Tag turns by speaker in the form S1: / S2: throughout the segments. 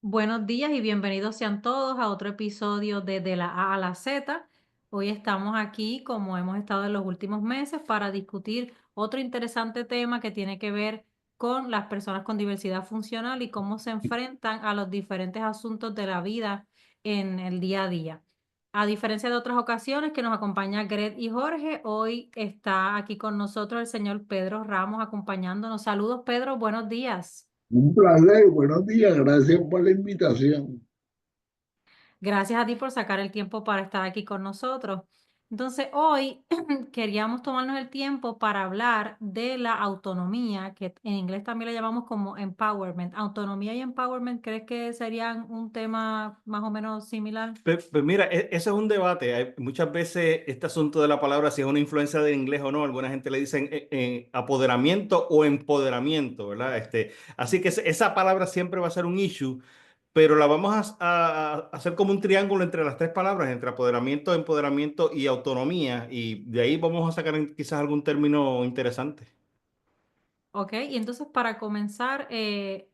S1: Buenos días y bienvenidos sean todos a otro episodio de la A a la Z. Hoy estamos aquí, como hemos estado en los últimos meses, para discutir otro interesante tema que tiene que ver con las personas con diversidad funcional y cómo se enfrentan a los diferentes asuntos de la vida en el día a día. A diferencia de otras ocasiones que nos acompaña Gret y Jorge, hoy está aquí con nosotros el señor Pedro Ramos acompañándonos. Saludos, Pedro, buenos días.
S2: Un placer, buenos días, gracias por la invitación.
S1: Gracias a ti por sacar el tiempo para estar aquí con nosotros. Entonces, hoy queríamos tomarnos el tiempo para hablar de la autonomía, que en inglés también le llamamos como empowerment. Autonomía y empowerment, ¿crees que serían un tema más o menos similar?
S3: Pues mira, ese es un debate. Muchas veces este asunto de la palabra, si es una influencia del inglés o no, alguna gente le dicen apoderamiento o empoderamiento, ¿verdad? Así que esa palabra siempre va a ser un issue, pero la vamos a hacer como un triángulo entre las tres palabras, entre apoderamiento, empoderamiento y autonomía, y de ahí vamos a sacar quizás algún término interesante.
S1: Ok, y entonces para comenzar,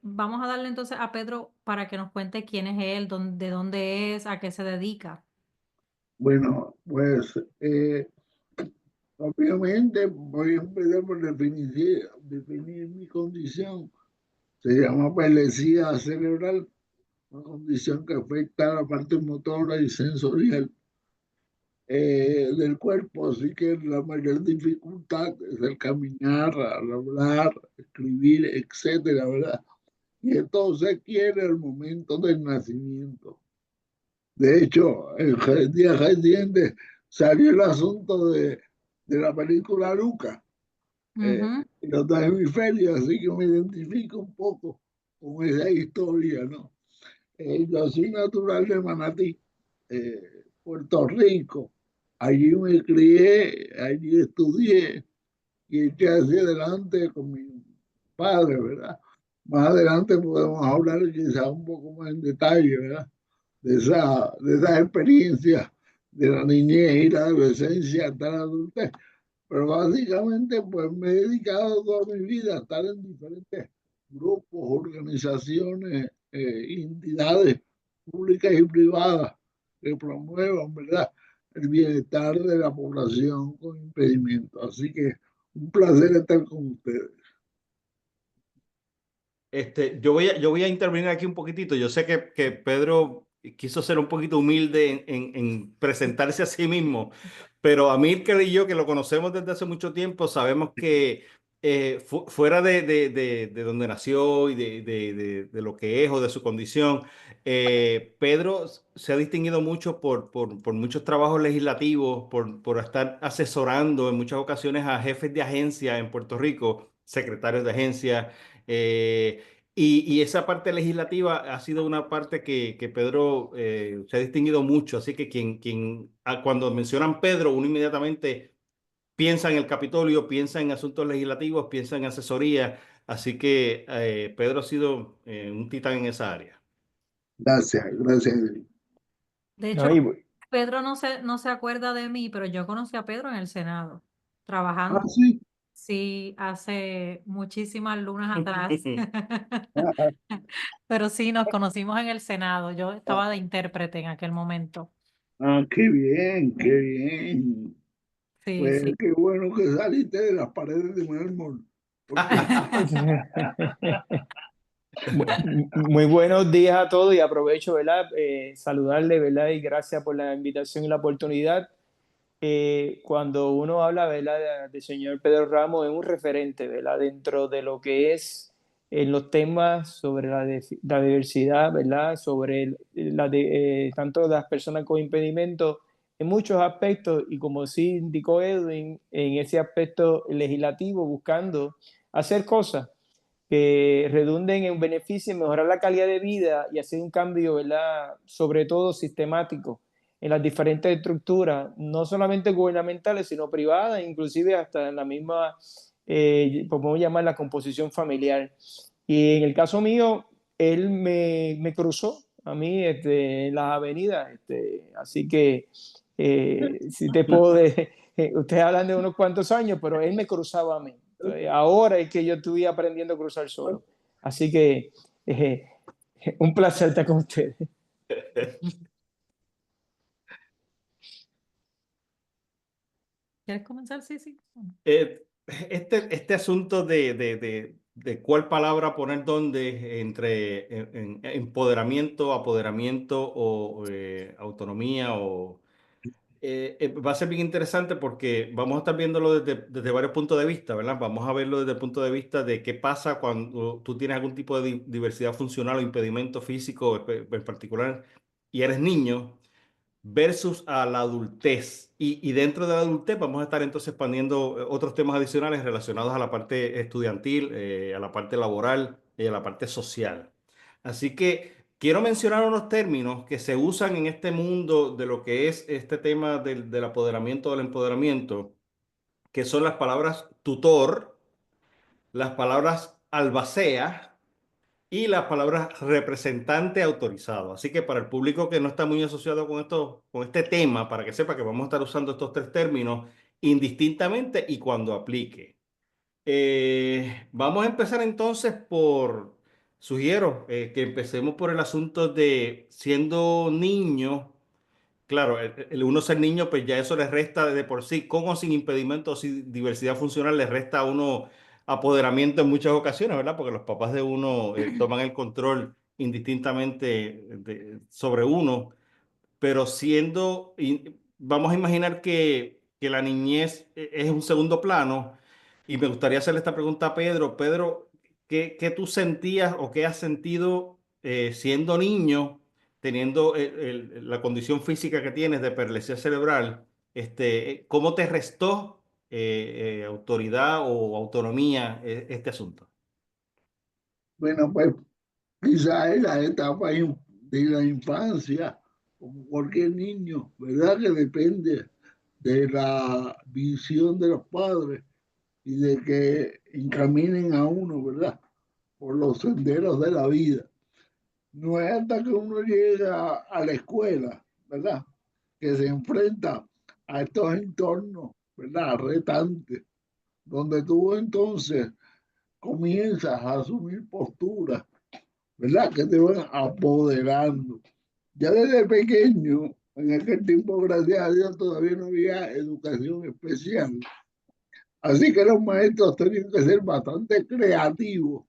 S1: vamos a darle entonces a Pedro para que nos cuente quién es él, de dónde es, a qué se dedica.
S2: Bueno, pues obviamente voy a empezar por definir mi condición. Se llama paralesía cerebral, una condición que afecta a la parte motora y sensorial del cuerpo, así que la mayor dificultad es el caminar, al hablar, escribir, etcétera, ¿verdad? Y esto se adquiere al momento del nacimiento. De hecho, el día reciente salió el asunto de la película Luca,
S1: Ujú.
S2: en los dos hemisferios, así que me identifico un poco con esa historia, ¿no? Yo soy natural de Manatí, Puerto Rico. Allí me crié, allí estudié y eché hacia adelante con mi padre, ¿verdad? Más adelante podemos hablar quizás un poco más en detalle, ¿verdad? De esa experiencia de la niñez y la adolescencia hasta la adultez. Pero básicamente, pues me he dedicado toda mi vida a estar en diferentes grupos, organizaciones, entidades públicas y privadas que promuevan, ¿verdad?, el bienestar de la población con impedimentos. Así que un placer estar con ustedes.
S3: Yo voy a intervenir aquí un poquitito. Yo sé que Pedro quiso ser un poquito humilde en presentarse a sí mismo, pero Amílcar y yo, que lo conocemos desde hace mucho tiempo, sabemos que fuera de donde nació y de lo que es o de su condición, Pedro se ha distinguido mucho por muchos trabajos legislativos, por estar asesorando en muchas ocasiones a jefes de agencia en Puerto Rico, secretarios de agencia. Y esa parte legislativa ha sido una parte que Pedro se ha distinguido mucho. Así que cuando mencionan Pedro, uno inmediatamente piensa en el Capitolio, piensa en asuntos legislativos, piensa en asesoría. Así que Pedro ha sido un titán en esa área.
S2: Gracias, gracias.
S1: De
S4: No,
S1: hecho, Pedro no se acuerda de mí, pero yo conocí a Pedro en el Senado,
S2: Ah,
S1: trabajando,
S2: sí.
S1: sí, hace muchísimas lunas atrás. Pero sí, nos conocimos en el Senado. Yo estaba de intérprete en aquel momento.
S2: Ah, qué bien, qué bien.
S1: Sí,
S2: Pues
S1: sí.
S2: qué bueno que saliste de las paredes de mármol, porque
S4: muy buenos días a todos y aprovecho, ¿verdad? Saludarle, ¿verdad? Y gracias por la invitación y la oportunidad. Cuando uno habla, ¿verdad? Del señor Pedro Ramos es un referente, ¿verdad? Dentro de lo que es en los temas sobre la diversidad, ¿verdad? Sobre tanto las personas con impedimentos en muchos aspectos y como sí indicó Edwin, en ese aspecto legislativo buscando hacer cosas que redunden en beneficio, en mejorar la calidad de vida y hacer un cambio, ¿verdad? Sobre todo sistemático en las diferentes estructuras, no solamente gubernamentales, sino privadas, inclusive hasta en la misma, podemos llamar la composición familiar. Y en el caso mío, él me cruzó a mí en las avenidas, así que si te puedo, ustedes hablan de unos cuantos años, pero él me cruzaba a mí. Ahora es que yo estuve aprendiendo a cruzar solo. Así que Un placer estar con ustedes.
S1: ¿Quieres comenzar? Sí, sí.
S3: Este asunto de cuál palabra poner dónde entre empoderamiento, apoderamiento o autonomía va a ser bien interesante porque vamos a estar viéndolo desde varios puntos de vista, ¿verdad? Vamos a verlo desde el punto de vista de qué pasa cuando tú tienes algún tipo de diversidad funcional o impedimento físico en particular y eres niño versus a la adultez. Y dentro de la adultez vamos a estar entonces expandiendo otros temas adicionales relacionados a la parte estudiantil, a la parte laboral y a la parte social. Así que quiero mencionar unos términos que se usan en este mundo de lo que es este tema del apoderamiento, del empoderamiento, que son las palabras tutor, las palabras albacea y las palabras representante autorizado. Así que para el público que no está muy asociado con esto, con este tema, para que sepa que vamos a estar usando estos tres términos indistintamente y cuando aplique. Vamos a empezar entonces sugiero que empecemos por el asunto de siendo niño. Claro, el uno ser niño, pues ya eso le resta de por sí, con o sin impedimento o sin diversidad funcional, le resta a uno apoderamiento en muchas ocasiones, ¿verdad? Porque los papás de uno toman el control indistintamente sobre uno, pero vamos a imaginar que la niñez es un segundo plano, y me gustaría hacerle esta pregunta a Pedro. Pedro, ¿qué tú sentías o qué has sentido siendo niño, teniendo la condición física que tienes de paralisia cerebral? ¿Cómo te restó autoridad o autonomía este asunto?
S2: Bueno, pues quizá en la etapa de la infancia, como cualquier niño, ¿verdad? Que depende de la visión de los padres y de que encaminen a uno, ¿verdad? Por los senderos de la vida. No es hasta que uno llega a la escuela, ¿verdad? Que se enfrenta a estos entornos, ¿verdad? Retantes, donde tú entonces comienzas a asumir posturas, ¿verdad? Que te van apoderando. Ya desde pequeño, en aquel tiempo, gracias a Dios, todavía no había educación especial. Así que los maestros tenían que ser bastante creativos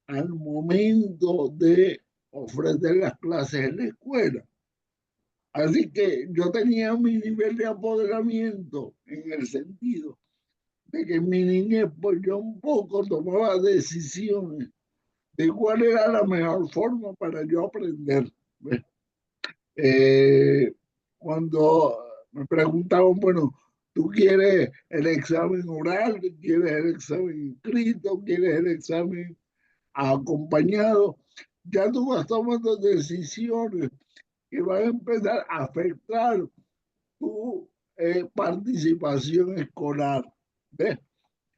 S2: al momento de ofrecer las clases en la escuela. Así que yo tenía mi nivel de apoderamiento en el sentido de que en mi niñez, pues yo un poco tomaba decisiones de cuál era la mejor forma para yo aprender. Eh, Cuando me preguntaban, bueno, ¿tú quieres el examen oral? ¿Quieres el examen escrito? ¿Quieres el examen acompañado? Ya tú vas tomando decisiones que van a empezar a afectar tu participación escolar. ¿Ves?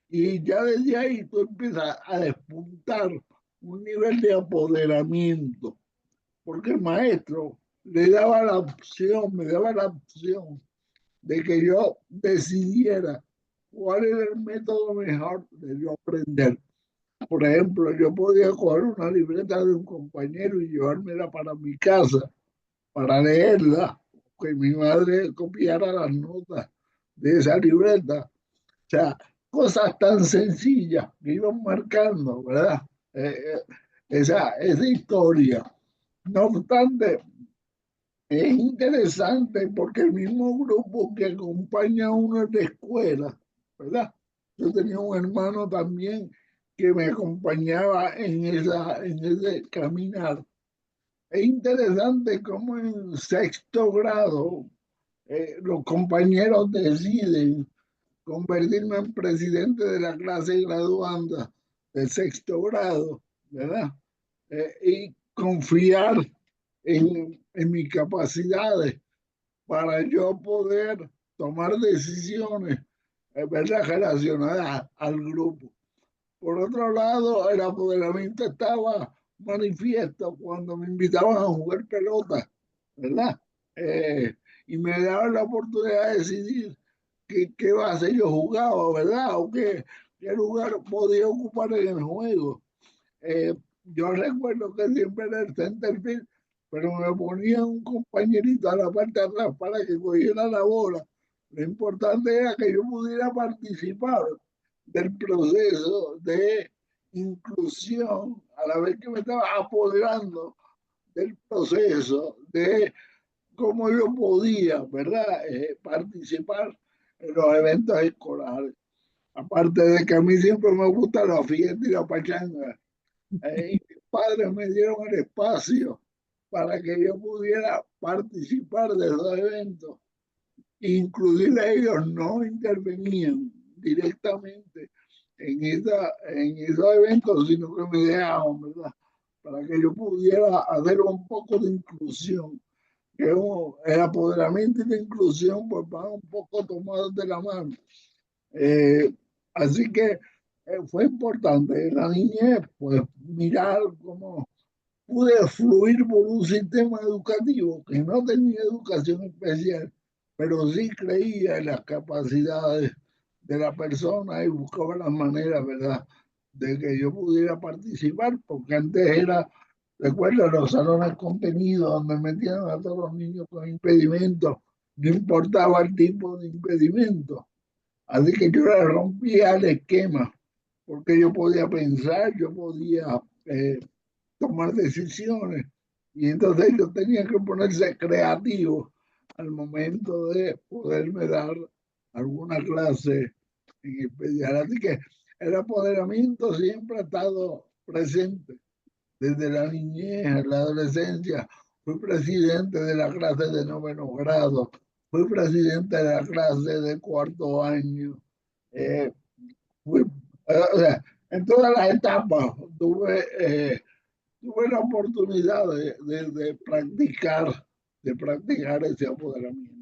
S2: Y ya desde ahí tú empiezas a despuntar un nivel de apoderamiento, porque el maestro me daba la opción de que yo decidiera cuál era el método mejor de yo aprender. Por ejemplo, yo podía coger una libreta de un compañero y llevármela para mi casa para leerla, que mi madre copiara las notas de esa libreta. O sea, cosas tan sencillas que iban marcando, ¿verdad? Eh, eh, esa historia. No obstante, es interesante porque el mismo grupo que acompaña a uno en la escuela, ¿verdad? Yo tenía un hermano también que me acompañaba en ese caminar. Es interesante cómo en sexto grado los compañeros deciden convertirme en presidente de la clase graduanda del sexto grado, ¿verdad? Y confiar en mis capacidades para yo poder tomar decisiones, ¿verdad? Relacionadas al grupo. Por otro lado, el apoderamiento estaba manifiesto cuando me invitaban a jugar pelota, ¿verdad? Y me daban la oportunidad de decidir qué base yo jugaba, ¿verdad? O qué lugar podía ocupar en el juego. yo recuerdo que siempre era el centerfield, pero me ponía un compañerito a la parte de atrás para que cogiera la bola. Lo importante era que yo pudiera participar del proceso de inclusión, a la vez que me estaba apoderando del proceso de cómo yo podía, ¿verdad?, participar en los eventos escolares. Aparte de que a mí siempre me gusta la fiesta y la pachanga. Y mis padres me dieron el espacio para que yo pudiera participar de esos eventos. Inclusive ellos no intervenían directamente en esos eventos, sino que me dejaban, ¿verdad?, para que yo pudiera hacer un poco de inclusión, que el apoderamiento y la inclusión pues van un poco tomados de la mano. Eh, Así que fue importante en la niñez, pues mirar cómo pude fluir por un sistema educativo que no tenía educación especial, pero sí creía en las capacidades de la persona y buscaba las maneras, ¿verdad?, de que yo pudiera participar, porque antes era, recuerda, los salones contenidos donde metían a todos los niños con impedimentos, no importaba el tipo de impedimento. Así que yo le rompía el esquema, porque yo podía pensar, yo podía tomar decisiones, y entonces yo tenía que ponerse creativo al momento de poderme dar alguna clase en especial. Así que el apoderamiento siempre ha estado presente desde la niñez, la adolescencia. Fui presidente de la clase de noveno grado, fui presidente de la clase de cuarto año, eh, fui, o sea, en todas las etapas tuve la oportunidad de practicar ese apoderamiento.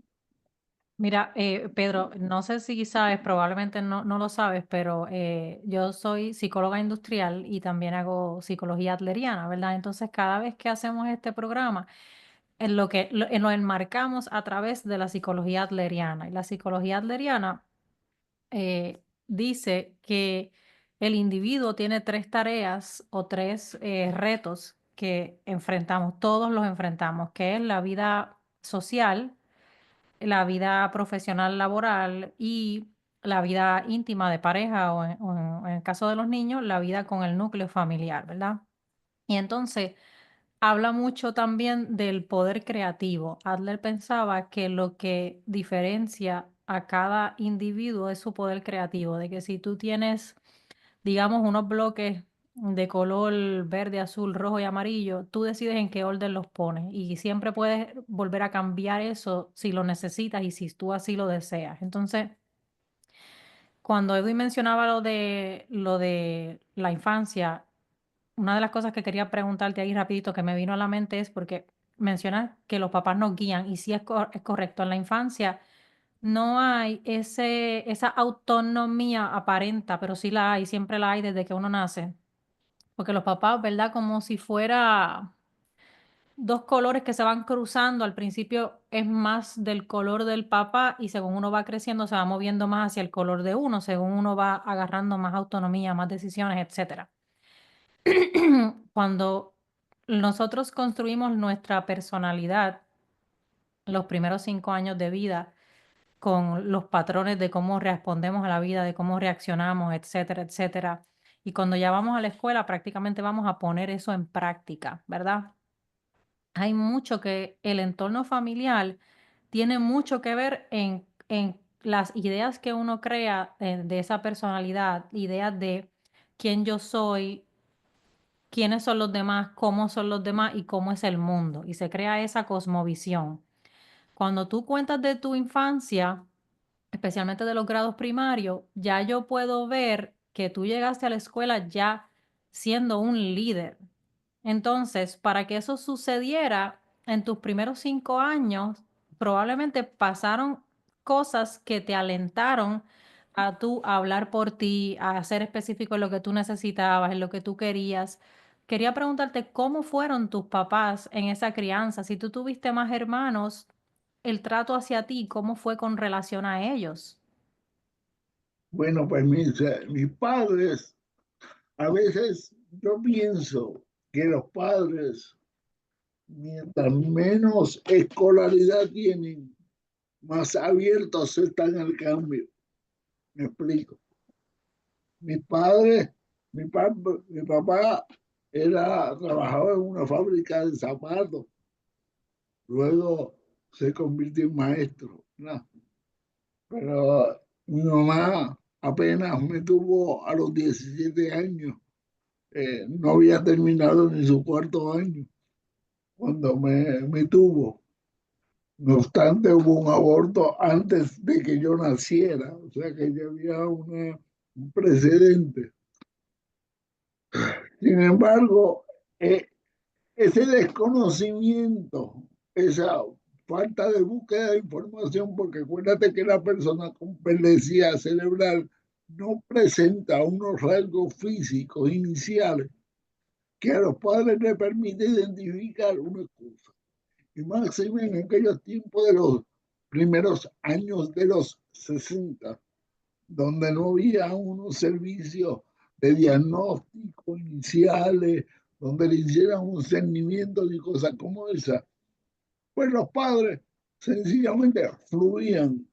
S1: Mira, Pedro, no sé si sabes, probablemente no lo sabes, pero yo soy psicóloga industrial y también hago psicología adleriana, ¿verdad? Entonces, cada vez que hacemos este programa, lo enmarcamos a través de la psicología adleriana. Y la psicología adleriana dice que el individuo tiene tres tareas o tres retos que enfrentamos, todos los enfrentamos, que es la vida social, la vida profesional laboral y la vida íntima de pareja o en el caso de los niños, la vida con el núcleo familiar, ¿verdad? Y entonces habla mucho también del poder creativo. Adler pensaba que lo que diferencia a cada individuo es su poder creativo, de que si tú tienes, digamos, unos bloques de color verde, azul, rojo y amarillo, tú decides en qué orden los pones y siempre puedes volver a cambiar eso si lo necesitas y si tú así lo deseas. Entonces, cuando Edwin mencionaba lo de la infancia, una de las cosas que quería preguntarte ahí rapidito que me vino a la mente es porque mencionas que los papás nos guían y sí es correcto, en la infancia no hay esa autonomía aparenta, pero sí la hay, siempre la hay desde que uno nace. Porque los papás, ¿verdad? Como si fuera dos colores que se van cruzando. Al principio es más del color del papá y según uno va creciendo se va moviendo más hacia el color de uno, según uno va agarrando más autonomía, más decisiones, etcétera. Cuando nosotros construimos nuestra personalidad los primeros 5 años de vida con los patrones de cómo respondemos a la vida, de cómo reaccionamos, etcétera, etcétera. Y cuando ya vamos a la escuela, prácticamente vamos a poner eso en práctica, ¿verdad? Hay mucho que el entorno familiar tiene mucho que ver en las ideas que uno crea de esa personalidad, ideas de quién yo soy, quiénes son los demás, cómo son los demás y cómo es el mundo. Y se crea esa cosmovisión. Cuando tú cuentas de tu infancia, especialmente de los grados primarios, ya yo puedo ver que tú llegaste a la escuela ya siendo un líder. Entonces, para que eso sucediera en tus primeros 5 años, probablemente pasaron cosas que te alentaron a tú a hablar por ti, a ser específico en lo que tú necesitabas, en lo que tú querías. Quería preguntarte cómo fueron tus papás en esa crianza. Si tú tuviste más hermanos, el trato hacia ti, ¿cómo fue con relación a ellos?
S2: Bueno, pues mis padres, a veces yo pienso que los padres, mientras menos escolaridad tienen, más abiertos están al cambio. Me explico. Mis padres, mi papá trabajaba en una fábrica de zapatos, luego se convirtió en maestro, ¿no? Pero mi mamá apenas me tuvo a los 17 años, no había terminado ni su cuarto año cuando me tuvo. No obstante, hubo un aborto antes de que yo naciera, o sea que ya había un precedente. Sin embargo, eh, ese desconocimiento, esa falta de búsqueda de información, porque acuérdate que la persona con perlesía cerebral no presenta unos rasgos físicos iniciales que a los padres les permite identificar una cosa. Y máximo en aquellos tiempos de los primeros años de los 60, donde no había unos servicios de diagnóstico iniciales, donde le hicieran un cernimiento de cosas como esa, pues los padres sencillamente fluían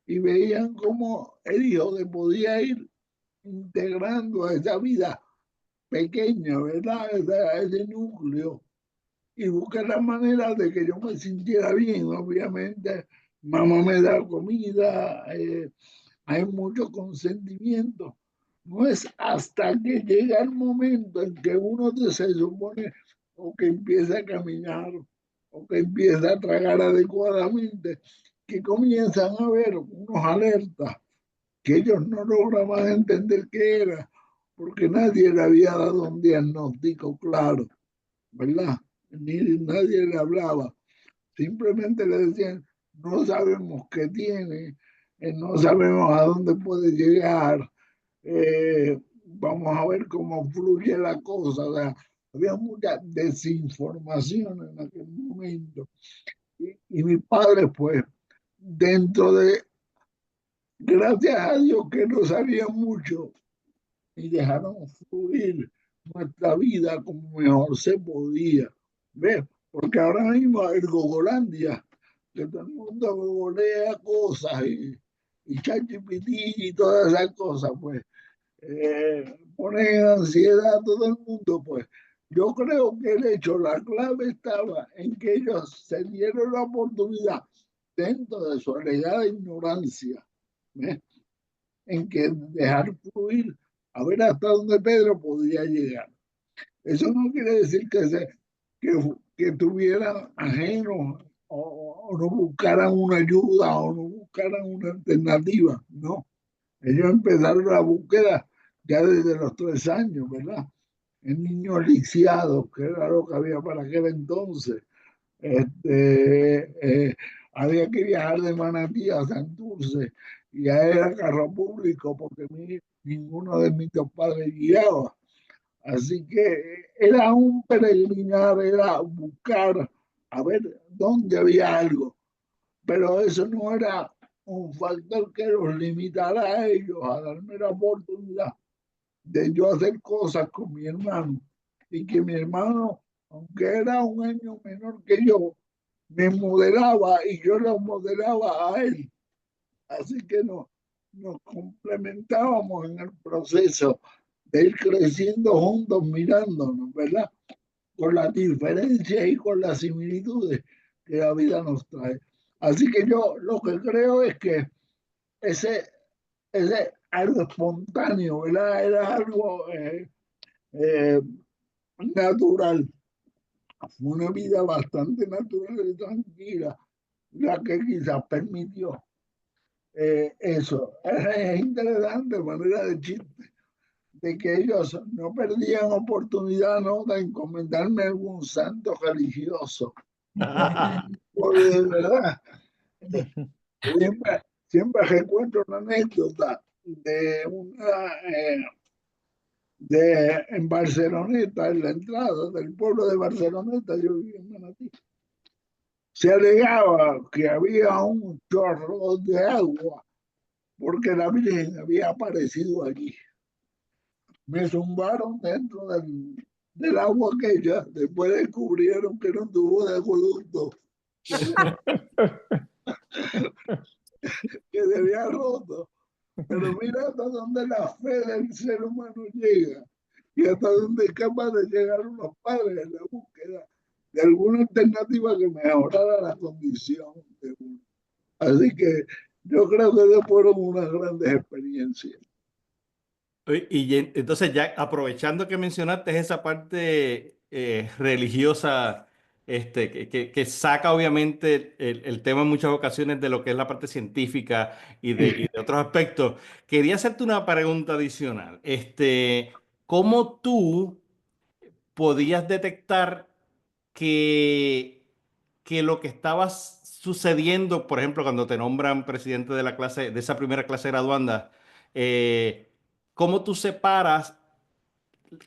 S2: y veían cómo el hijo se podía ir integrando a esa vida pequeña, ¿verdad? Ese núcleo y buscar la manera de que yo me sintiera bien, obviamente. Mamá me da comida, hay mucho consentimiento. No es hasta que llega el momento en que uno se supone o que empieza a caminar o que empieza a tragar adecuadamente, que comienzan a ver unos alertas que ellos no lograban entender qué era, porque nadie le había dado un diagnóstico claro, ¿verdad? Ni nadie le hablaba. Simplemente le decían, no sabemos qué tiene, no sabemos a dónde puede llegar, vamos a ver cómo fluye la cosa. O sea, había mucha desinformación en aquel momento. Y mi padre, pues, dentro de, gracias a Dios que no sabía mucho y dejaron fluir nuestra vida como mejor se podía. ¿Ves? Porque ahora mismo el Gogolandia, que todo el mundo gogolea cosas y ChatGPT y todas esas cosas, pues pone en ansiedad a todo el mundo, pues. Yo creo que el hecho, la clave estaba en que ellos se dieron la oportunidad dentro de su alegada ignorancia, ¿ves? En que dejar fluir a ver hasta dónde Pedro podía llegar. Eso no quiere decir que tuvieran ajenos o no buscaran una ayuda o no buscaran una alternativa, no. Ellos empezaron la búsqueda ya desde los 3 años, ¿verdad? En niños lisiados, que era lo que había para aquel entonces. Había que viajar de Manatí a Santurce y ya era carro público porque ninguno de mis dos padres guiaba. Así que era un peregrinar, era buscar a ver dónde había algo, pero eso no era un factor que los limitara a ellos a darme la oportunidad de yo hacer cosas con mi hermano y que mi hermano, aunque era un año menor que yo, me modelaba y yo lo modelaba a él. Así que nos complementábamos en el proceso de ir creciendo juntos, mirándonos, ¿verdad? Con las diferencias y con las similitudes que la vida nos trae. Así que yo lo que creo es que ese, ese algo espontáneo, ¿verdad? Era algo eh, natural. Fue una vida bastante natural y tranquila, la que quizás permitió eso. Es interesante, manera de chiste, de que ellos no perdían oportunidad, ¿no?, de encomendarme a algún santo religioso. Porque de verdad, siempre recuerdo una anécdota de en Barceloneta, en la entrada del pueblo de Barceloneta, yo vivía en Manatí. Se alegaba que había un chorro de agua porque la Virgen había aparecido allí. me zumbaron dentro del agua aquella. Después descubrieron que era un tubo de acueducto que se había roto. Pero mira hasta dónde la fe del ser humano llega y hasta dónde es capaz de llegar unos padres en la búsqueda de alguna alternativa que mejorara la condición de uno. Así que yo creo que esas fueron unas grandes experiencias.
S3: Entonces ya aprovechando que mencionaste esa parte religiosa, que saca obviamente el tema en muchas ocasiones de lo que es la parte científica y de otros aspectos, quería hacerte una pregunta adicional. ¿Cómo tú podías detectar que, que lo que estaba sucediendo, por ejemplo, cuando te nombran presidente de la clase, de esa primera clase graduanda, cómo tú separas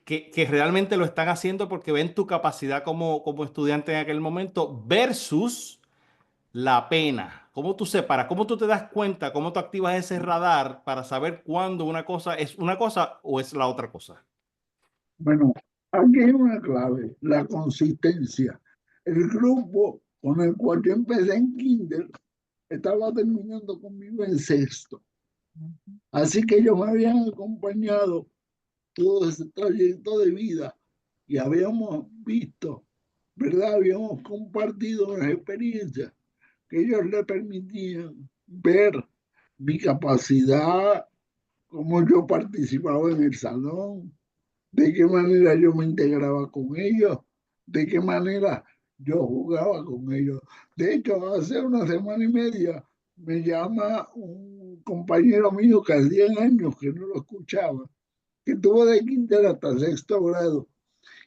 S3: que realmente lo están haciendo porque ven tu capacidad como estudiante en aquel momento versus la pena? ¿Cómo tú separas? ¿Cómo tú te das cuenta? ¿Cómo tú activas ese radar para saber cuándo una cosa es una cosa o es la otra cosa?
S2: Bueno, aquí hay una clave, la consistencia. El grupo con el cual yo empecé en kinder estaba terminando conmigo en sexto. Así que ellos me habían acompañado todo ese trayecto de vida y habíamos visto, ¿verdad? Habíamos compartido las experiencias que ellos le permitían ver mi capacidad, cómo yo participaba en el salón, de qué manera yo me integraba con ellos, de qué manera yo jugaba con ellos. De hecho, hace una semana y media me llama un compañero mío que hacía años que no lo escuchaba, que estuvo de kinder hasta sexto grado,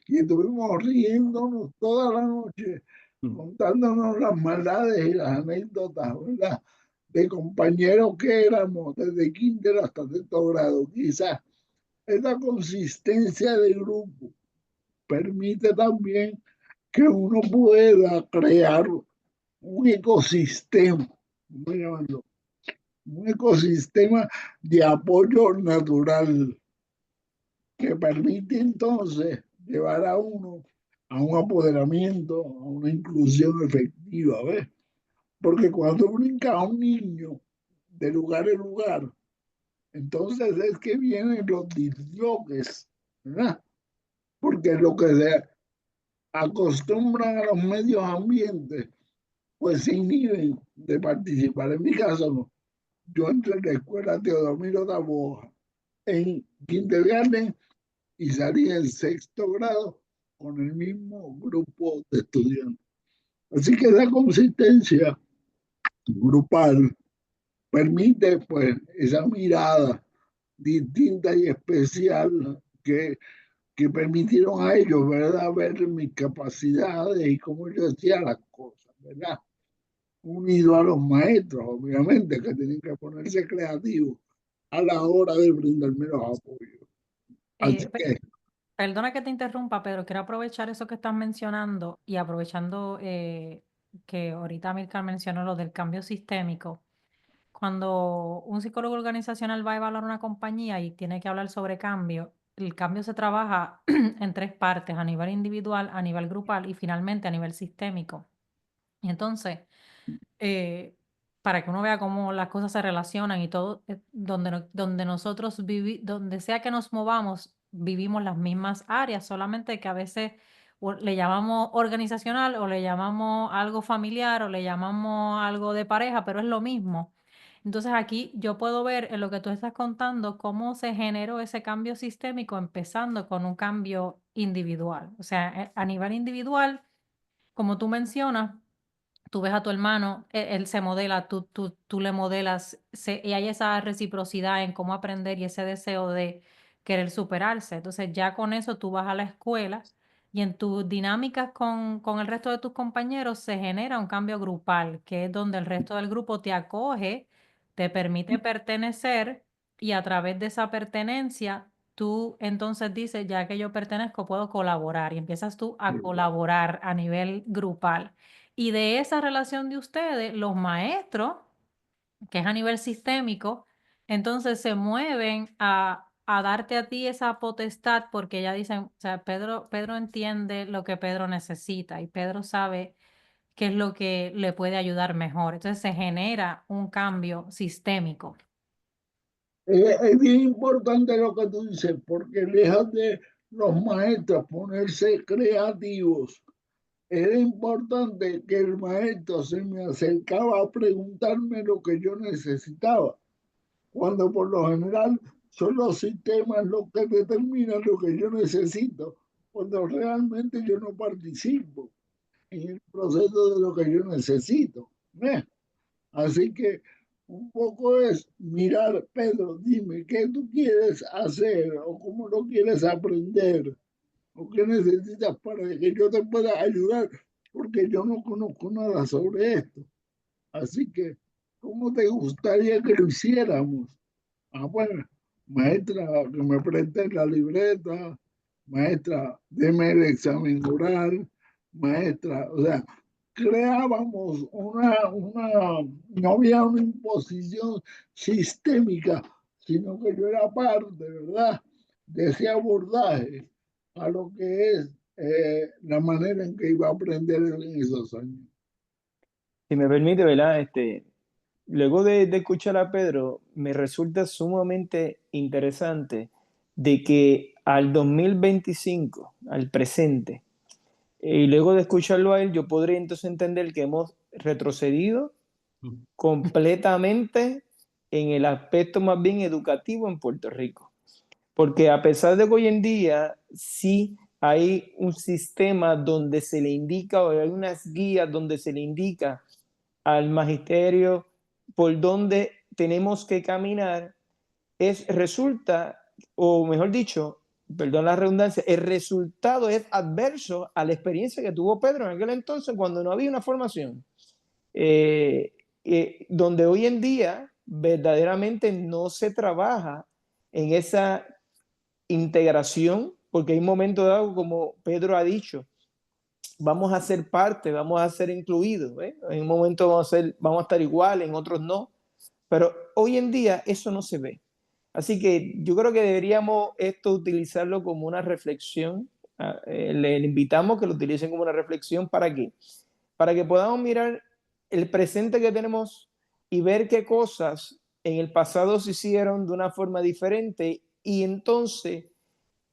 S2: y estuvimos riéndonos toda la noche, contándonos las maldades y las anécdotas, ¿verdad? De compañeros que éramos desde kinder hasta sexto grado. Quizás esa consistencia de grupo permite también que uno pueda crear un ecosistema, voy a llamarlo, un ecosistema de apoyo natural que permite entonces llevar a uno a un apoderamiento, a una inclusión efectiva, ¿ves? Porque cuando brinca a un niño de lugar en lugar, entonces es que vienen los disloques, ¿verdad? Porque lo que se acostumbran a los medios ambientes, pues se inhiben de participar. En mi caso, no. Yo entré en la escuela Teodomiro Taboada en kindergarten y salí en sexto grado con el mismo grupo de estudiantes. Así que esa consistencia grupal permite pues esa mirada distinta y especial que permitieron a ellos, ¿verdad?, ver mis capacidades y cómo yo hacía las cosas, ¿verdad? Unido a los maestros, obviamente, que tienen que ponerse creativos a la hora de brindarme los apoyos. Así
S1: Eh, pe-
S2: que,
S1: Perdona que te interrumpa, Pedro, quiero aprovechar eso que estás mencionando y aprovechando que ahorita Milcar mencionó lo del cambio sistémico. Cuando un psicólogo organizacional va a evaluar una compañía y tiene que hablar sobre cambio, el cambio se trabaja en tres partes: a nivel individual, a nivel grupal y finalmente a nivel sistémico. Y entonces, para que uno vea cómo las cosas se relacionan y todo, donde nosotros vivimos, donde sea que nos movamos, vivimos las mismas áreas, solamente que a veces le llamamos organizacional o le llamamos algo familiar o le llamamos algo de pareja, pero es lo mismo. Entonces aquí yo puedo ver en lo que tú estás contando cómo se generó ese cambio sistémico empezando con un cambio individual. O sea, a nivel individual, como tú mencionas, tú ves a tu hermano, él se modela, tú le modelas, y hay esa reciprocidad en cómo aprender y ese deseo de querer superarse. Entonces ya con eso tú vas a la escuela y en tus dinámicas con el resto de tus compañeros se genera un cambio grupal, que es donde el resto del grupo te acoge, te permite pertenecer y a través de esa pertenencia tú entonces dices, ya que yo pertenezco, puedo colaborar y empiezas tú a colaborar a nivel grupal. Y de esa relación de ustedes, los maestros, que es a nivel sistémico, entonces se mueven a darte a ti esa potestad, porque ella dice, o sea, Pedro entiende lo que Pedro necesita y Pedro sabe qué es lo que le puede ayudar mejor. Entonces se genera un cambio sistémico.
S2: Es bien importante lo que tú dices, porque lejos de los maestros ponerse creativos, era importante que el maestro se me acercaba a preguntarme lo que yo necesitaba, cuando por lo general son los sistemas los que determinan lo que yo necesito, cuando realmente yo no participo en el proceso de lo que yo necesito. ¿Ves? Así que un poco es mirar, Pedro, dime qué tú quieres hacer o cómo lo quieres aprender o qué necesitas para que yo te pueda ayudar, porque yo no conozco nada sobre esto. Así que, ¿cómo te gustaría que lo hiciéramos? Ah, bueno, maestra, que me preste la libreta, maestra, deme el examen oral, maestra, o sea, creábamos no había una imposición sistémica, sino que yo era parte, ¿verdad?, de ese abordaje a lo que es la manera en que iba a aprender en esos años.
S4: Si me permite, ¿verdad? Luego de escuchar a Pedro, me resulta sumamente interesante de que al 2025, al presente, y luego de escucharlo a él, yo podría entonces entender que hemos retrocedido completamente en el aspecto más bien educativo en Puerto Rico. Porque a pesar de que hoy en día sí hay un sistema donde se le indica, o hay unas guías donde se le indica al magisterio por dónde tenemos que caminar, resulta, o mejor dicho, perdón la redundancia, el resultado es adverso a la experiencia que tuvo Pedro en aquel entonces cuando no había una formación. Donde hoy en día verdaderamente no se trabaja en esa integración, porque hay un momento dado, como Pedro ha dicho, vamos a ser parte, vamos a ser incluidos. En un momento vamos a estar igual, en otros no. Pero hoy en día eso no se ve. Así que yo creo que deberíamos esto utilizarlo como una reflexión. Le invitamos que lo utilicen como una reflexión. ¿Para qué? Para que podamos mirar el presente que tenemos y ver qué cosas en el pasado se hicieron de una forma diferente y entonces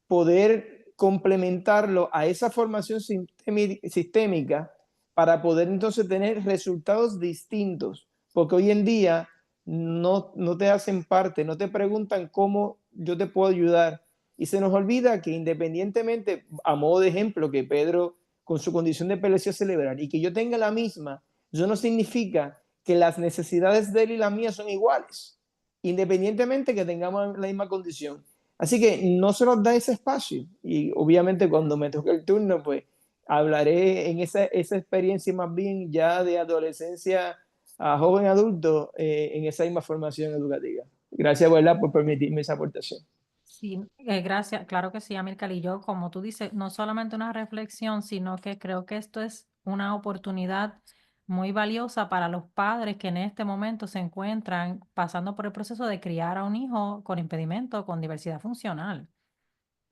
S4: poder complementarlo a esa formación sistémica para poder entonces tener resultados distintos, porque hoy en día no te hacen parte, no te preguntan cómo yo te puedo ayudar. Y se nos olvida que independientemente, a modo de ejemplo, que Pedro con su condición de epilepsia celebrar y que yo tenga la misma, eso no significa que las necesidades de él y las mías son iguales, independientemente que tengamos la misma condición. Así que no se nos da ese espacio y obviamente cuando me toque el turno, pues hablaré en esa experiencia más bien ya de adolescencia a joven adulto en esa misma formación educativa. Gracias, ¿verdad?, por permitirme esa aportación.
S1: Sí, gracias. Claro que sí, Amílcar. Y yo, como tú dices, no solamente una reflexión, sino que creo que esto es una oportunidad muy valiosa para los padres que en este momento se encuentran pasando por el proceso de criar a un hijo con impedimento, con diversidad funcional.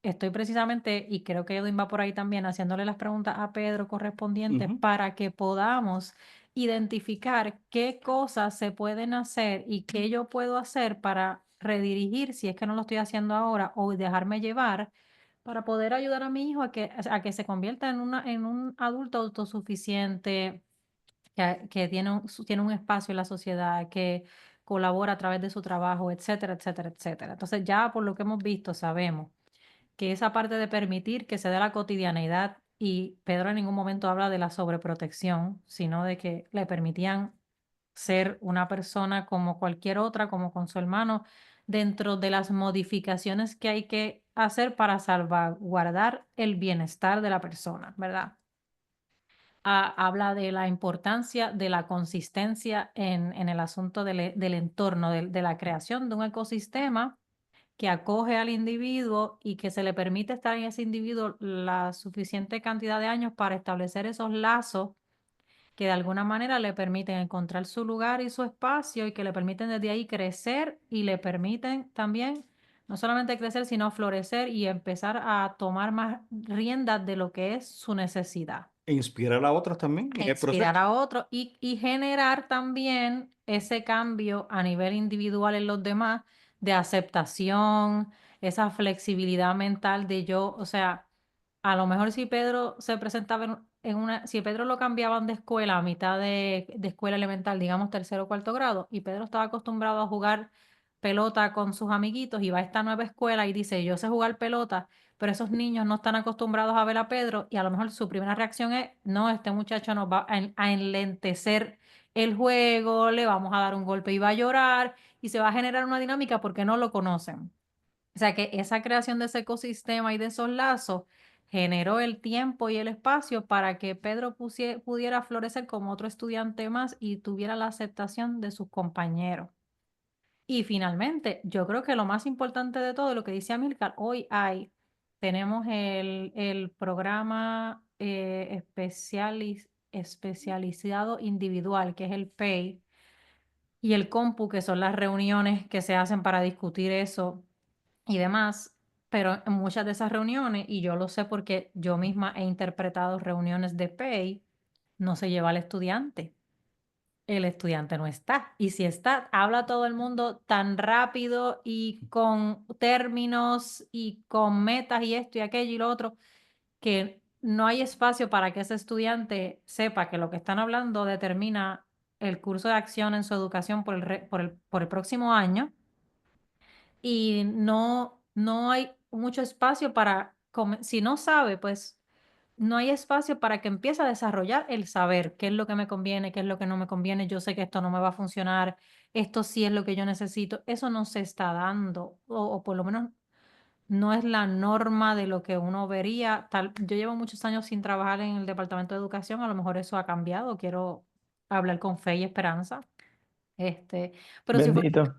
S1: Estoy precisamente, y creo que Edwin va por ahí también, haciéndole las preguntas a Pedro correspondientes para que podamos identificar qué cosas se pueden hacer y qué yo puedo hacer para redirigir, si es que no lo estoy haciendo ahora, o dejarme llevar para poder ayudar a mi hijo a que se convierta en un adulto autosuficiente, que tiene un espacio en la sociedad, que colabora a través de su trabajo, etcétera, etcétera, etcétera. Entonces ya por lo que hemos visto sabemos que esa parte de permitir que se dé la cotidianeidad, y Pedro en ningún momento habla de la sobreprotección, sino de que le permitían ser una persona como cualquier otra, como con su hermano, dentro de las modificaciones que hay que hacer para salvaguardar el bienestar de la persona, ¿verdad? Habla de la importancia de la consistencia en el asunto del entorno, de la creación de un ecosistema que acoge al individuo y que se le permite estar en ese individuo la suficiente cantidad de años para establecer esos lazos que de alguna manera le permiten encontrar su lugar y su espacio y que le permiten desde ahí crecer y le permiten también No solamente crecer, sino florecer y empezar a tomar más riendas de lo que es su necesidad.
S3: E inspirar a otros también en el proceso.
S1: Inspirar a otros y generar también ese cambio a nivel individual en los demás de aceptación, esa flexibilidad mental de yo, o sea, a lo mejor si Pedro se presentaba en una, si Pedro lo cambiaban de escuela a mitad de escuela elemental, digamos tercero o cuarto grado, y Pedro estaba acostumbrado a jugar pelota con sus amiguitos y va a esta nueva escuela y dice, yo sé jugar pelota, pero esos niños no están acostumbrados a ver a Pedro y a lo mejor su primera reacción es, no, este muchacho nos va a enlentecer el juego, le vamos a dar un golpe y va a llorar y se va a generar una dinámica porque no lo conocen. O sea que esa creación de ese ecosistema y de esos lazos generó el tiempo y el espacio para que Pedro pudiera florecer como otro estudiante más y tuviera la aceptación de sus compañeros. Y finalmente, yo creo que lo más importante de todo, lo que dice Amílcar, tenemos el programa especializado individual, que es el PEI, y el COMPU, que son las reuniones que se hacen para discutir eso y demás. Pero en muchas de esas reuniones, y yo lo sé porque yo misma he interpretado reuniones de PEI, no se lleva al estudiante, el estudiante no está. Y si está, habla todo el mundo tan rápido y con términos y con metas y esto y aquello y lo otro, que no hay espacio para que ese estudiante sepa que lo que están hablando determina el curso de acción en su educación por el próximo año. Y no hay mucho espacio para, si no sabe, pues no hay espacio para que empiece a desarrollar el saber qué es lo que me conviene, qué es lo que no me conviene. Yo sé que esto no me va a funcionar, esto sí es lo que yo necesito. Eso no se está dando, o por lo menos no es la norma de lo que uno vería. Yo llevo muchos años sin trabajar en el departamento de educación, a lo mejor eso ha cambiado. Quiero hablar con fe y esperanza. Este, pero si fuera
S4: Bendito.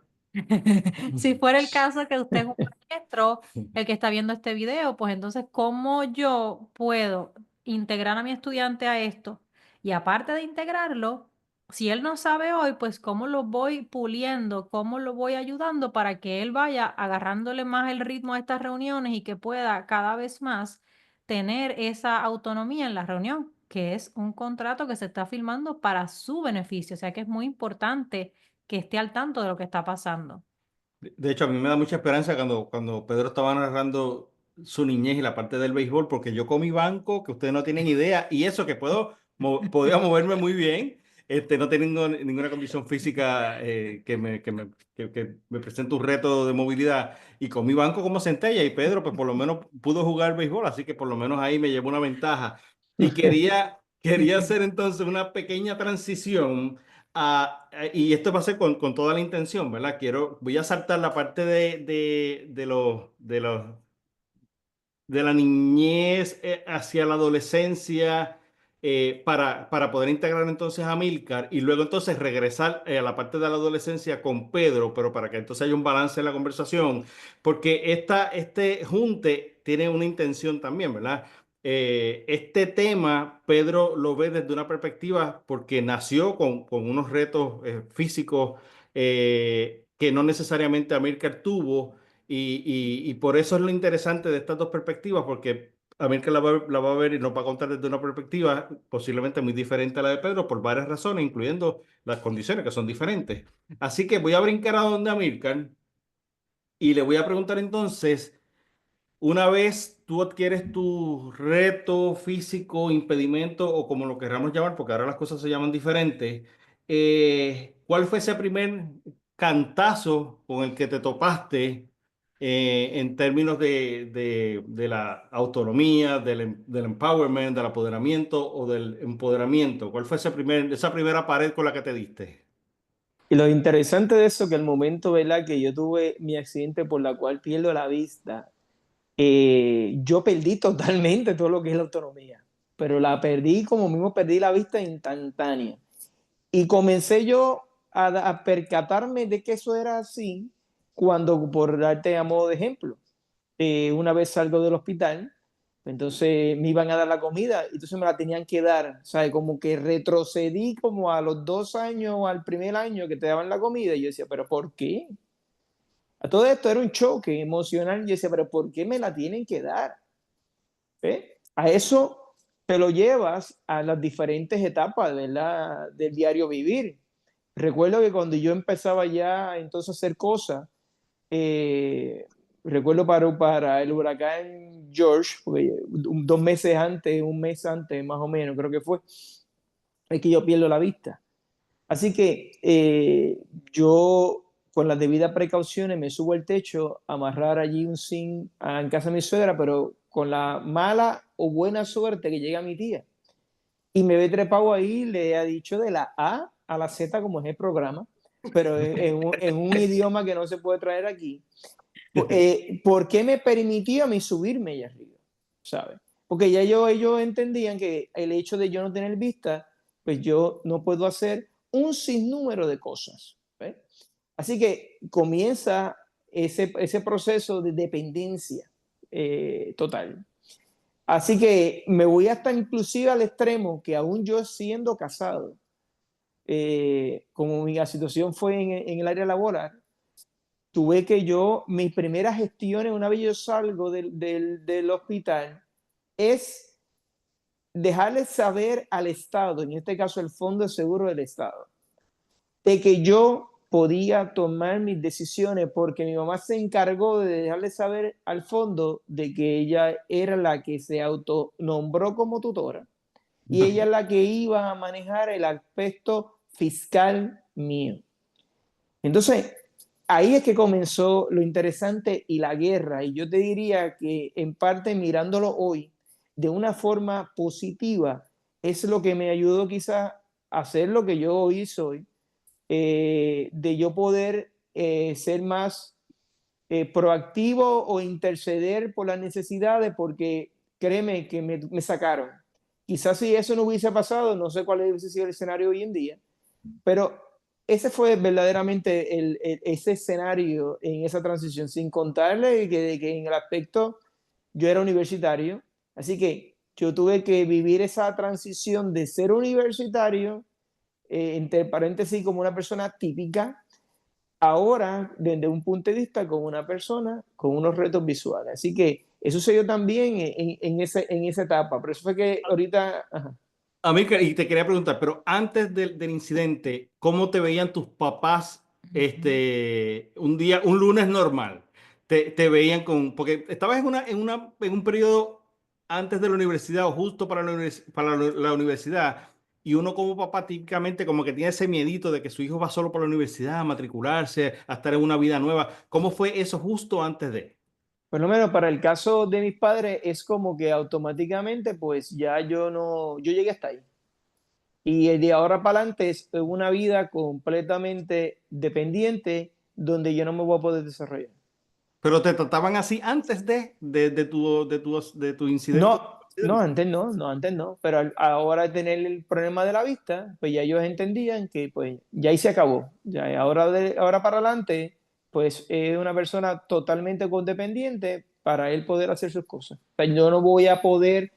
S1: si fuera el caso que usted es un maestro, el que está viendo este video, pues entonces, ¿cómo yo puedo integrar a mi estudiante a esto? Y aparte de integrarlo, si él no sabe hoy, pues cómo lo voy puliendo, cómo lo voy ayudando para que él vaya agarrándole más el ritmo a estas reuniones y que pueda cada vez más tener esa autonomía en la reunión, que es un contrato que se está firmando para su beneficio. O sea que es muy importante que esté al tanto de lo que está pasando.
S3: De hecho, a mí me da mucha esperanza cuando Pedro estaba narrando su niñez y la parte del béisbol, porque yo con mi banco, que ustedes no tienen idea, y eso que podía moverme muy bien, no teniendo ninguna condición física que me presente un reto de movilidad, y con mi banco como centella, y Pedro, pues por lo menos pudo jugar béisbol, así que por lo menos ahí me llevó una ventaja. Y quería hacer entonces una pequeña transición. Y esto va a ser con toda la intención, ¿verdad? Voy a saltar la parte de la niñez hacia la adolescencia para poder integrar entonces a Milcar y luego entonces regresar a la parte de la adolescencia con Pedro, pero para que entonces haya un balance en la conversación, porque este junte tiene una intención también, ¿verdad? Este tema, Pedro lo ve desde una perspectiva porque nació con unos retos físicos que no necesariamente Amílcar tuvo y por eso es lo interesante de estas dos perspectivas, porque Amílcar la va a ver y nos va a contar desde una perspectiva posiblemente muy diferente a la de Pedro por varias razones, incluyendo las condiciones que son diferentes. Así que voy a brincar a donde Amílcar y le voy a preguntar entonces. Una vez tú adquieres tu reto físico, impedimento o como lo queramos llamar, porque ahora las cosas se llaman diferentes, ¿cuál fue ese primer cantazo con el que te topaste en términos de la autonomía, del empowerment, del apoderamiento o del empoderamiento? ¿Cuál fue esa primera pared con la que te diste?
S4: Y lo interesante de eso, que el momento, ¿verdad?, que yo tuve mi accidente por la cual pierdo la vista, yo perdí totalmente todo lo que es la autonomía, pero la perdí como mismo perdí la vista instantánea. Y comencé yo a percatarme de que eso era así cuando, por darte a modo de ejemplo, una vez salgo del hospital, entonces me iban a dar la comida, entonces me la tenían que dar, ¿sabes? Como que retrocedí como a los 2 años, al primer año que te daban la comida, y yo decía, ¿pero por qué? A todo esto era un choque emocional. Yo decía, pero ¿por qué me la tienen que dar? A eso te lo llevas a las diferentes etapas, ¿verdad?, del diario vivir. Recuerdo que cuando yo empezaba ya entonces a hacer cosas, recuerdo para el huracán George, porque 2 meses antes, un mes antes más o menos, creo que fue, es que yo pierdo la vista. Así que yo, con las debidas precauciones, me subo al techo a amarrar allí un zinc en casa de mi suegra, pero con la mala o buena suerte que llega mi tía. Y me ve trepado ahí, le ha dicho de la A a la Z como es el programa, pero en un idioma que no se puede traer aquí. ¿Por qué me permitía a mí subirme allá arriba? ¿Sabes? Porque ya ellos entendían que el hecho de yo no tener vista, pues yo no puedo hacer un sinnúmero de cosas. ¿Ves? Así que comienza ese proceso de dependencia total. Así que me voy hasta inclusive al extremo que aún yo siendo casado, como mi situación fue en el área laboral, tuve que yo, mis primeras gestiones, una vez yo salgo del hospital, es dejarles saber al Estado, en este caso el Fondo de Seguro del Estado, de que yo podía tomar mis decisiones porque mi mamá se encargó de dejarle saber al fondo de que ella era la que se autonombró como tutora y ella es la que iba a manejar el aspecto fiscal mío. Entonces, ahí es que comenzó lo interesante y la guerra. Y yo te diría que en parte mirándolo hoy de una forma positiva es lo que me ayudó quizás a hacer lo que yo hoy soy, de yo poder ser más proactivo o interceder por las necesidades, porque créeme que me sacaron. Quizás si eso no hubiese pasado, no sé cuál hubiese sido el escenario hoy en día, pero ese fue verdaderamente ese escenario en esa transición, sin contarle que en el aspecto yo era universitario, así que yo tuve que vivir esa transición de ser universitario, entre paréntesis, como una persona típica, ahora desde un punto de vista como una persona con unos retos visuales. Así que eso se dio también en esa etapa. Por eso fue que ahorita... Ajá.
S3: Amílcar, y te quería preguntar, pero antes del incidente, ¿cómo te veían tus papás un día, un lunes normal? Te veían porque estabas en un periodo antes de la universidad o justo para la universidad, y uno como papá típicamente como que tiene ese miedito de que su hijo va solo por la universidad, a matricularse, a estar en una vida nueva. ¿Cómo fue eso justo antes de?
S4: Por lo menos para el caso de mis padres es como que automáticamente pues ya yo no, yo llegué hasta ahí. Y de ahora para adelante es una vida completamente dependiente donde yo no me voy a poder desarrollar.
S3: Pero te trataban así antes de tu incidente.
S4: No, antes no, pero ahora tener el problema de la vista, pues ya ellos entendían que pues ya ahí se acabó, ya ahora para adelante, pues es una persona totalmente codependiente para él poder hacer sus cosas. O sea, yo no voy a poder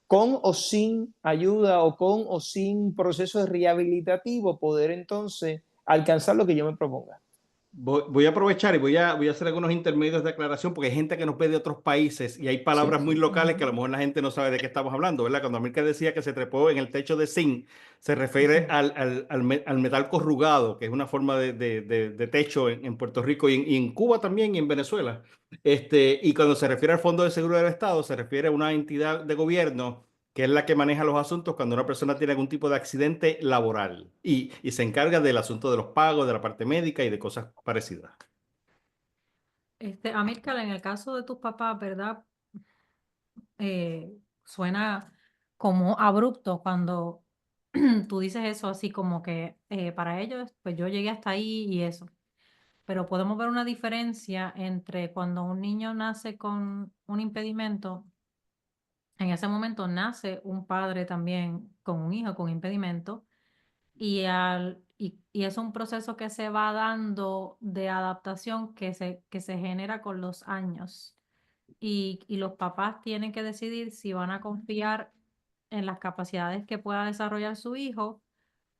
S4: con o sin ayuda o con o sin proceso rehabilitativo poder entonces alcanzar lo que yo me proponga.
S3: Voy a aprovechar y voy a hacer algunos intermedios de aclaración porque hay gente que nos ve de otros países y hay
S4: Sí,
S3: palabras muy locales que a lo mejor la gente no sabe de qué estamos hablando, ¿verdad? Cuando Amílcar decía que se trepó en el techo de zinc, se refiere al metal corrugado, que es una forma de techo en Puerto Rico y en Cuba también y en Venezuela. Y cuando se refiere al Fondo de Seguro del Estado, se refiere a una entidad de gobierno que es la que maneja los asuntos cuando una persona tiene algún tipo de accidente laboral y se encarga del asunto de los pagos, de la parte médica y de cosas parecidas.
S1: Amílcar, en el caso de tus papás, ¿verdad? Suena como abrupto cuando tú dices eso, así como que para ellos, pues yo llegué hasta ahí y eso. Pero podemos ver una diferencia entre cuando un niño nace con un impedimento, en ese momento nace un padre también con un hijo con impedimento y es un proceso que se va dando de adaptación que se genera con los años. Y los papás tienen que decidir si van a confiar en las capacidades que pueda desarrollar su hijo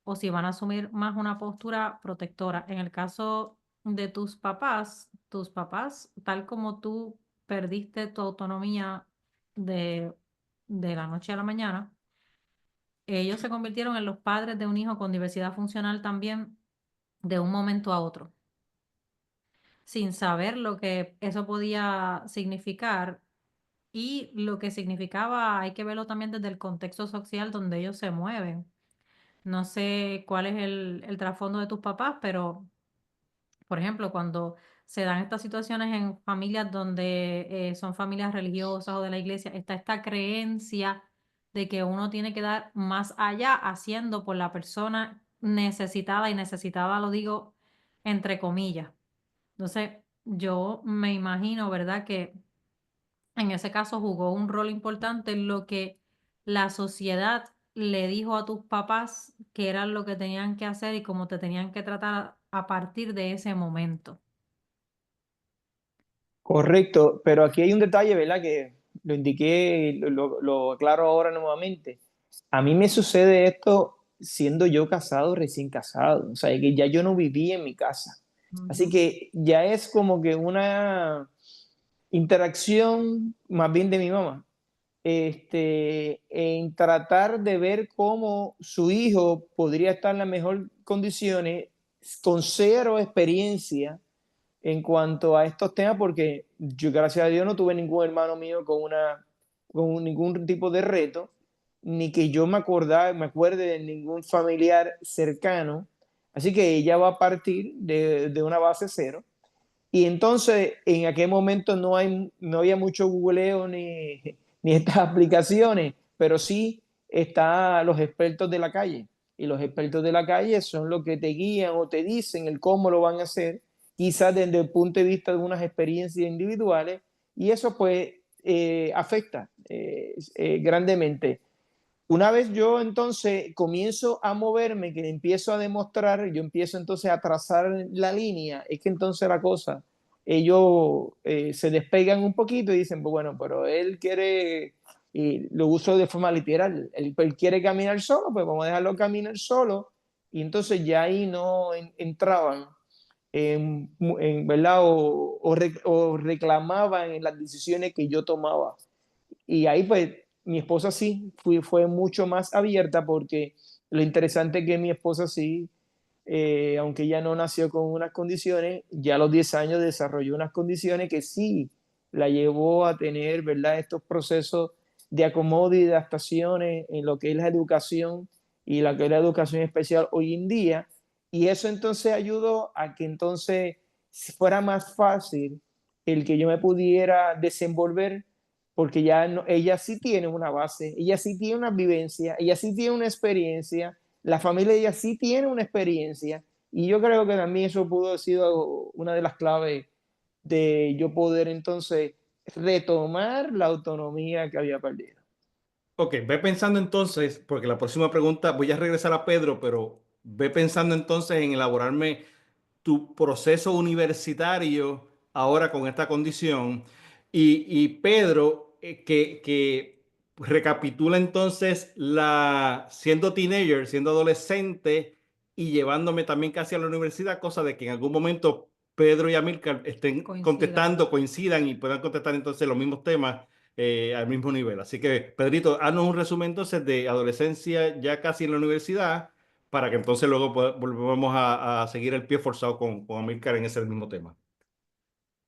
S1: o si van a asumir más una postura protectora. En el caso de tus papás, tus papás, tal como tú perdiste tu autonomía de la noche a la mañana, ellos se convirtieron en los padres de un hijo con diversidad funcional también de un momento a otro, sin saber lo que eso podía significar y lo que significaba, hay que verlo también desde el contexto social donde ellos se mueven. No sé cuál es el trasfondo de tus papás, pero, por ejemplo, cuando se dan estas situaciones en familias donde son familias religiosas o de la iglesia, está esta creencia de que uno tiene que dar más allá haciendo por la persona necesitada, y necesitada lo digo entre comillas. Entonces, yo me imagino, ¿verdad?, que en ese caso jugó un rol importante en lo que la sociedad le dijo a tus papás que era lo que tenían que hacer y cómo te tenían que tratar a partir de ese momento.
S4: Correcto, pero aquí hay un detalle, ¿verdad? Que lo indiqué y lo aclaro ahora nuevamente. A mí me sucede esto siendo yo casado, recién casado, o sea, que ya yo no vivía en mi casa. Así
S1: Ujú.
S4: que ya es como que una interacción más bien de mi mamá, en tratar de ver cómo su hijo podría estar en las mejores condiciones con cero experiencia en cuanto a estos temas, porque yo, gracias a Dios, no tuve ningún hermano mío con ningún tipo de reto, ni que yo me acuerde de ningún familiar cercano. Así que ella va a partir de una base cero. Y entonces, en aquel momento no había mucho googleo ni estas aplicaciones, pero sí están los expertos de la calle. Y los expertos de la calle son los que te guían o te dicen el cómo lo van a hacer, quizás desde el punto de vista de unas experiencias individuales, y eso pues afecta grandemente. Una vez yo entonces comienzo a moverme, que empiezo a demostrar, yo empiezo entonces a trazar la línea, es que entonces la cosa, ellos se despegan un poquito y dicen, pues bueno, pero él quiere, y lo uso de forma literal, él quiere caminar solo, pues vamos a dejarlo caminar solo, y entonces ya ahí no entraban ¿verdad? O reclamaban en las decisiones que yo tomaba. Y ahí pues mi esposa sí fue mucho más abierta porque lo interesante es que mi esposa sí, aunque ella no nació con unas condiciones, ya a los 10 años desarrolló unas condiciones que sí la llevó a tener, ¿verdad? Estos procesos de acomodo y de adaptaciones en lo que es la educación y la que es la educación especial hoy en día. Y eso entonces ayudó a que entonces fuera más fácil el que yo me pudiera desenvolver porque ya no, ella sí tiene una base, ella sí tiene una vivencia, ella sí tiene una experiencia, la familia de ella sí tiene una experiencia, y yo creo que también eso pudo haber sido una de las claves de yo poder entonces retomar la autonomía que había perdido.
S3: Ok, ve pensando entonces, porque la próxima pregunta voy a regresar a Pedro, pero ve pensando entonces en elaborarme tu proceso universitario ahora con esta condición. Y Pedro, que recapitula entonces siendo teenager, siendo adolescente y llevándome también casi a la universidad, cosa de que en algún momento Pedro y Amílcar estén
S1: Coincidan.
S3: contestando, coincidan y puedan contestar entonces los mismos temas al mismo nivel. Así que, Pedrito, haznos un resumen entonces de adolescencia ya casi en la universidad para que entonces luego volvamos a seguir el pie forzado con Amílcar en ese mismo tema.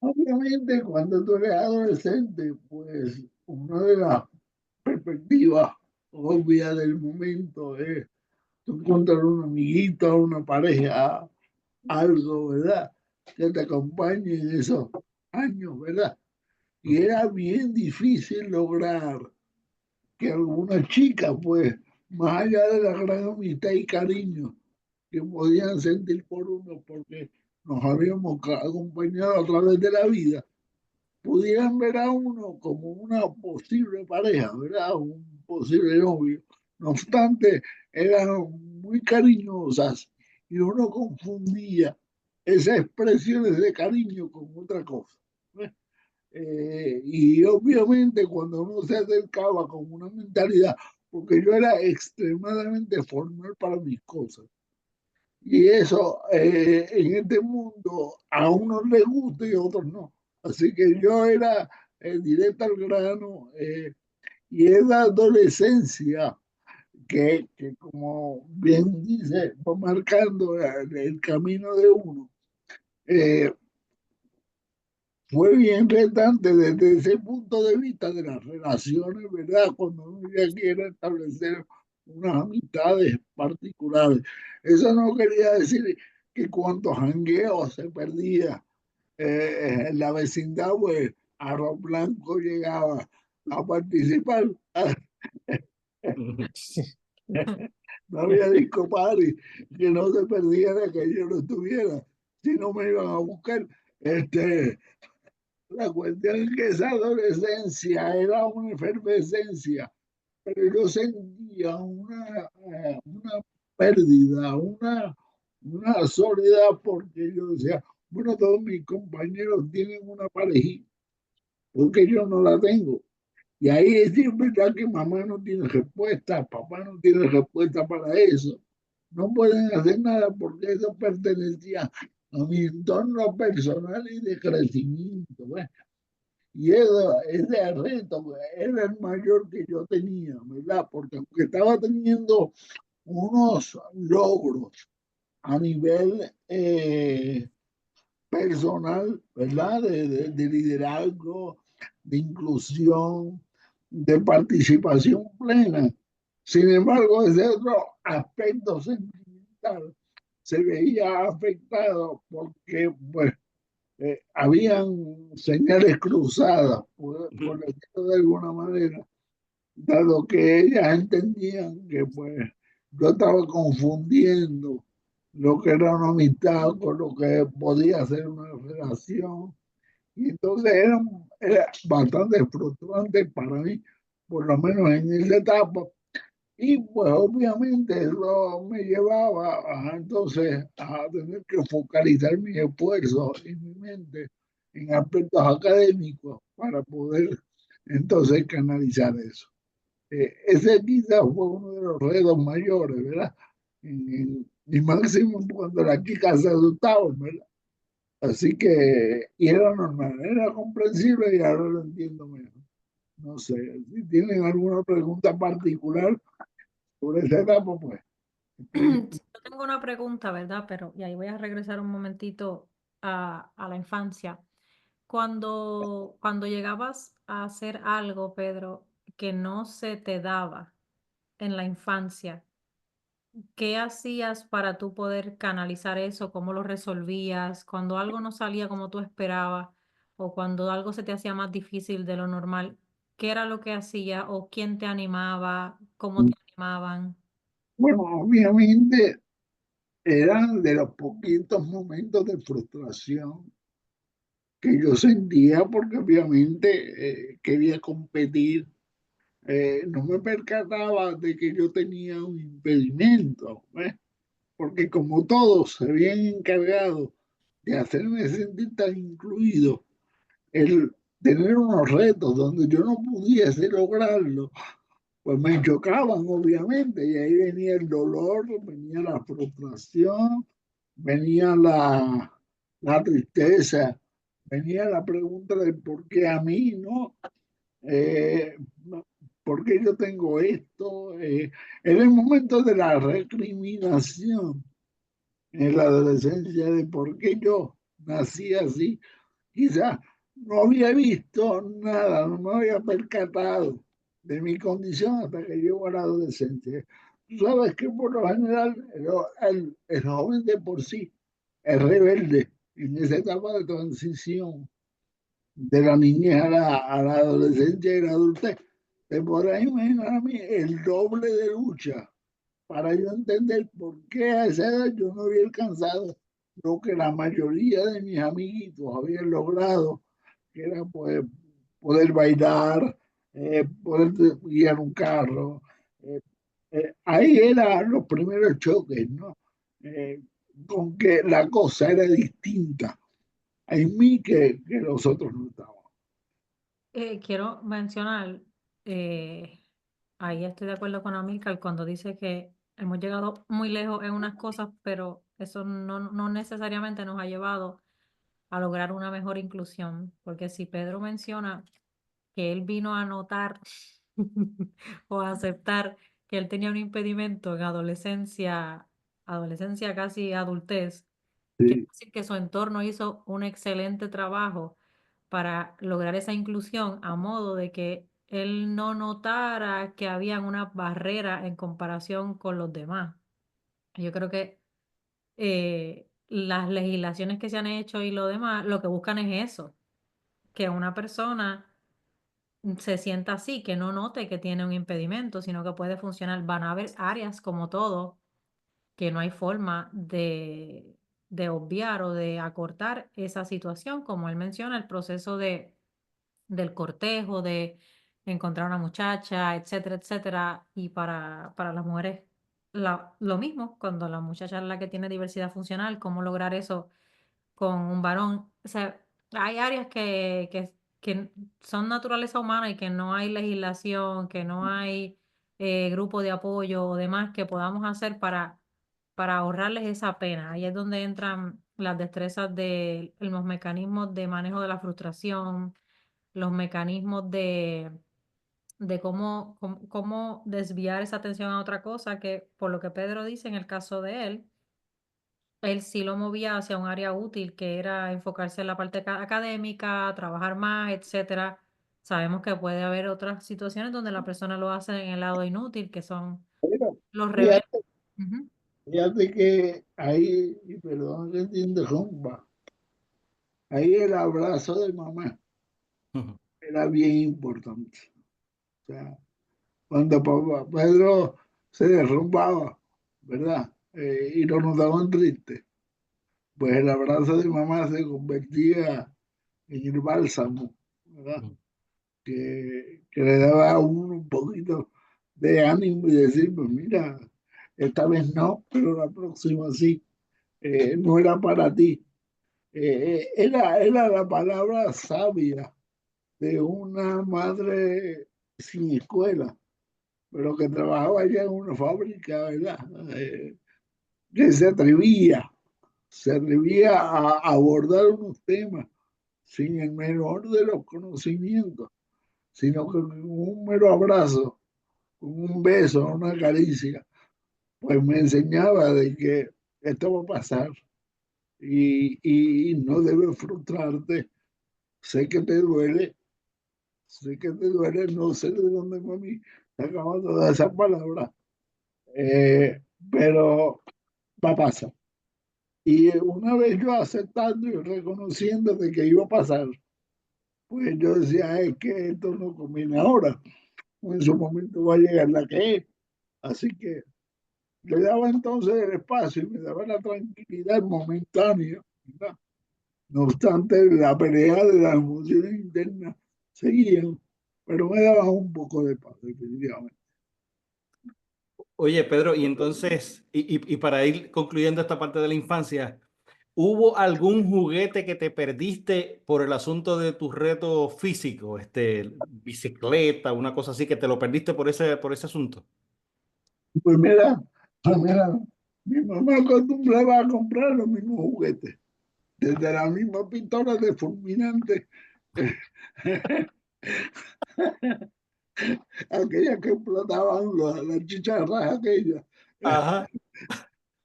S2: Obviamente, cuando tú eres adolescente, pues una de las perspectivas obvias del momento es tú encontrar un amiguito, una pareja, algo, ¿verdad? Que te acompañe en esos años, ¿verdad? Y era bien difícil lograr que algunas chicas, pues, más allá de la gran amistad y cariño que podían sentir por uno, porque nos habíamos acompañado a través de la vida, pudieran ver a uno como una posible pareja, ¿verdad? Un posible novio. No obstante, eran muy cariñosas y uno confundía esas expresiones de cariño con otra cosa. ¿Ves? Y obviamente cuando uno se acercaba con una mentalidad, porque yo era extremadamente formal para mis cosas, Y eso en este mundo a unos les gusta y a otros no. Así que yo era directo al grano y es la adolescencia que como bien dice, va marcando el camino de uno. Eh, Fue bien retante desde ese punto de vista de las relaciones, ¿verdad? Cuando uno ya quiere establecer unas amistades particulares. Eso no quería decir que cuando jangueo se perdía en la vecindad, pues Arroz Blanco llegaba a participar. No había disco party que no se perdiera que yo no estuviera, si no me iban a buscar. Este, la cuestión es que esa adolescencia era una efervescencia, pero yo sentía una pérdida, una soledad, porque yo decía, bueno, todos mis compañeros tienen una parejita, porque yo no la tengo. Y ahí es verdad que mamá no tiene respuesta, papá no tiene respuesta para eso. No pueden hacer nada porque eso pertenecía a mi entorno personal y de crecimiento. Bueno, y ese reto pues, era el mayor que yo tenía, ¿verdad? Porque aunque estaba teniendo unos logros a nivel personal, ¿verdad? De liderazgo, de inclusión, de participación plena. Sin embargo, ese otro aspecto sentimental se veía afectado porque, pues, habían señales cruzadas, por decirlo de alguna manera, dado que ellas entendían que pues yo estaba confundiendo lo que era una amistad con lo que podía ser una relación. Y entonces era bastante frustrante para mí, por lo menos en esa etapa. Y pues obviamente eso me llevaba entonces a tener que focalizar mi esfuerzo y mi mente en aspectos académicos para poder entonces canalizar eso. Ese quizás fue uno de los retos mayores, ¿verdad? Y máximo cuando las chicas se asustaban, ¿verdad? Así que, y era normal, era comprensible y ahora lo entiendo mejor. No sé, si tienen alguna pregunta particular sobre esa etapa, pues estoy.
S1: Sí, yo tengo una pregunta, ¿verdad? Pero, y ahí voy a regresar un momentito a la infancia. Cuando llegabas a hacer algo, Pedro, que no se te daba en la infancia, ¿qué hacías para tú poder canalizar eso? ¿Cómo lo resolvías? Cuando algo no salía como tú esperabas o cuando algo se te hacía más difícil de lo normal, ¿qué era lo que hacías o quién te animaba? ¿Cómo te animaban?
S2: Bueno, obviamente eran de los poquitos momentos de frustración que yo sentía porque obviamente quería competir. No me percataba de que yo tenía un impedimento, ¿ves? Porque como todos se habían encargado de hacerme sentir tan incluido, el tener unos retos donde yo no pudiese lograrlo, pues me chocaban, obviamente, y ahí venía el dolor, venía la frustración, venía la tristeza, venía la pregunta de por qué a mí, ¿no? Eh, no, ¿Por qué yo tengo esto? En el momento de la recriminación en la adolescencia de por qué yo nací así, quizás no había visto nada, no me había percatado de mi condición hasta que llegó a la adolescencia. Tú sabes que por lo general el joven de por sí es rebelde en esa etapa de transición de la niñez a la adolescencia y la adultez. Te podrás imaginar a mí el doble de lucha para yo entender por qué a esa edad yo no había alcanzado lo que la mayoría de mis amiguitos habían logrado, que era pues, poder bailar, poder guiar un carro. eh, Ahí eran los primeros choques, ¿no? Eh, con que la cosa era distinta en mí que los otros no estaban.
S1: Quiero mencionar, eh, ahí estoy de acuerdo con Amílcar cuando dice que hemos llegado muy lejos en unas cosas, pero eso no necesariamente nos ha llevado a lograr una mejor inclusión, porque si Pedro menciona que él vino a notar o a aceptar que él tenía un impedimento en adolescencia casi adultez, quiere
S2: Sí,
S1: decir que su entorno hizo un excelente trabajo para lograr esa inclusión a modo de que él no notara que había una barrera en comparación con los demás. Yo creo que las legislaciones que se han hecho y lo demás, lo que buscan es eso, que una persona se sienta así, que no note que tiene un impedimento, sino que puede funcionar. Van a haber áreas como todo que no hay forma de obviar o de acortar esa situación, como él menciona, el proceso del cortejo, de encontrar una muchacha, etcétera, etcétera. Y para las mujeres lo mismo, cuando la muchacha es la que tiene diversidad funcional, cómo lograr eso con un varón. O sea, hay áreas que son naturaleza humana y que no hay legislación, que no hay grupo de apoyo o demás que podamos hacer para ahorrarles esa pena. Ahí es donde entran las destrezas de los mecanismos de manejo de la frustración, los mecanismos de cómo desviar esa atención a otra cosa, que por lo que Pedro dice en el caso de él sí lo movía hacia un área útil, que era enfocarse en la parte académica, trabajar más, etcétera. Sabemos que puede haber otras situaciones donde la persona lo hace en el lado inútil, que son
S2: pero
S1: los rebeldes.
S2: fíjate,
S1: Ujú.
S2: fíjate que ahí, y perdón que te interrumpa, ahí el abrazo de mamá era bien importante. O sea, cuando papá Pedro se derrumbaba, ¿verdad? Y lo notaban triste, pues el abrazo de mamá se convertía en el bálsamo, ¿verdad? Que le daba a uno un poquito de ánimo y decir, pues mira, esta vez no, pero la próxima sí. No era para ti. Era la palabra sabia de una madre sin escuela, pero que trabajaba allá en una fábrica, ¿verdad? Que se atrevía a abordar unos temas sin el menor de los conocimientos, sino que con un mero abrazo, con un beso, una caricia, pues me enseñaba de que esto va a pasar y no debes frustrarte. Sé que te duele, no sé de dónde mami sacaba todas esas palabras, pero va a pasar. Y una vez yo aceptando y reconociendo de que iba a pasar, pues yo decía, es que esto no combina ahora, en su momento va a llegar la que es. Así que le daba entonces el espacio y me daba la tranquilidad momentánea, ¿verdad? No obstante, la pelea de las emociones internas seguían, pero me daba un poco de paz, definitivamente.
S3: Oye, Pedro, y entonces, y para ir concluyendo esta parte de la infancia, ¿hubo algún juguete que te perdiste por el asunto de tu reto físico? Bicicleta, una cosa así, que te lo perdiste por ese asunto.
S2: Pues mira, mi mamá acostumbraba a comprar los mismos juguetes, desde la misma pistola de fulminante, aquellas que explotaban las chicharras aquellas,
S3: Ajá.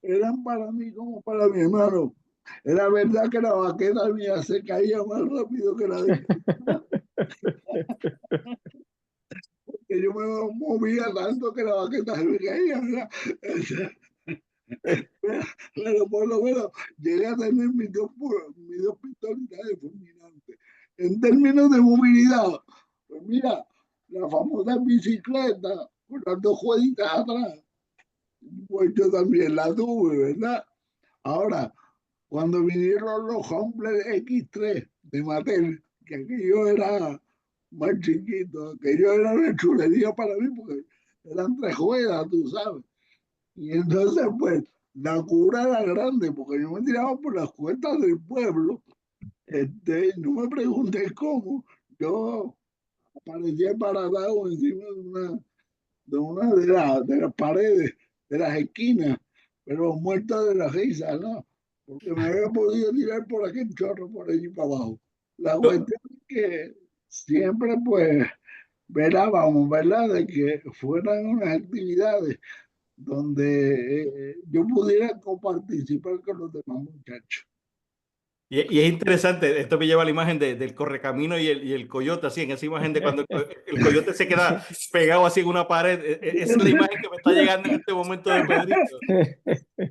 S2: eran para mí como para mi hermano. Era verdad que la baqueta mía se caía más rápido que la de mi hermano, que yo me movía tanto que la baqueta se me caía, ¿verdad? Pero por lo menos llegué a tener mis dos pistolitas de fulminante. En términos de movilidad, pues mira, la famosa bicicleta con las dos rueditas atrás, pues yo también la tuve, ¿verdad? Ahora, cuando vinieron los Humble X3 de Mattel, que aquello era más chiquito, aquello era una chulería para mí porque eran tres ruedas, tú sabes. Y entonces, pues, la cura era grande porque yo me tiraba por las cuentas del pueblo. No me preguntes cómo. Yo aparecía paradado encima de una de las paredes, de las esquinas, pero muerta de la risa, ¿no? Porque me había podido tirar por aquel chorro por allí para abajo. La cuestión es que siempre, pues, velábamos, ¿verdad? De que fueran unas actividades donde yo pudiera coparticipar con los demás muchachos.
S3: Y es interesante, esto me lleva a la imagen del correcamino y el coyote, así, en esa imagen de cuando el coyote se queda pegado así en una pared. Esa es la imagen que me está llegando en este momento de Pedrito.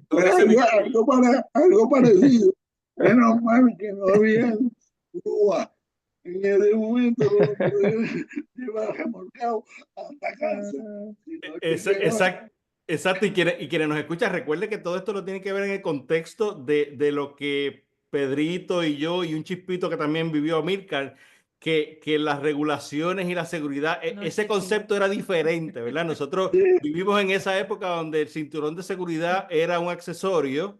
S3: Con ese bigote.
S2: Algo parecido. Menos mal que no había grúa. En ese momento no lo podía llevar remolcado hasta casa. Sino que llegaba.
S3: Exacto, y quienes nos escuchan, recuerde que todo esto lo tiene que ver en el contexto de lo que Pedrito y yo y un chispito que también vivió Amílcar, que las regulaciones y la seguridad,
S1: No
S3: ese
S1: existía.
S3: concepto era diferente, ¿verdad? Nosotros vivimos en esa época donde el cinturón de seguridad era un accesorio,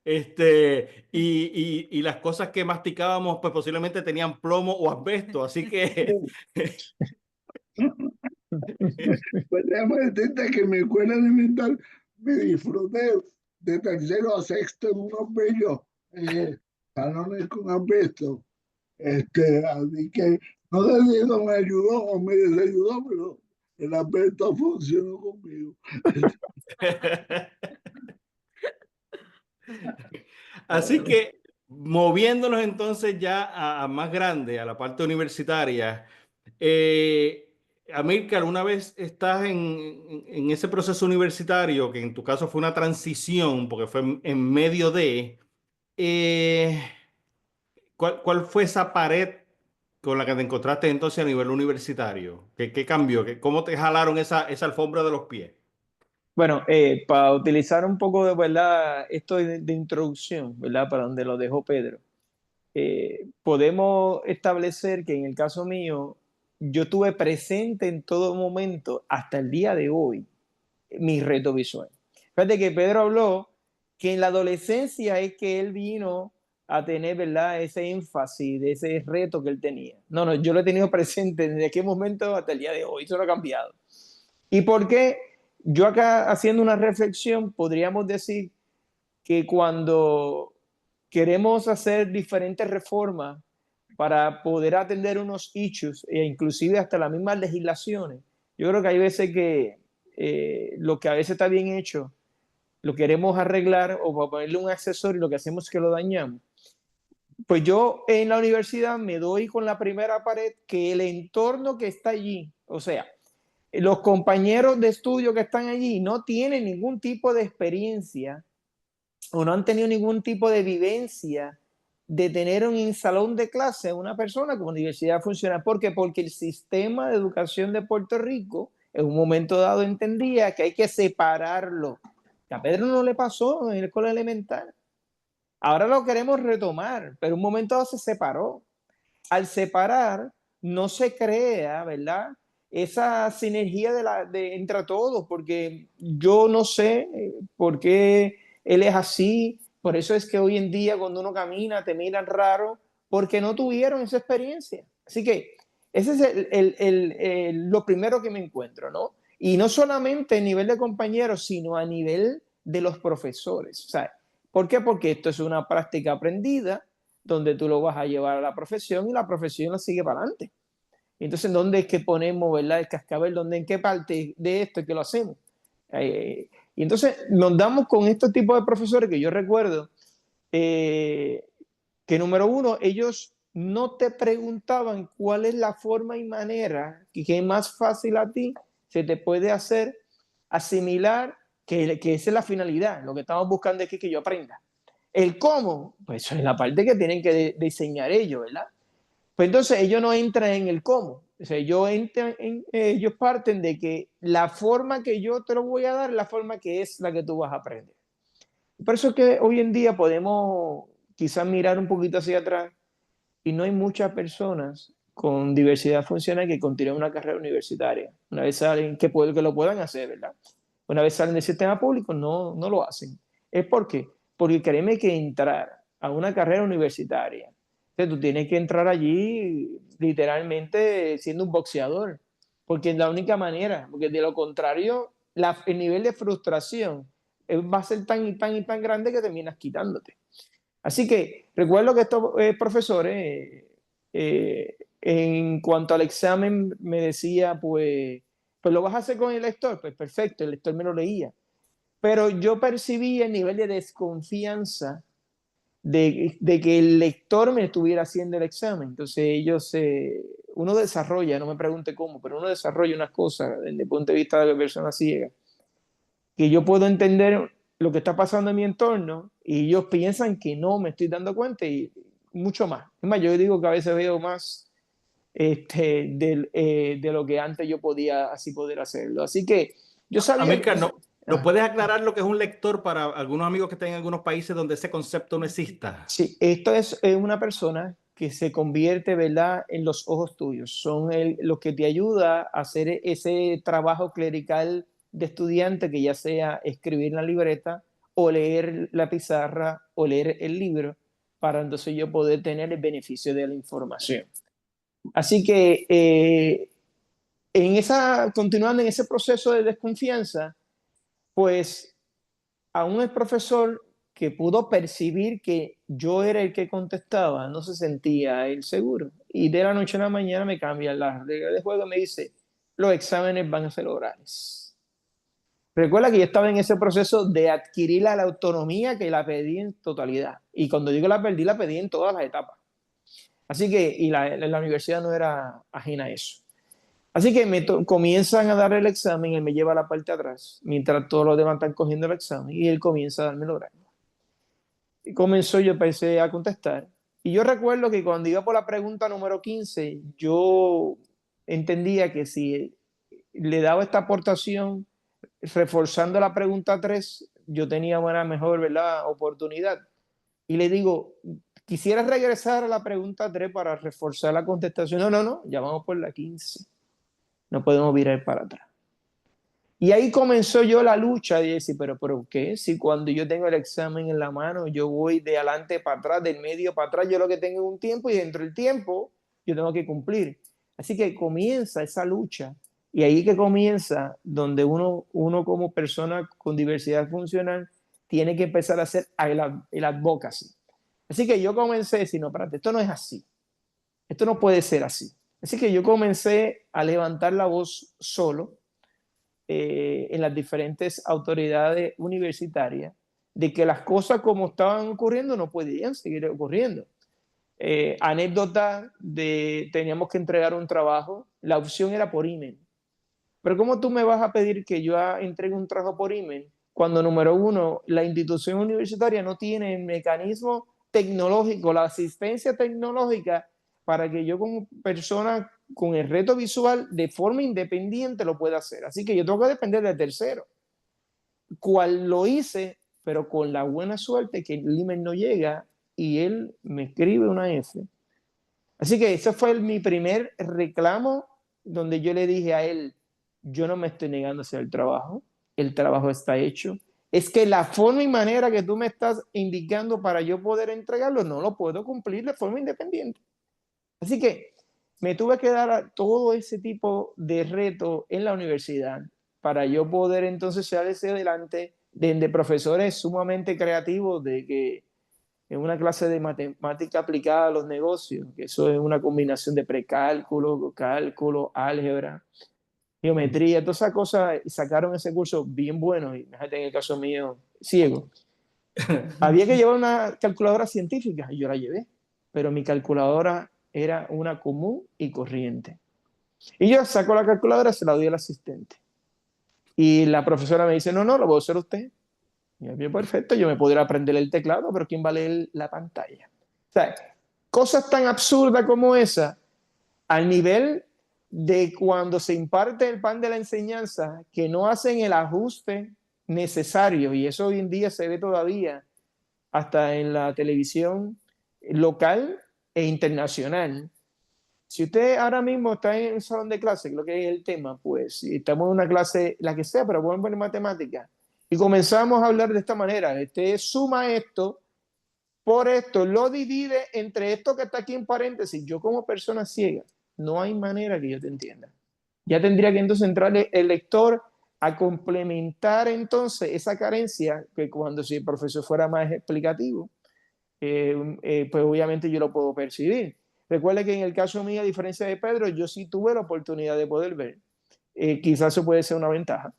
S3: y las cosas que masticábamos, pues posiblemente tenían plomo o asbesto, así que...
S2: Pues déjame decirte que en mi escuela elemental me disfruté de tercero a sexto en unos bellos salones con asbesto. Así que no sé si eso me ayudó o me desayudó, pero el asbesto funcionó conmigo.
S3: Así que moviéndonos entonces ya a más grande, a la parte universitaria, Amílcar, una vez estás en ese proceso universitario, que en tu caso fue una transición, porque fue en medio de, eh, ¿cuál fue esa pared con la que te encontraste entonces a nivel universitario? ¿Qué cambió? ¿Cómo te jalaron esa alfombra de los pies?
S4: Bueno, para utilizar un poco de verdad esto de introducción, ¿verdad? Para donde lo dejó Pedro, podemos establecer que en el caso mío, yo tuve presente en todo momento, hasta el día de hoy, mi reto visual. Fíjate que Pedro habló que en la adolescencia es que él vino a tener, ¿verdad? Ese énfasis de ese reto que él tenía. No, no, yo lo he tenido presente desde aquel momento hasta el día de hoy, eso no ha cambiado. ¿Y por qué? Yo acá haciendo una reflexión, podríamos decir que cuando queremos hacer diferentes reformas para poder atender unos issues e inclusive hasta las mismas legislaciones, yo creo que hay veces que lo que a veces está bien hecho lo queremos arreglar o para ponerle un accesorio y lo que hacemos es que lo dañamos. Pues yo en la universidad me doy con la primera pared que el entorno que está allí, o sea, los compañeros de estudio que están allí no tienen ningún tipo de experiencia o no han tenido ningún tipo de vivencia de tener un salón de clase una persona como universidad funciona. ¿Por qué? Porque el sistema de educación de Puerto Rico en un momento dado entendía que hay que separarlo. A Pedro no le pasó en la escuela elemental. Ahora lo queremos retomar, pero en un momento dado se separó. Al separar, no se crea, ¿verdad? Esa sinergia entre todos, porque yo no sé por qué él es así. Por eso es que hoy en día cuando uno camina te miran raro, porque no tuvieron esa experiencia. Así que ese es lo primero que me encuentro, ¿no? Y no solamente a nivel de compañeros, sino a nivel de los profesores. O sea, ¿por qué? Porque esto es una práctica aprendida donde tú lo vas a llevar a la profesión y la profesión la sigue para adelante. Entonces, ¿dónde es que ponemos, verdad, el cascabel? ¿Dónde, en qué parte de esto es que lo hacemos? Y entonces nos damos con estos tipos de profesores que yo recuerdo que número uno, ellos no te preguntaban cuál es la forma y manera que es más fácil a ti se te puede hacer asimilar que esa es la finalidad, lo que estamos buscando es que yo aprenda. El cómo, pues eso es la parte que tienen que diseñar ellos, ¿verdad? Pues entonces ellos no entran en el cómo. O sea, ellos parten de que la forma que yo te lo voy a dar es la forma que es la que tú vas a aprender. Por eso es que hoy en día podemos quizás mirar un poquito hacia atrás y no hay muchas personas con diversidad funcional que continúen una carrera universitaria. Una vez salen, que lo puedan hacer, ¿verdad? Una vez salen del sistema público, no lo hacen. ¿Es por qué? Porque créeme que entrar a una carrera universitaria, o sea, tú tienes que entrar allí literalmente siendo un boxeador, porque es la única manera, porque de lo contrario, el nivel de frustración va a ser tan y tan y tan grande que terminas quitándote. Así que recuerdo que estos profesores, en cuanto al examen, me decía, pues lo vas a hacer con el lector, pues perfecto, el lector me lo leía. Pero yo percibí el nivel de desconfianza de que el lector me estuviera haciendo el examen. Entonces uno desarrolla, no me pregunte cómo, pero uno desarrolla unas cosas desde el punto de vista de persona ciega, que yo puedo entender lo que está pasando en mi entorno y ellos piensan que no me estoy dando cuenta y mucho más. Es más, yo digo que a veces veo más de lo que antes yo podía así poder hacerlo. Así que yo sabía...
S3: Amílcar, ¿nos
S4: Ah,
S3: puedes aclarar lo que es un lector para algunos amigos que están en algunos países donde ese concepto no exista?
S4: sí, esto es una persona que se convierte, ¿verdad?, en los ojos tuyos. Son los que te ayuda a hacer ese trabajo clerical de estudiante, que ya sea escribir la libreta o leer la pizarra o leer el libro, para entonces yo poder tener el beneficio de la información. Así que continuando en ese proceso de desconfianza, pues aún el profesor, que pudo percibir que yo era el que contestaba, no se sentía él seguro. Y de la noche a la mañana me cambia las reglas de juego y me dice, los exámenes van a ser orales. Recuerda que yo estaba en ese proceso de adquirir la autonomía, que la pedí en totalidad. Y cuando digo la perdí, la pedí en todas las etapas. Así que, y la universidad no era ajena a eso. Así que comienzan a dar el examen, él me lleva a la parte de atrás, mientras todos los demás están cogiendo el examen, y él comienza a darme el horario. Y comenzó, yo empecé a contestar. Y yo recuerdo que cuando iba por la pregunta número 15, yo entendía que si le daba esta aportación, reforzando la pregunta 3, yo tenía una mejor, ¿verdad?, oportunidad. Y le digo, quisiera regresar a la pregunta 3 para reforzar la contestación. No, ya vamos por la 15. No podemos virar para atrás. Y ahí comenzó yo la lucha de decir, pero ¿qué? Si cuando yo tengo el examen en la mano, yo voy de adelante para atrás, del medio para atrás, yo lo que tengo es un tiempo y dentro del tiempo yo tengo que cumplir. Así que comienza esa lucha y ahí que comienza donde uno como persona con diversidad funcional tiene que empezar a hacer el advocacy. Así que yo comencé a decir, no, espérate, esto no es así. Esto no puede ser así. Así que yo comencé a levantar la voz solo en las diferentes autoridades universitarias de que las cosas como estaban ocurriendo no podían seguir ocurriendo. Anécdota de teníamos que entregar un trabajo, la opción era por email. Pero ¿cómo tú me vas a pedir que yo entregue un trabajo por email cuando, número uno, la institución universitaria no tiene el mecanismo tecnológico, la asistencia tecnológica para que yo como persona con el reto visual de forma independiente lo pueda hacer? Así que yo tengo que depender de tercero. Cual lo hice, pero con la buena suerte que el email no llega y él me escribe una F. Así que ese fue mi primer reclamo, donde yo le dije a él, yo no me estoy negando a hacer el trabajo está hecho. Es que la forma y manera que tú me estás indicando para yo poder entregarlo, no lo puedo cumplir de forma independiente. Así que me tuve que dar todo ese tipo de reto en la universidad para yo poder entonces salir hacia adelante de profesores sumamente creativos, de que en una clase de matemática aplicada a los negocios, que eso es una combinación de precálculo, cálculo, álgebra, geometría, todas esas cosas, sacaron ese curso bien bueno, y en el caso mío, ciego. Había que llevar una calculadora científica, y yo la llevé, pero mi calculadora era una común y corriente. Y yo saco la calculadora, se la doy al asistente. Y la profesora me dice, no, lo voy a hacer usted. Y yo, perfecto, yo me podría aprender el teclado, pero ¿quién va a leer la pantalla? O sea, cosas tan absurdas como esa, al nivel de cuando se imparte el pan de la enseñanza, que no hacen el ajuste necesario, y eso hoy en día se ve todavía hasta en la televisión local e internacional. Si usted ahora mismo está en un salón de clase, que es lo que es el tema, pues si estamos en una clase, la que sea, pero podemos poner matemática, y comenzamos a hablar de esta manera, usted suma esto por esto, lo divide entre esto que está aquí en paréntesis. Yo como persona ciega, no hay manera que yo te entienda. Ya tendría que entonces entrar el lector a complementar entonces esa carencia, que cuando si el profesor fuera más explicativo, pues obviamente yo lo puedo percibir. Recuerda que en el caso mío, a diferencia de Pedro, yo sí tuve la oportunidad de poder ver. Quizás eso puede ser una ventaja.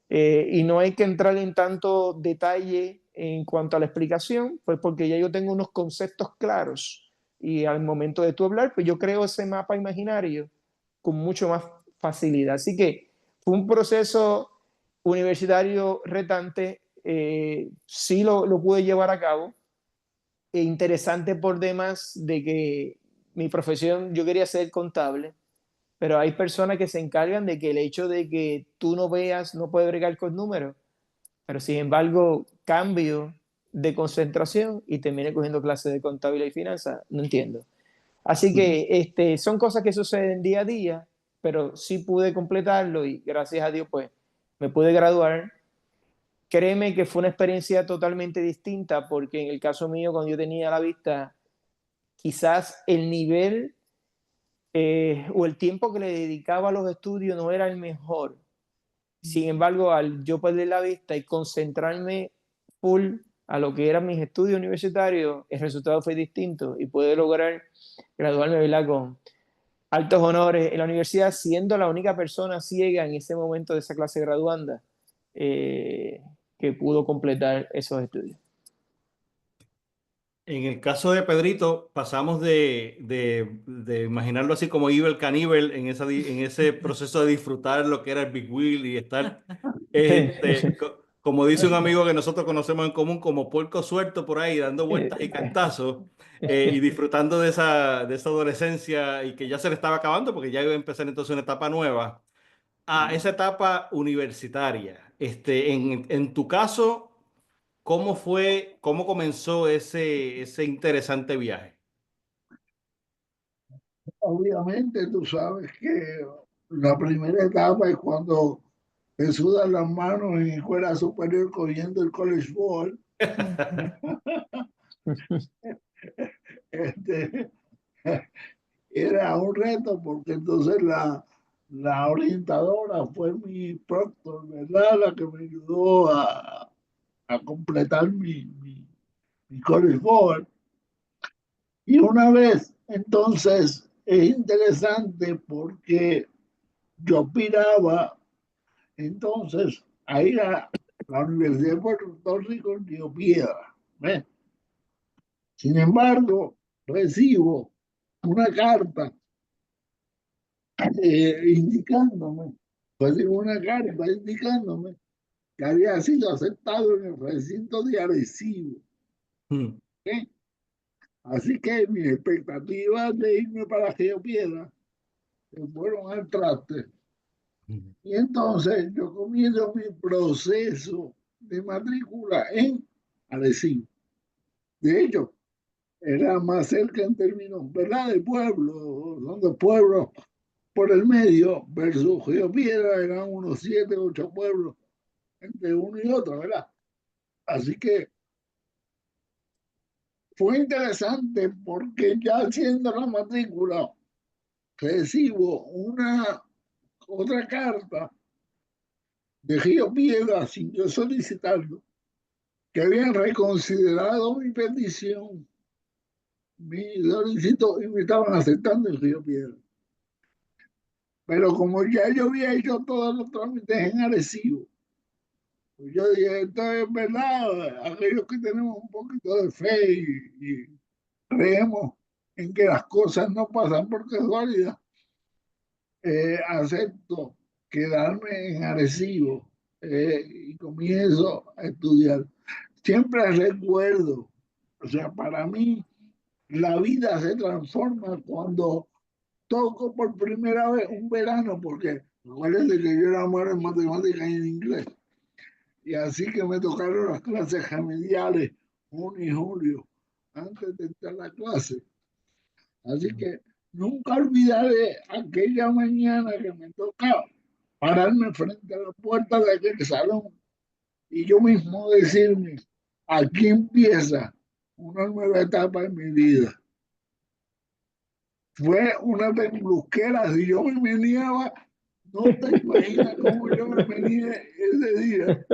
S4: Y no hay que entrar en tanto detalle en cuanto a la explicación, pues porque ya yo tengo unos conceptos claros y al momento de tú hablar, pues yo creo ese mapa imaginario con mucho más facilidad. Así que fue un proceso universitario retante, sí lo pude llevar a cabo, e interesante por demás de que mi profesión, yo quería ser contable, pero hay personas que se encargan de que el hecho de que tú no veas, no puedes bregar con números, pero sin embargo, cambio de concentración y termine cogiendo clases de contabilidad y finanzas, no entiendo. Así que son cosas que suceden día a día, pero sí pude completarlo y gracias a Dios, pues me pude graduar. Créeme que fue una experiencia totalmente distinta porque en el caso mío, cuando yo tenía la vista, quizás el nivel o el tiempo que le dedicaba a los estudios no era el mejor. Sin embargo, al yo perder la vista y concentrarme full a lo que eran mis estudios universitarios, el resultado fue distinto y pude lograr graduarme, ¿verdad?, con altos honores en la universidad, siendo la única persona ciega en ese momento de esa clase graduanda eh, que pudo completar esos estudios.
S3: En el caso de Pedrito, pasamos de imaginarlo así como Evel Knievel en ese proceso de disfrutar lo que era el Big Wheel y estar, como dice un amigo que nosotros conocemos en común, como puerco suelto por ahí, dando vueltas y cantazos, y disfrutando de esa adolescencia y que ya se le estaba acabando porque ya iba a empezar entonces una etapa nueva, a esa etapa universitaria. En tu caso, ¿cómo fue, cómo comenzó ese interesante viaje?
S2: Obviamente tú sabes que la primera etapa es cuando te sudan las manos en escuela superior cogiendo el College Board. Este, era un reto porque entonces la orientadora fue mi proctor, ¿verdad? La que me ayudó a completar mi College Board. Y una vez, entonces, es interesante porque yo aspiraba entonces a ir a la Universidad de Puerto Rico en Río Piedra. ¿Ves? Sin embargo, recibo una carta indicándome, recibo una carta indicándome que había sido aceptado en el recinto de Arecibo.
S3: Mm.
S2: ¿Eh? Así que mis expectativas de irme para Río Piedra se fueron al traste. Y entonces yo comienzo mi proceso de matrícula en Arecibo. De hecho, era más cerca en términos, ¿verdad?, de pueblo, son de pueblos por el medio, versus Río Piedra eran unos 7, 8 pueblos entre uno y otro, ¿verdad? Así que fue interesante porque ya haciendo la matrícula recibo una otra carta de Río Piedra sin yo solicitarlo, que habían reconsiderado mi petición, mi solicitud y me estaban aceptando en Río Piedra. Pero como ya yo había hecho todos los trámites en Arecibo, pues yo dije, esto es verdad, aquellos que tenemos un poquito de fe y creemos en que las cosas no pasan por casualidad, acepto quedarme en Arecibo y comienzo a estudiar. Siempre recuerdo, o sea, para mí la vida se transforma cuando toco por primera vez un verano, porque acuérdense que yo era malo en matemáticas y en inglés. Y así que me tocaron las clases remediales, junio y julio, antes de entrar a la clase. Así que nunca olvidaré aquella mañana que me tocaba pararme frente a la puerta de aquel salón y yo mismo decirme, aquí empieza una nueva etapa en mi vida. Fue una tembluzquera, si yo me meneaba, No te imaginas cómo yo me venía ese día,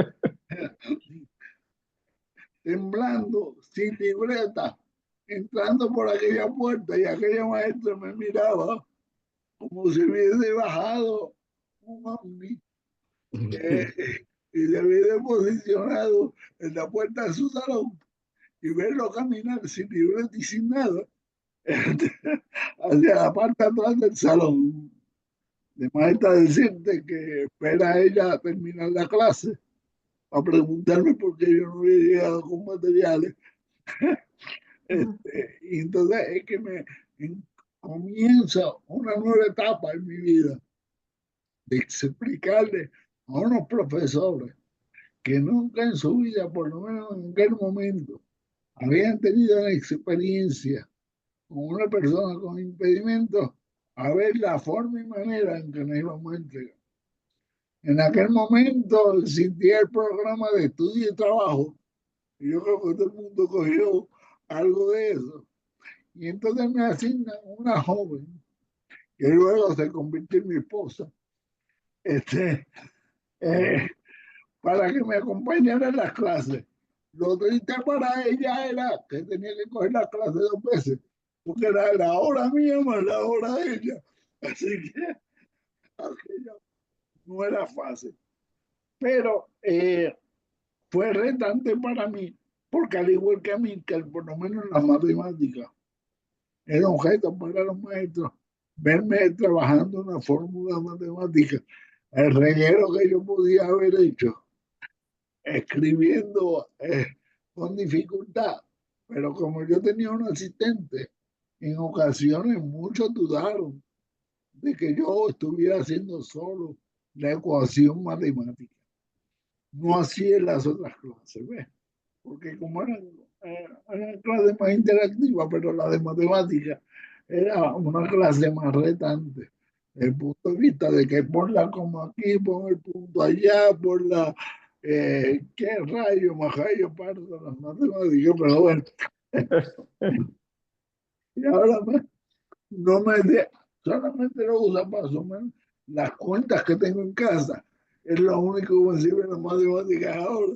S2: temblando, sin libreta, entrando por aquella puerta y aquella maestra me miraba como si hubiese bajado un ovni eh, y se hubiese posicionado en la puerta de su salón y verlo caminar sin libreta y sin nada hacia la parte de atrás del salón. De maestra decirte que espera ella terminar la clase a preguntarme por qué yo no había llegado con materiales. Y entonces es que comienza una nueva etapa en mi vida de explicarle a unos profesores que nunca en su vida, por lo menos en aquel momento, habían tenido una experiencia con una persona con impedimentos, a ver la forma y manera en que nos íbamos a entregar. En aquel momento existía el programa de estudio y trabajo, y yo creo que todo el mundo cogió algo de eso. Y entonces me asignan una joven, que luego se convirtió en mi esposa, este, eh, para que me acompañara en las clases. Lo triste para ella era que tenía que coger la clase 2 veces, porque era la hora mía más la hora de ella. Así que aquello no era fácil. Pero fue retante para mí, porque al igual que a mí, que por lo menos en las matemáticas, era un objeto para los maestros, verme trabajando una fórmula matemática, el reguero que yo podía haber hecho, escribiendo con dificultad, pero como yo tenía un asistente, en ocasiones muchos dudaron de que yo estuviera haciendo solo la ecuación matemática. No así en las otras clases, ¿ves? Porque como eran clases más interactivas, pero la de matemática era una clase más retante. El punto de vista de que ponla como aquí, pon el punto allá, por la qué rayo, majayo, parto, las matemáticas, pero bueno, y ahora no me de, solamente lo usa más o menos las cuentas que tengo en casa. Es lo único que me sirve las matemáticas ahora.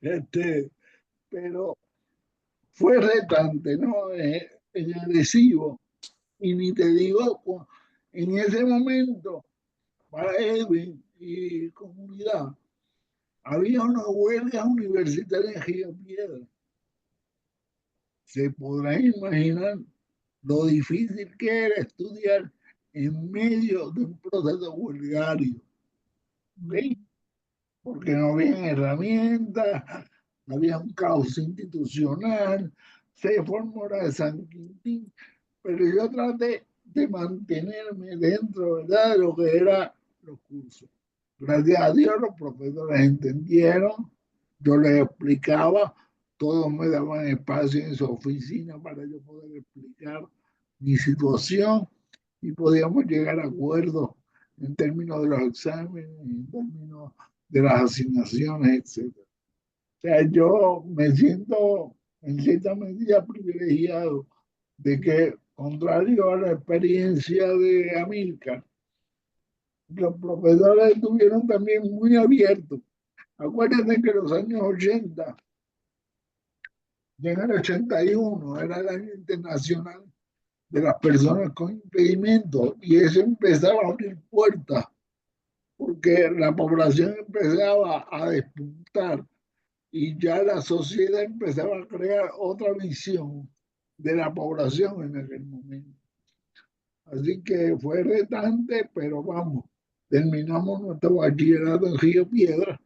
S2: este, pero fue retante, ¿no? Es agresivo. Y ni te digo, en ese momento, para Edwin y comunidad, había una huelga universitaria en Río Piedra. Se podrán imaginar lo difícil que era estudiar en medio de un proceso huelgario, ¿sí? Porque no había herramientas, había un caos institucional, se formó la de San Quintín, pero yo traté de mantenerme dentro, ¿verdad?, de lo que eran los cursos. Gracias a Dios los profesores entendieron, yo les explicaba, todos me daban espacio en su oficina para yo poder explicar mi situación y podíamos llegar a acuerdos en términos de los exámenes, en términos de las asignaciones, etcétera. O sea, yo me siento en cierta medida privilegiado de que, contrario a la experiencia de Amílcar, los profesores estuvieron también muy abiertos. Acuérdense que en los años 80, ya en el 81, era el año internacional de las personas con impedimentos y eso empezaba a abrir puertas porque la población empezaba a despuntar y ya la sociedad empezaba a crear otra visión de la población en aquel momento. Así que fue retante, pero vamos, terminamos nuestro bachillerato en Río Piedra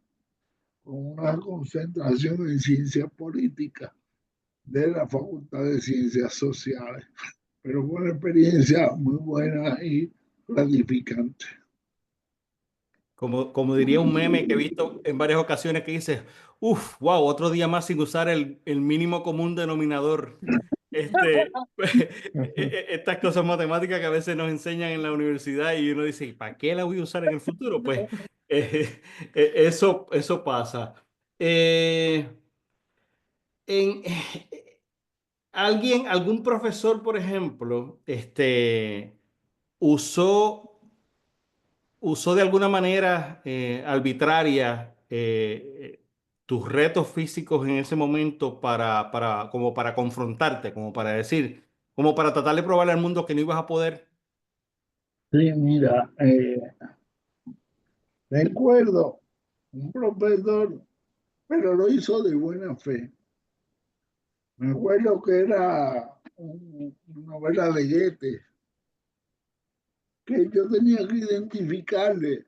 S2: con una concentración en ciencias políticas de la Facultad de Ciencias Sociales. Pero fue una experiencia muy buena y gratificante.
S3: Como diría un meme que he visto en varias ocasiones que dice, uff, wow, otro día más sin usar el mínimo común denominador. Estas cosas matemáticas que a veces nos enseñan en la universidad y uno dice, ¿para qué la voy a usar en el futuro? Pues eso pasa. Eh, en, algún profesor, por ejemplo, usó usó de alguna manera arbitraria tus retos físicos en ese momento como para confrontarte, como para decir, como para tratar de probarle al mundo que no ibas a poder.
S2: Sí, mira, recuerdo un profesor, pero lo hizo de buena fe. Me acuerdo que era una novela de Goethe, que yo tenía que identificarle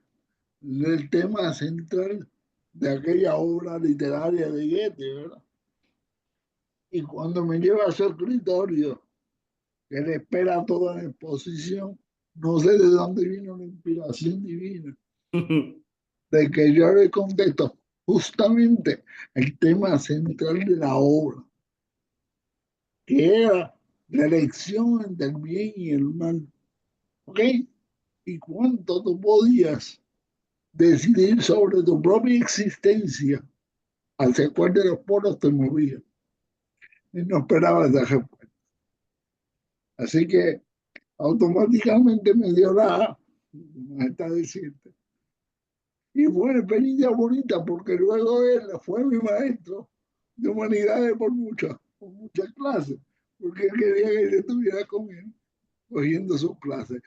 S2: el tema central de aquella obra literaria de Goethe, ¿verdad? Y cuando me lleva a su escritorio, que le espera toda la exposición, no sé de dónde vino la inspiración divina, de que yo le contesto justamente el tema central de la obra, que era la elección entre el bien y el mal. ¿Ok? Y cuánto tú podías decidir sobre tu propia existencia hacia cuál de los polos te movías. Y no esperaba esa respuesta. Así que automáticamente me dio la está decirte. Y fue una experiencia bonita porque luego él fue mi maestro de humanidades por muchas clases, porque él quería que yo estuviera con él cogiendo sus clases.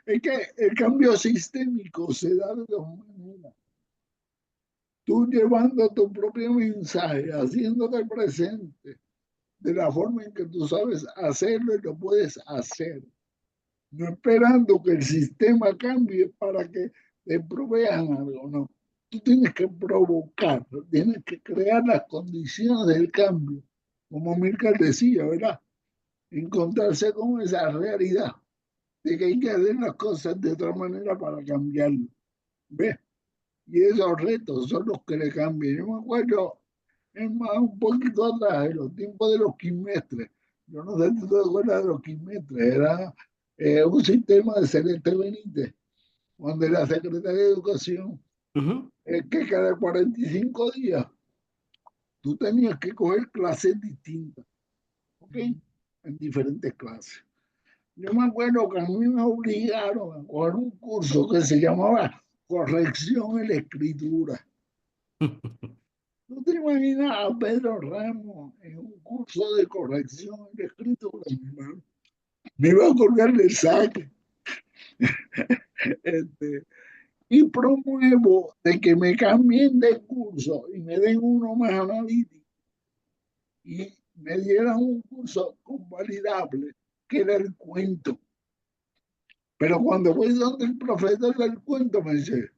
S2: Es que el cambio sistémico se da de dos maneras. Tú llevando tu propio mensaje, haciéndote presente de la forma en que tú sabes hacerlo y lo puedes hacer, no esperando que el sistema cambie para que te provean algo, no. Tú tienes que provocar, tienes que crear las condiciones del cambio, como Milcar decía, ¿verdad? Encontrarse con esa realidad de que hay que hacer las cosas de otra manera para cambiarlo. ¿Ves? Y esos retos son los que le cambian. Yo me acuerdo, es más, un poquito atrás, en los tiempos de los quimestres. Yo no sé si tú te acuerdas de los quimestres, era un sistema de Celeste Benítez, donde la Secretaría de Educación, que cada 45 días tú tenías que coger clases distintas, ¿ok? En diferentes clases. Yo me acuerdo que a mí me obligaron a coger un curso que se llamaba Corrección en la Escritura. ¿No te imaginas a Pedro Ramos en un curso de corrección en la escritura, mi hermano? Me iba a colgar del saque. Este, y promuevo de que me cambien de curso y me den uno más analítico y me dieran un curso convalidable, que era el cuento. Pero cuando voy donde el profesor del cuento me dice,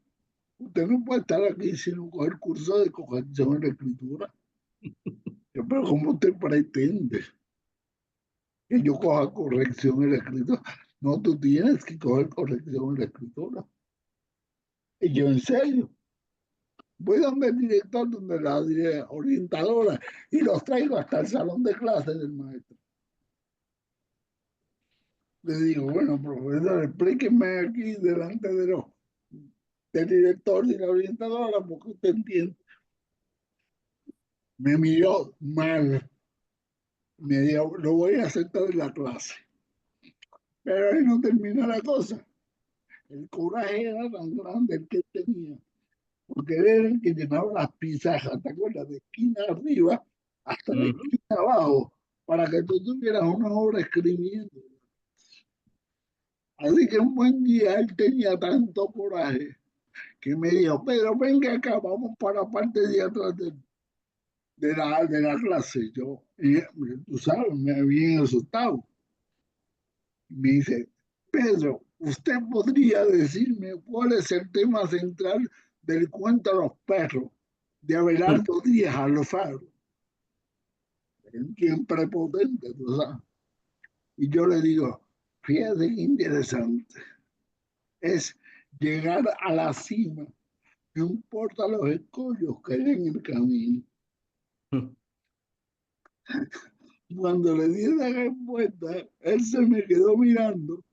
S2: usted no puede estar aquí sin coger curso de corrección en la escritura. Yo, pero ¿cómo usted pretende que yo coja corrección en la escritura? No, tú tienes que coger corrección en la escritura. Y yo, en serio, voy donde el director, donde la orientadora, y los traigo hasta el salón de clase del maestro. Le digo, bueno, profesor, explíqueme aquí delante del director y la orientadora, porque usted entiende. Me miró mal, me dijo, lo voy a aceptar en la clase. Pero ahí no termina la cosa. El coraje era tan grande el que tenía, porque él era el que llenaba las pizarras, ¿te acuerdas? De esquina arriba hasta la esquina abajo, para que tú tuvieras una obra escribiendo. Así que un buen día él tenía tanto coraje que me dijo, Pedro, venga acá, vamos para la parte de atrás de la clase. Yo, tú sabes, me había asustado. Me dice, Pedro, ¿usted podría decirme cuál es el tema central del cuento a los perros de Abelardo Díaz Alfaro? Un quien prepotente, tú sabes. Y yo le digo, fíjate qué interesante. Es llegar a la cima, no importa los escollos que hay en el camino. Cuando le di la respuesta, él se me quedó mirando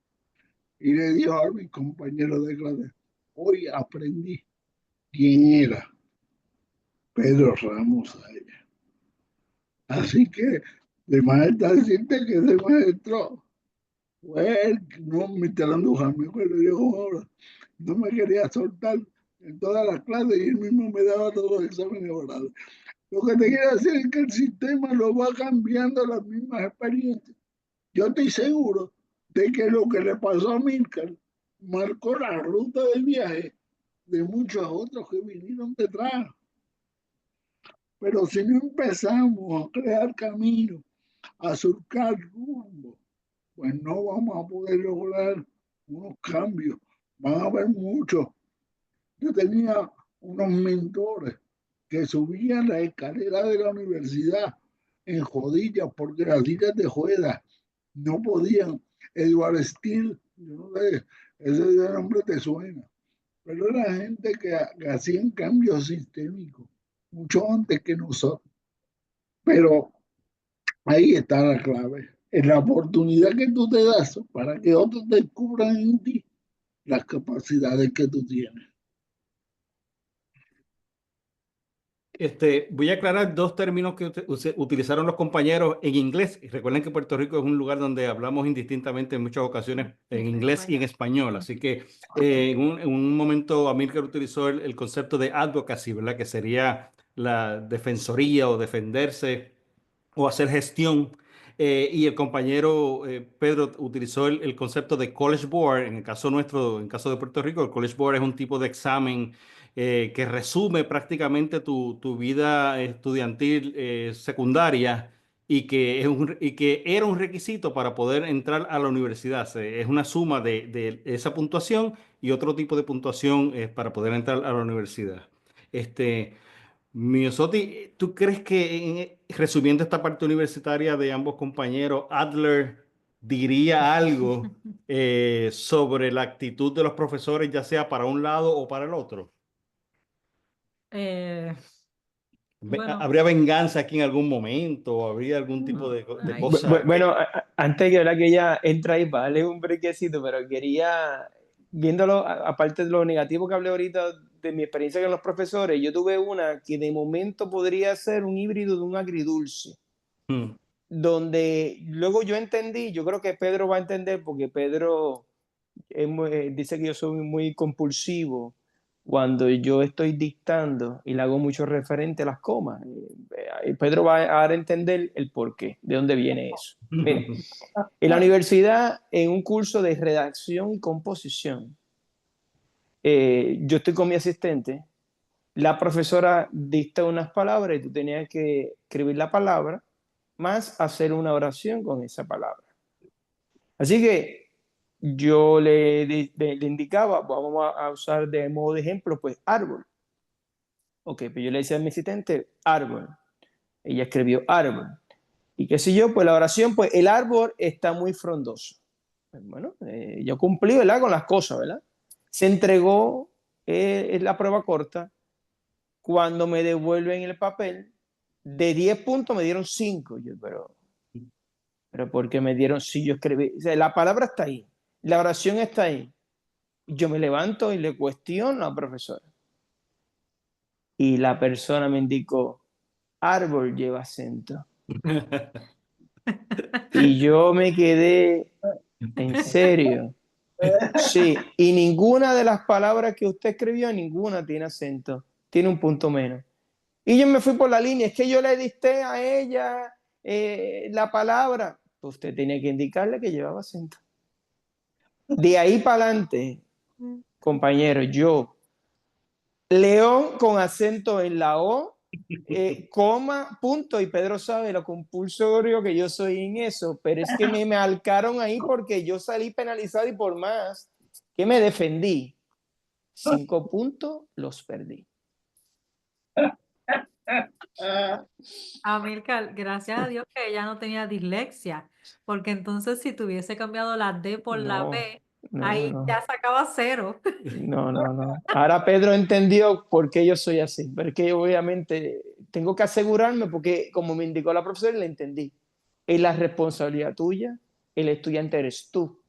S2: y le dijo a mis compañeros de clase, hoy aprendí quién era Pedro Ramos Aya. Así que de maestra decirte que ese maestro Pues no, Mr. Andújar, me acuerdo yo como ahora, no me quería soltar en todas las clases y él mismo me daba todos los exámenes orales. Lo que te quiero decir es que el sistema lo va cambiando las mismas experiencias. Yo estoy seguro de que lo que le pasó a Milcar marcó la ruta del viaje de muchos otros que vinieron detrás. Pero si no empezamos a crear caminos, a surcar rumbo, pues no vamos a poder lograr unos cambios. Van a haber muchos. Yo tenía unos mentores que subían la escalera de la universidad en jodillas porque las sillas de juega no podían. Edward Steele, yo no sé, ese nombre te suena, pero era gente que hacían cambios sistémicos mucho antes que nosotros. Pero ahí está la clave, en la oportunidad que tú te das para que otros descubran en ti las capacidades que tú tienes.
S3: Voy a aclarar dos términos que utilizaron los compañeros en inglés. Y recuerden que Puerto Rico es un lugar donde hablamos indistintamente en muchas ocasiones en inglés y en español. Así que en un momento Amílcar utilizó el concepto de advocacy, ¿verdad? Que sería la defensoría o defenderse o hacer gestión. Y el compañero Pedro utilizó el concepto de College Board. En el caso nuestro, en el caso de Puerto Rico, el College Board es un tipo de examen que resume prácticamente tu vida estudiantil secundaria y que era un requisito para poder entrar a la universidad. Es una suma de esa puntuación y otro tipo de puntuación para poder entrar a la universidad. Este, Miosotti, ¿tú crees que resumiendo esta parte universitaria de ambos compañeros, Adler diría algo sobre la actitud de los profesores, ya sea para un lado o para el otro?
S1: Eh, bueno,
S3: ¿Habría venganza aquí en algún momento? ¿O habría algún tipo de
S1: ay,
S3: cosa
S4: Bueno, antes que, ¿verdad? Que ella entra ahí para darle un brequecito, pero quería, viéndolo, aparte de lo negativo que hablé ahorita de mi experiencia con los profesores, yo tuve una que de momento podría ser un híbrido de un agridulce,
S3: Hmm.
S4: donde luego yo entendí, yo creo que Pedro va a entender, porque Pedro dice que yo soy muy compulsivo cuando yo estoy dictando y le hago mucho referente a las comas. Pedro va a dar a entender el porqué, de dónde viene eso. Mire, en la universidad, en un curso de redacción y composición, yo estoy con mi asistente, la profesora dicta unas palabras y tú tenías que escribir la palabra más hacer una oración con esa palabra. Así que yo le indicaba, vamos a usar de modo de ejemplo, pues árbol. Ok, pues yo le decía a mi asistente, árbol. Ella escribió árbol. Y qué sé yo, pues la oración, pues el árbol está muy frondoso. Pues bueno, yo cumplí, ¿verdad? Con las cosas, ¿verdad? Se entregó la prueba corta. Cuando me devuelven el papel, de 10 puntos me dieron 5. Yo, pero ¿por qué me dieron? Sí, yo escribí. O sea, la palabra está ahí, la oración está ahí. Yo me levanto y le cuestiono al profesor. Y la persona me indicó, árbol lleva acento. Y yo me quedé, en serio. Sí, y ninguna de las palabras que usted escribió, ninguna tiene acento, tiene un punto menos. Y yo me fui por la línea, es que yo le dicté a ella la palabra, usted tenía que indicarle que llevaba acento. De ahí para adelante, compañero, yo, León con acento en la O, coma, punto, y Pedro sabe lo compulsorio que yo soy en eso, pero es que me marcaron ahí porque yo salí penalizado y por más que me defendí, 5 puntos los perdí.
S1: Amílcar, gracias a Dios que ella no tenía dislexia, porque entonces si tuviese cambiado la D por la
S4: No,
S1: B,
S4: no,
S1: ahí
S4: no.
S1: ya sacaba 0.
S4: No, no, no. Ahora Pedro entendió por qué yo soy así, pero es que obviamente tengo que asegurarme porque como me indicó la profesora, le entendí. Es la responsabilidad tuya, el estudiante eres tú.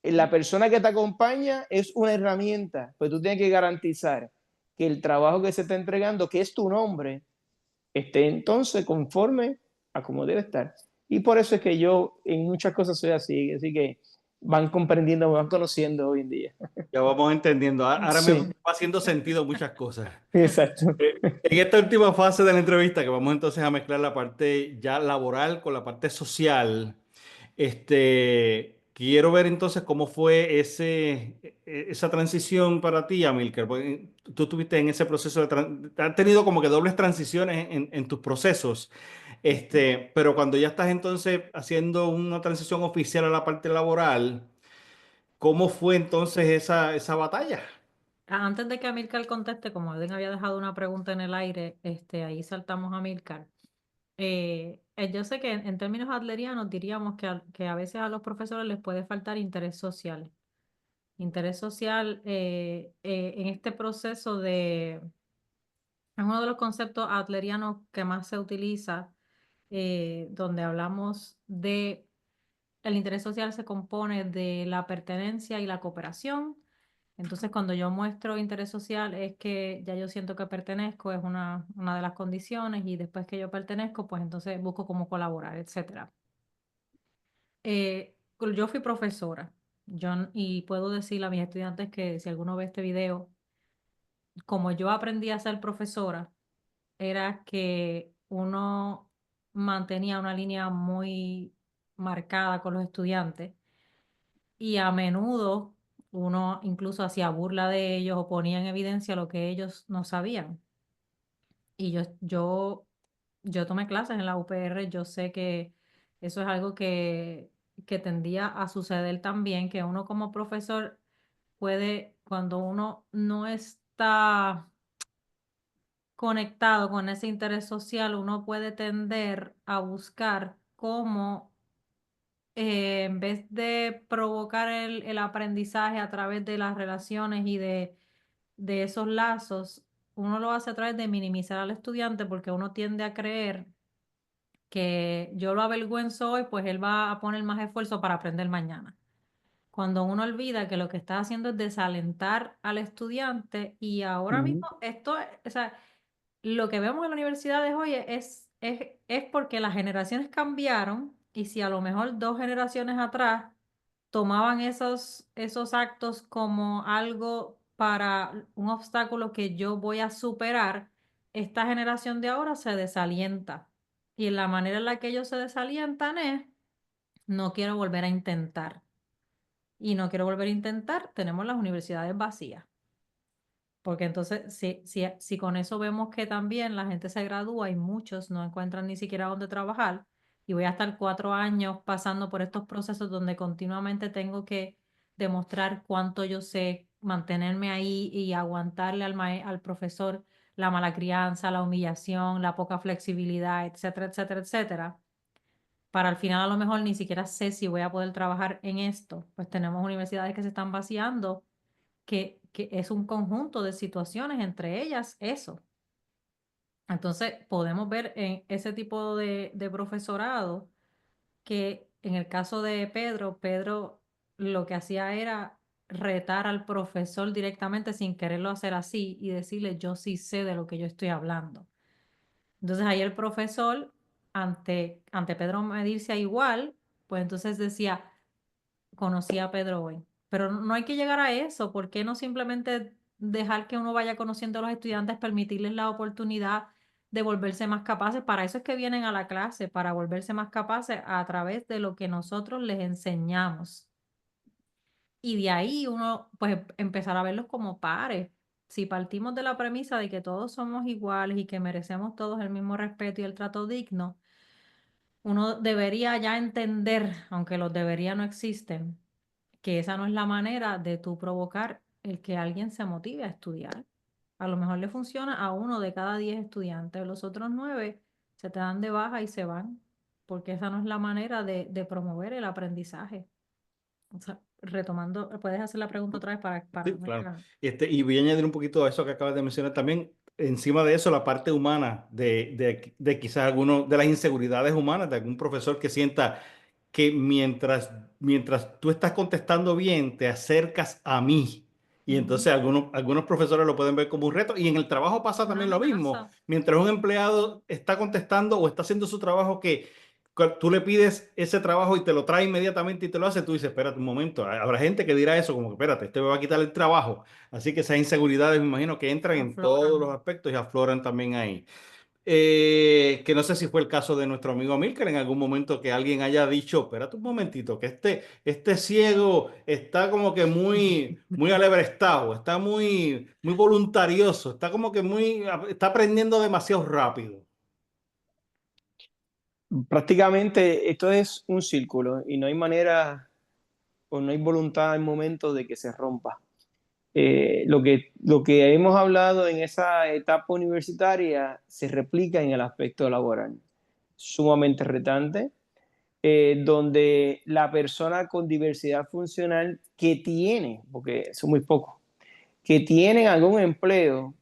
S4: La persona que te acompaña es una herramienta, pues tú tienes que garantizar que el trabajo que se está entregando, que es tu nombre, esté entonces conforme a como debe estar. Y por eso es que yo en muchas cosas soy así que van comprendiendo, me van conociendo hoy en día.
S3: Ya vamos entendiendo. Ahora me
S4: Sí,
S3: va haciendo sentido muchas cosas.
S4: exacto.
S3: En esta última fase de la entrevista, que vamos entonces a mezclar la parte ya laboral con la parte social, quiero ver entonces cómo fue esa transición para ti, Amílcar. Porque tú estuviste en ese proceso has tenido como que dobles transiciones en tus procesos. Pero cuando ya estás entonces haciendo una transición oficial a la parte laboral, ¿cómo fue entonces esa batalla?
S1: Antes de que Amílcar conteste, como Eden había dejado una pregunta en el aire, ahí saltamos a Amílcar. Yo sé que en términos adlerianos diríamos que a veces a los profesores les puede faltar interés social. Interés social en este proceso es uno de los conceptos adlerianos que más se utiliza, donde hablamos de el interés social se compone de la pertenencia y la cooperación. Entonces, cuando yo muestro interés social es que ya yo siento que pertenezco, es una de las condiciones, y después que yo pertenezco, pues entonces busco cómo colaborar, etcétera. Yo fui profesora, y puedo decirle a mis estudiantes que si alguno ve este video, como yo aprendí a ser profesora, era que uno mantenía una línea muy marcada con los estudiantes, y a menudo uno incluso hacía burla de ellos o ponía en evidencia lo que ellos no sabían. Y yo tomé clases en la UPR, yo sé que eso es algo que tendía a suceder también, que uno como profesor puede, cuando uno no está conectado con ese interés social, uno puede tender a buscar cómo, en vez de provocar el aprendizaje a través de las relaciones y de esos lazos, uno lo hace a través de minimizar al estudiante, porque uno tiende a creer que yo lo avergüenzo hoy, pues él va a poner más esfuerzo para aprender mañana. Cuando uno olvida que lo que está haciendo es desalentar al estudiante, y ahora
S4: Ujú.
S1: mismo o sea, lo que vemos en las universidades hoy es porque las generaciones cambiaron, y si a lo mejor 2 generaciones atrás tomaban esos actos como algo para un obstáculo que yo voy a superar, esta generación de ahora se desalienta. Y la manera en la que ellos se desalientan es, no quiero volver a intentar. Y no quiero volver a intentar, tenemos las universidades vacías. Porque entonces, si con eso vemos que también la gente se gradúa y muchos no encuentran ni siquiera dónde trabajar, y voy a estar 4 años pasando por estos procesos donde continuamente tengo que demostrar cuánto yo sé, mantenerme ahí y aguantarle al profesor la mala crianza, la humillación, la poca flexibilidad, etcétera, etcétera, etcétera, para al final a lo mejor ni siquiera sé si voy a poder trabajar en esto. Pues tenemos universidades que se están vaciando, que es un conjunto de situaciones, entre ellas eso. Entonces, podemos ver en ese tipo de profesorado que en el caso de Pedro lo que hacía era retar al profesor directamente sin quererlo hacer así y decirle, yo sí sé de lo que yo estoy hablando. Entonces ahí el profesor, ante Pedro medirse a igual, pues entonces decía, conocí a Pedro hoy. Pero no hay que llegar a eso. ¿Por qué no simplemente dejar que uno vaya conociendo a los estudiantes, permitirles la oportunidad de volverse más capaces? Para eso es que vienen a la clase, para volverse más capaces a través de lo que nosotros les enseñamos. Y de ahí uno, pues, empezar a verlos como pares. Si partimos de la premisa de que todos somos iguales y que merecemos todos el mismo respeto y el trato digno, uno debería ya entender, aunque los debería no existen, que esa no es la manera de tú provocar el que alguien se motive a estudiar. A lo mejor le funciona a 1 de cada 10 estudiantes, los otros 9 se te dan de baja y se van, porque esa no es la manera de promover el aprendizaje. O sea, retomando, puedes hacer la pregunta otra vez para
S3: Sí, claro. Y voy a añadir un poquito a eso que acabas de mencionar también. Encima de eso, la parte humana de quizás alguno de las inseguridades humanas de algún profesor que sienta que mientras tú estás contestando bien, te acercas a mí. Y
S1: Ujú.
S3: entonces algunos profesores lo pueden ver como un reto. Y en el trabajo pasa
S1: Una
S3: también lo mismo.
S1: amenaza.
S3: Mientras un empleado está contestando o está haciendo su trabajo que tú le pides ese trabajo y te lo trae inmediatamente y te lo hace, tú dices, espérate un momento, habrá gente que dirá eso, como que espérate, este me va a quitar el trabajo. Así que esas inseguridades me imagino que entran en todos los
S1: Afloran.
S3: aspectos y afloran también ahí. Que no sé si fue el caso de nuestro amigo Amílcar en algún momento que alguien haya dicho, espérate un momentito, que este ciego está como que muy alebrestado, está muy voluntarioso, está como que está aprendiendo demasiado rápido.
S4: Prácticamente esto es un círculo y no hay manera o no hay voluntad en momento de que se rompa. Lo que hemos hablado en esa etapa universitaria se replica en el aspecto laboral. Sumamente retante, donde la persona con diversidad funcional que tiene, porque son muy pocos, que tienen algún empleo,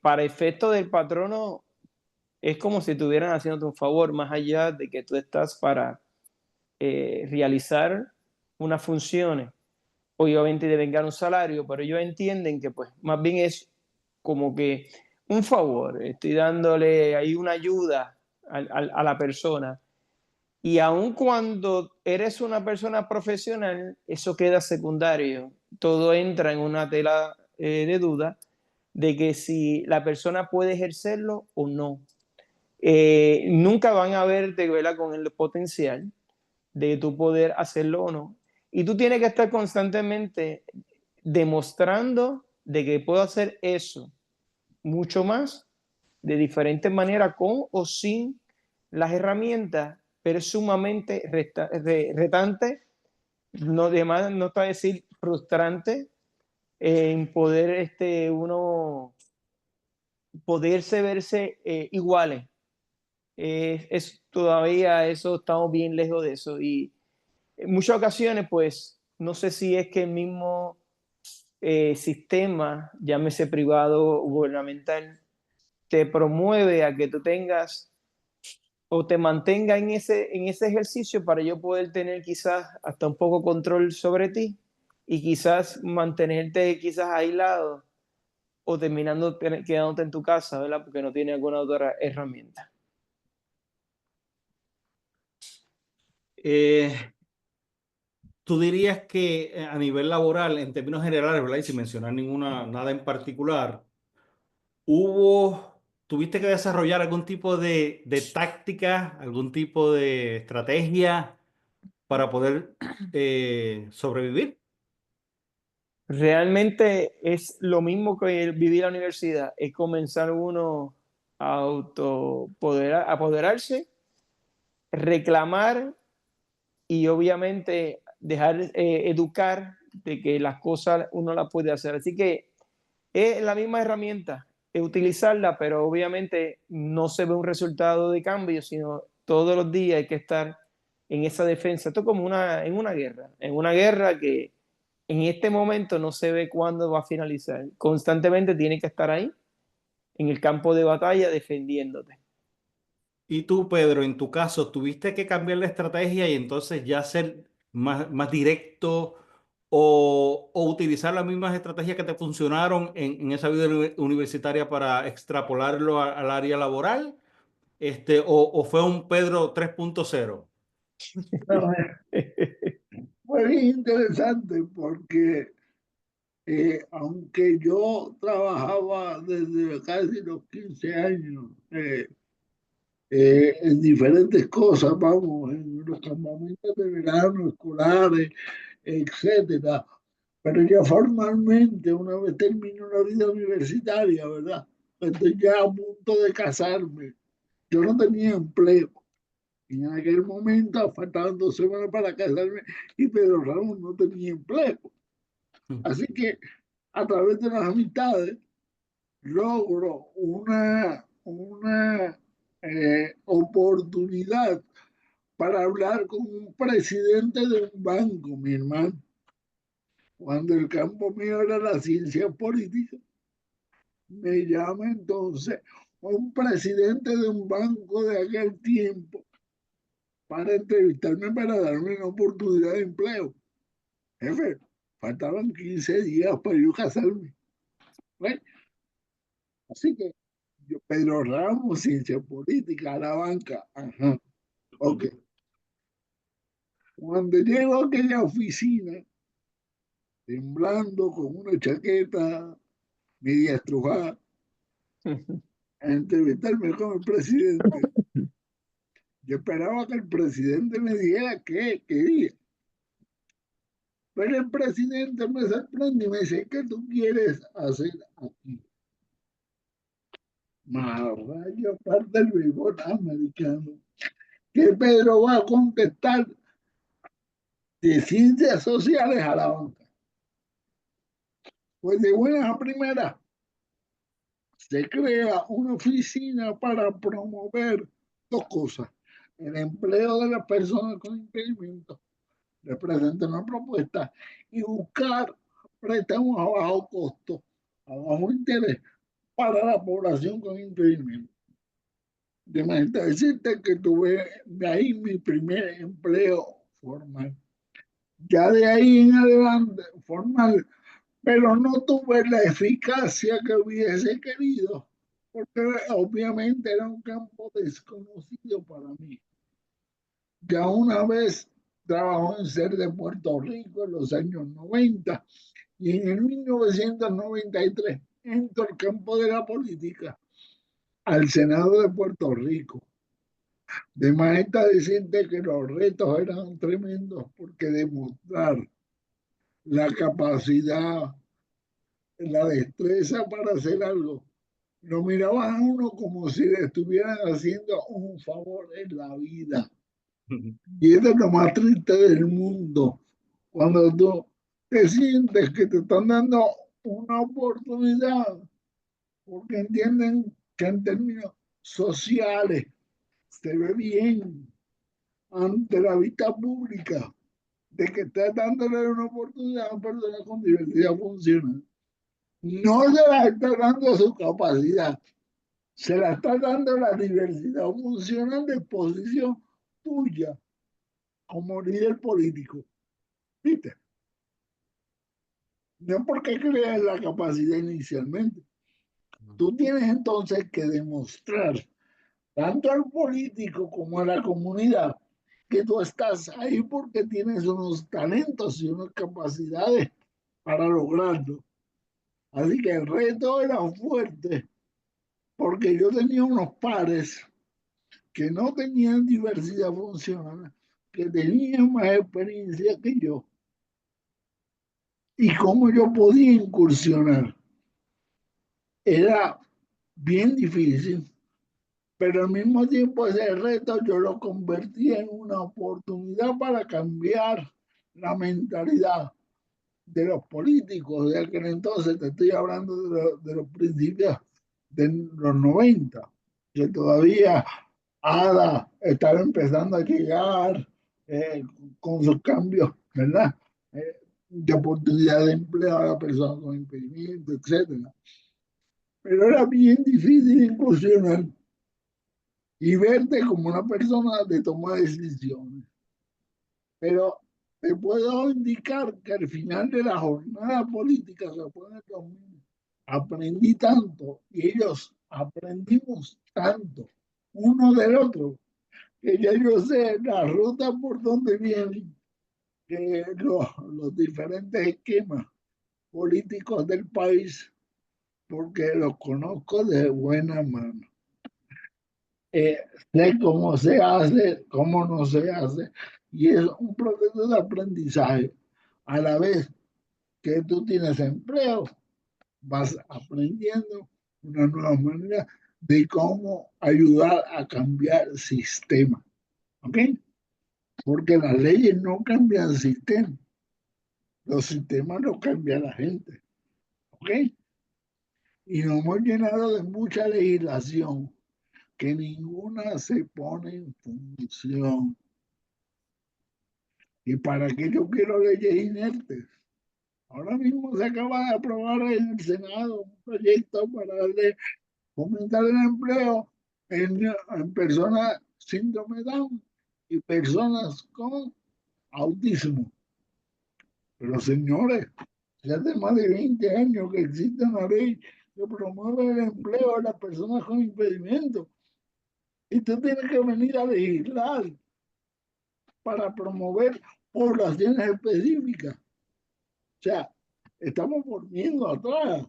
S4: para efecto del patrono, es como si estuvieran haciéndote un favor, más allá de que tú estás para realizar unas funciones, obviamente deben ganar un salario, pero ellos entienden que pues más bien es como que un favor, estoy dándole ahí una ayuda a la persona. Y aun cuando eres una persona profesional, eso queda secundario. Todo entra en una tela de duda de que si la persona puede ejercerlo o no. Nunca van a verte, ¿verdad?, con el potencial de tu poder hacerlo o no. Y tú tienes que estar constantemente demostrando de que puedo hacer eso mucho más, de diferentes maneras, con o sin las herramientas, pero es sumamente retante, no, además no está decir frustrante, en poder uno poderse verse iguales. Es todavía eso, estamos bien lejos de eso. Y en muchas ocasiones, pues, no sé si es que el mismo sistema, llámese privado o gubernamental, te promueve a que tú tengas o te mantenga en ese ejercicio para yo poder tener quizás hasta un poco control sobre ti y quizás mantenerte quizás aislado o terminando quedándote en tu casa, ¿verdad? Porque no tiene alguna otra herramienta.
S3: Eh, Tú dirías que a nivel laboral, en términos generales, ¿verdad? Y sin mencionar nada en particular, tuviste que desarrollar algún tipo de táctica, algún tipo de estrategia para poder sobrevivir.
S4: Realmente es lo mismo que vivir la universidad, es comenzar uno a apoderarse, reclamar y obviamente dejar educar de que las cosas uno las puede hacer. Así que es la misma herramienta, es utilizarla, pero obviamente no se ve un resultado de cambio, sino todos los días hay que estar en esa defensa. Esto es como en una guerra que en este momento no se ve cuándo va a finalizar. Constantemente tiene que estar ahí, en el campo de batalla, defendiéndote.
S3: Y tú, Pedro, en tu caso, tuviste que cambiar la estrategia y entonces ya ser más directo o utilizar las mismas estrategias que te funcionaron en esa vida universitaria para extrapolarlo al área laboral, o fue un Pedro 3.0.
S2: Fue bien interesante porque aunque yo trabajaba desde casi los 15 años en diferentes cosas, vamos, en los campamentos de verano, escolares, etcétera, pero ya formalmente, una vez termino la vida universitaria, ¿verdad? Estoy ya a punto de casarme. Yo no tenía empleo. En aquel momento faltaban 2 semanas para casarme y Pedro Ramos no tenía empleo. Así que a través de las amistades logro una oportunidad para hablar con un presidente de un banco, mi hermano, cuando el campo mío era la ciencia política. Me llama entonces un presidente de un banco de aquel tiempo para entrevistarme para darme una oportunidad de empleo. Jefe, faltaban 15 días para yo casarme. Bueno, así que yo, Pedro Ramos, ciencia política, a la banca. Ajá. Ok. Cuando llego a aquella oficina, temblando con una chaqueta media estrujada, a entrevistarme con el presidente, yo esperaba que el presidente me dijera qué quería. Pero el presidente me sorprende y me dice, ¿qué tú quieres hacer aquí? Rayo, parte del béisbol americano. Que Pedro va a contestar de ciencias sociales a la banca. Pues de buenas a primeras se crea una oficina para promover dos cosas. El empleo de las personas con impedimento, representa una propuesta, y buscar préstamos a bajo costo, a bajo interés, para la población con impedimento. De manera decirte que tuve de ahí mi primer empleo formal. Ya de ahí en adelante, formal, pero no tuve la eficacia que hubiese querido, porque obviamente era un campo desconocido para mí. Ya una vez trabajó en SER de Puerto Rico en los años 90 y en el 1993 entró al campo de la política al Senado de Puerto Rico. De manera decirte que los retos eran tremendos porque demostrar la capacidad, la destreza para hacer algo, lo miraban a uno como si le estuvieran haciendo un favor en la vida. Y eso es lo más triste del mundo, cuando tú te sientes que te están dando una oportunidad, porque entienden que en términos sociales se ve bien ante la vista pública de que estás dándole una oportunidad a una persona con diversidad funcional. No se la está dando su capacidad, se la está dando la diversidad funcional de posición tuya como líder político. ¿Viste? No porque creas la capacidad inicialmente. Tú tienes entonces que demostrar, tanto al político como a la comunidad, que tú estás ahí porque tienes unos talentos y unas capacidades para lograrlo. Así que el reto era fuerte, porque yo tenía unos pares que no tenían diversidad funcional, que tenían más experiencia que yo, y cómo yo podía incursionar. Era bien difícil, pero al mismo tiempo ese reto yo lo convertí en una oportunidad para cambiar la mentalidad de los políticos de aquel entonces. Te estoy hablando de los principios de los 90, que todavía ADA estaba empezando a llegar con sus cambios, ¿verdad? De oportunidad de empleo a la persona con impedimento, etcétera. Pero era bien difícil incursionar y verte como una persona de toma de decisiones. Pero te puedo indicar que al final de la jornada política que fue en el 2000, aprendí tanto y ellos aprendimos tanto uno del otro, que ya yo sé la ruta por donde vienen, que los diferentes esquemas políticos del país, porque los conozco de buena mano. Eh, Sé cómo se hace, cómo no se hace, y es un proceso de aprendizaje. A la vez que tú tienes empleo, vas aprendiendo una nueva manera de cómo ayudar a cambiar el sistema. ¿Ok? Porque las leyes no cambian el sistema, los sistemas los cambia la gente. ¿Ok? Y nos hemos llenado de mucha legislación que ninguna se pone en función. ¿Y para qué yo quiero leyes inertes? Ahora mismo se acaba de aprobar en el Senado un proyecto para darle, fomentar el empleo en personas síndrome Down y personas con autismo. Pero señores, ya hace más de 20 años que existe una ley que promueve el empleo de las personas con impedimento. Y tú tienes que venir a legislar para promover poblaciones específicas. O sea, estamos volviendo atrás.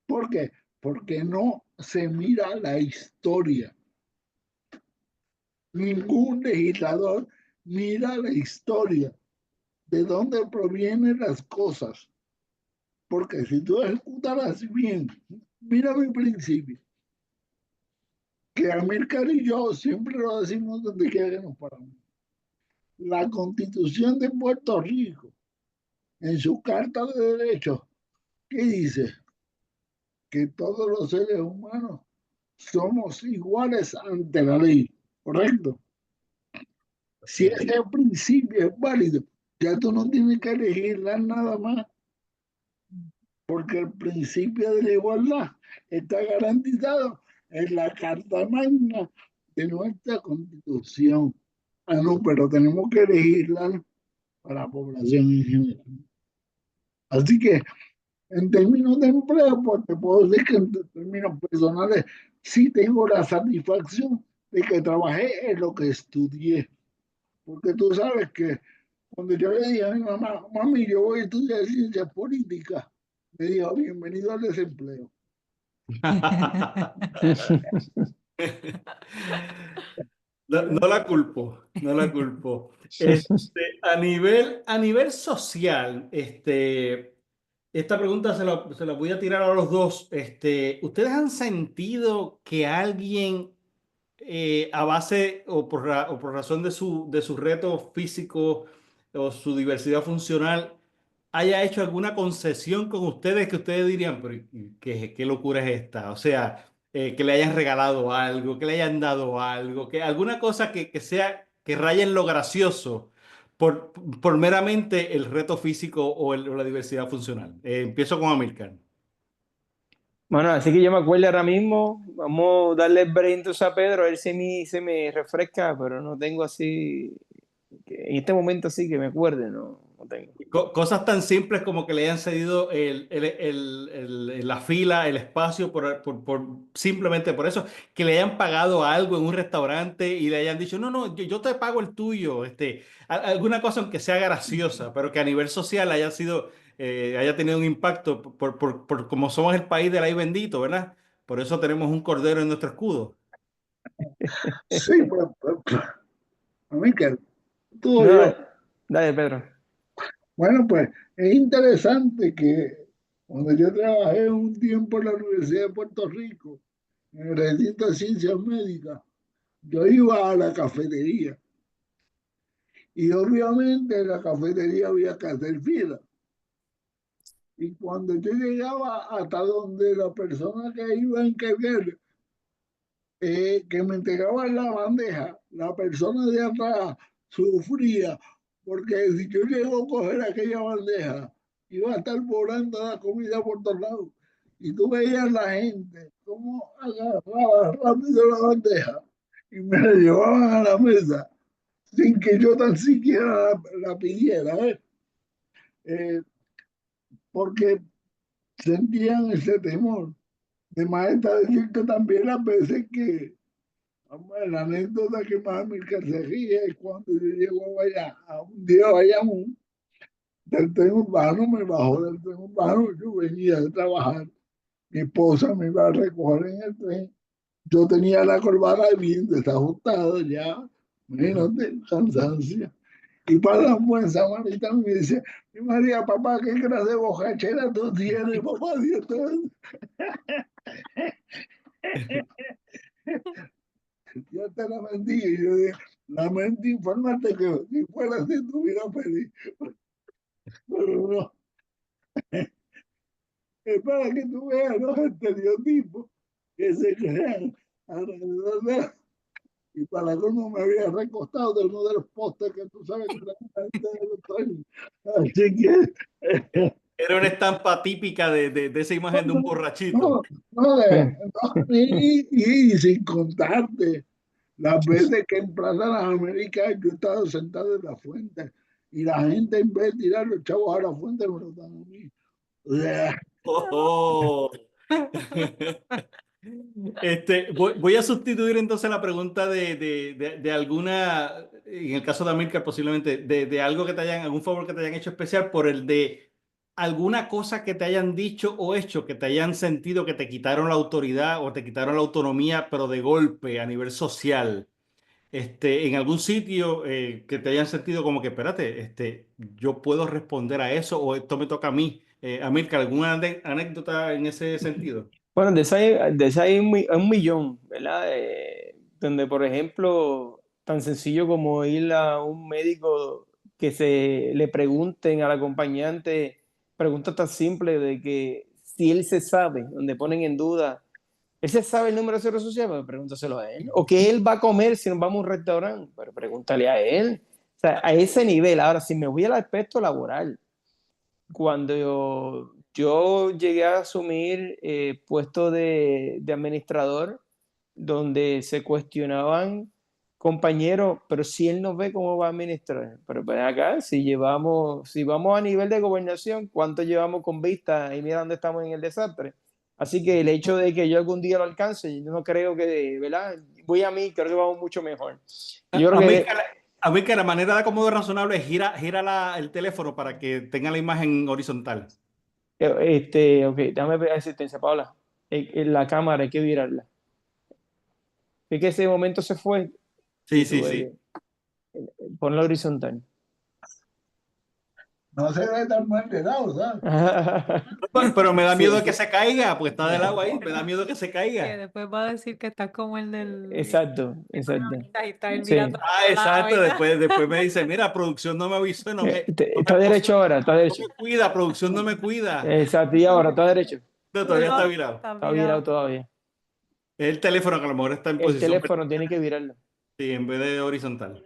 S2: ¿Por qué? Porque no se mira la historia. Ningún legislador mira la historia, de dónde provienen las cosas. Porque si tú ejecutaras bien, mira mi principio, que Amílcar y yo siempre lo decimos donde quiera que nos paramos. La Constitución de Puerto Rico, en su Carta de Derechos, ¿qué dice? Que todos los seres humanos somos iguales ante la ley, ¿correcto? Si ese principio es válido, ya tú no tienes que legislar nada más, porque el principio de la igualdad está garantizado en la Carta Magna de nuestra Constitución. Ah, no, pero tenemos que legislar para la población en general. Así que, en términos de empleo, pues te puedo decir que en términos personales sí tengo la satisfacción de que trabajé en lo que estudié. Porque tú sabes que cuando yo le dije a mi mamá, mami, yo voy a estudiar ciencias políticas, me dijo, bienvenido al desempleo.
S3: No, no la culpo, no la culpo. A nivel social, esta pregunta se la voy a tirar a los dos. ¿Ustedes han sentido que alguien a base o por razón de su reto físico o su diversidad funcional haya hecho alguna concesión con ustedes que ustedes dirían, pero qué locura es esta? O sea, que le hayan regalado algo, que le hayan dado algo, que alguna cosa que sea, que raye en lo gracioso por, por meramente el reto físico o la diversidad funcional. Empiezo con Amilcar.
S4: Bueno, así que yo me acuerdo ahora mismo, vamos a darle el break entonces a Pedro, a ver si se me refresca, pero no tengo así, en este momento sí que me acuerde, no tengo.
S3: Cosas tan simples como que le hayan cedido la fila, el espacio, simplemente por eso, que le hayan pagado algo en un restaurante y le hayan dicho, no, no, yo te pago el tuyo, alguna cosa aunque sea graciosa, pero que a nivel social haya sido, haya tenido un impacto por como somos el país del ay bendito, ¿verdad? Por eso tenemos un cordero en nuestro escudo.
S2: Sí, pues, a mí que tú y
S4: No,
S2: yo.
S4: dale, Pedro.
S2: Bueno, pues es interesante que cuando yo trabajé un tiempo en la Universidad de Puerto Rico, en el recinto de ciencias médicas, yo iba a la cafetería y obviamente en la cafetería había que hacer fila. Y cuando yo llegaba hasta donde la persona que iba a encargar, que me entregaba la bandeja, la persona de atrás sufría, porque si yo llego a coger aquella bandeja, iba a estar volando la comida por todos lados. Y tú veías la gente, cómo agarraba rápido la bandeja y me la llevaban a la mesa sin que yo tan siquiera la pidiera, ¿eh? Eh, porque sentían ese temor. De más está decir que también las veces que, hombre, la anécdota que más me se ríe es cuando yo llego allá, a un día a Bayamón, del tren urbano, me bajó del tren urbano, yo venía de trabajar, mi esposa me iba a recoger en el tren, yo tenía la corbata bien desajustada ya, imagínate, cansancio. Y para la buen samaritano me dice, mi María, papá, ¿qué clase de bojachera tú tienes, papá? Dios te Dios te la bendiga. Y yo dije, lamento informarte que si fuera así, estuviera feliz. Pero no, es para que tú veas los estereotipos que se crean alrededor de él. Y para colmo me había recostado de uno de los postes que tú sabes que la gente de los trenes. Así que,
S3: Era una estampa típica de esa imagen de un borrachito.
S2: no, no, y sin contarte las veces que en Plaza de las Américas yo he estado sentado en la fuente y la gente en vez de tirar los chavos a la fuente me lo dan a mí. O sea,
S3: Oh, oh. Voy a sustituir entonces la pregunta de alguna, en el caso de Amílcar posiblemente, de algo que te hayan, algún favor que te hayan hecho especial por el de alguna cosa que te hayan dicho o hecho que te hayan sentido que te quitaron la autoridad o te quitaron la autonomía, pero de golpe a nivel social. En algún sitio que te hayan sentido como que, espérate, yo puedo responder a eso o esto me toca a mí. Amílcar, ¿alguna anécdota en ese sentido?
S4: Bueno, de esa hay un millón, ¿verdad? Donde, por ejemplo, tan sencillo como ir a un médico que se le pregunten al acompañante preguntas tan simples de que si él se sabe, donde ponen en duda, ¿él se sabe el número de seguro social? Pues pregúntaselo a él. O que él va a comer si nos vamos a un restaurante, pero pregúntale a él. O sea, a ese nivel. Ahora, si me voy al aspecto laboral, cuando yo llegué a asumir puesto de administrador, donde se cuestionaban compañeros, pero si él nos ve cómo va a administrar, pero ven acá, si vamos a nivel de gobernación, ¿cuánto llevamos con vista? Y mira dónde estamos en el desastre. Así que el hecho de que yo algún día lo alcance, yo no creo que, ¿verdad? Voy a mí, creo que vamos mucho mejor. Yo creo que
S3: Amílcar, la manera de acomodo razonable es gira el teléfono para que tenga la imagen horizontal.
S4: Ok, déjame ver asistencia, Paula. La cámara hay que virarla. Es que ese momento se fue
S3: Sí,
S4: y
S3: sí,
S4: tuve
S3: sí.
S4: que ponerla horizontal.
S2: No se ve tan mal de lado, ¿sabes?
S3: Pero me da
S4: Sí,
S3: miedo de que se caiga, porque está del agua ahí, me da miedo que se
S1: Que
S3: caiga.
S1: después va a decir que está como el del
S4: exacto, exacto.
S1: y está él mirando
S4: Sí.
S1: a
S3: Ah,
S1: otro lado y
S3: exacto,
S1: tal.
S3: después me dice, mira, producción no me avisó, no me
S4: Está
S3: puso,
S4: derecho ahora, está
S3: no
S4: derecho.
S3: me cuida, producción no me cuida.
S4: Exacto, y ahora está derecho.
S3: No, todavía está
S1: No,
S3: virado.
S1: está
S4: Está virado
S1: mirado.
S4: todavía.
S3: Es el teléfono que a lo mejor está en
S4: El
S3: posición
S4: teléfono
S3: vertical,
S4: tiene que virarlo.
S3: sí, en vez de horizontal.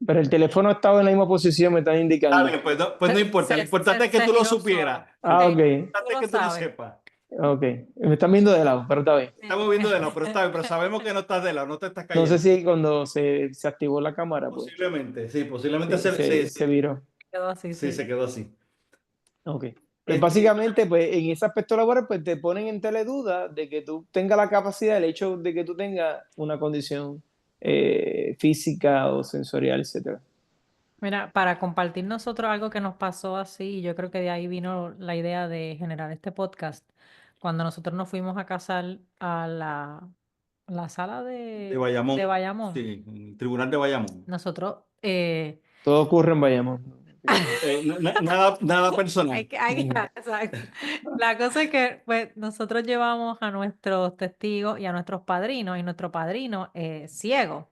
S4: Pero el teléfono estaba en la misma posición, me están
S3: Está
S4: indicando.
S3: bien, pues no importa, lo importante es que
S1: Se
S3: tú lo
S1: giró solo.
S3: supieras.
S4: Ah,
S3: Lo
S4: ok,
S1: Tú
S3: importante es
S1: lo
S3: que tú lo
S1: sabes.
S3: sepas.
S4: ok. Me están viendo de lado, pero está bien.
S3: Estamos viendo de lado, pero está bien, pero sabemos que no estás de lado, no te estás
S4: No sé
S3: cayendo.
S4: si cuando se activó la cámara, pues
S3: Posiblemente, sí, posiblemente
S4: se viró.
S1: Quedó así,
S3: sí,
S1: sí.
S3: se quedó así.
S4: Ok. Pues
S3: Este,
S4: básicamente, pues en ese aspecto laboral, pues te ponen en teleduda de que tú tengas la capacidad, el hecho de que tú tengas una condición física o sensorial, etcétera.
S1: Mira, para compartir nosotros algo que nos pasó así, y yo creo que de ahí vino la idea de generar este podcast. Cuando nosotros nos fuimos a casar a la sala
S3: de
S1: de
S3: Bayamón,
S1: Bayamón,
S3: sí, el Tribunal de Bayamón.
S1: nosotros
S4: Todo ocurre en Bayamón.
S3: Nada personal.
S1: exacto. La cosa es que pues, nosotros llevamos a nuestros testigos y a nuestros padrinos, y nuestro padrino es ciego.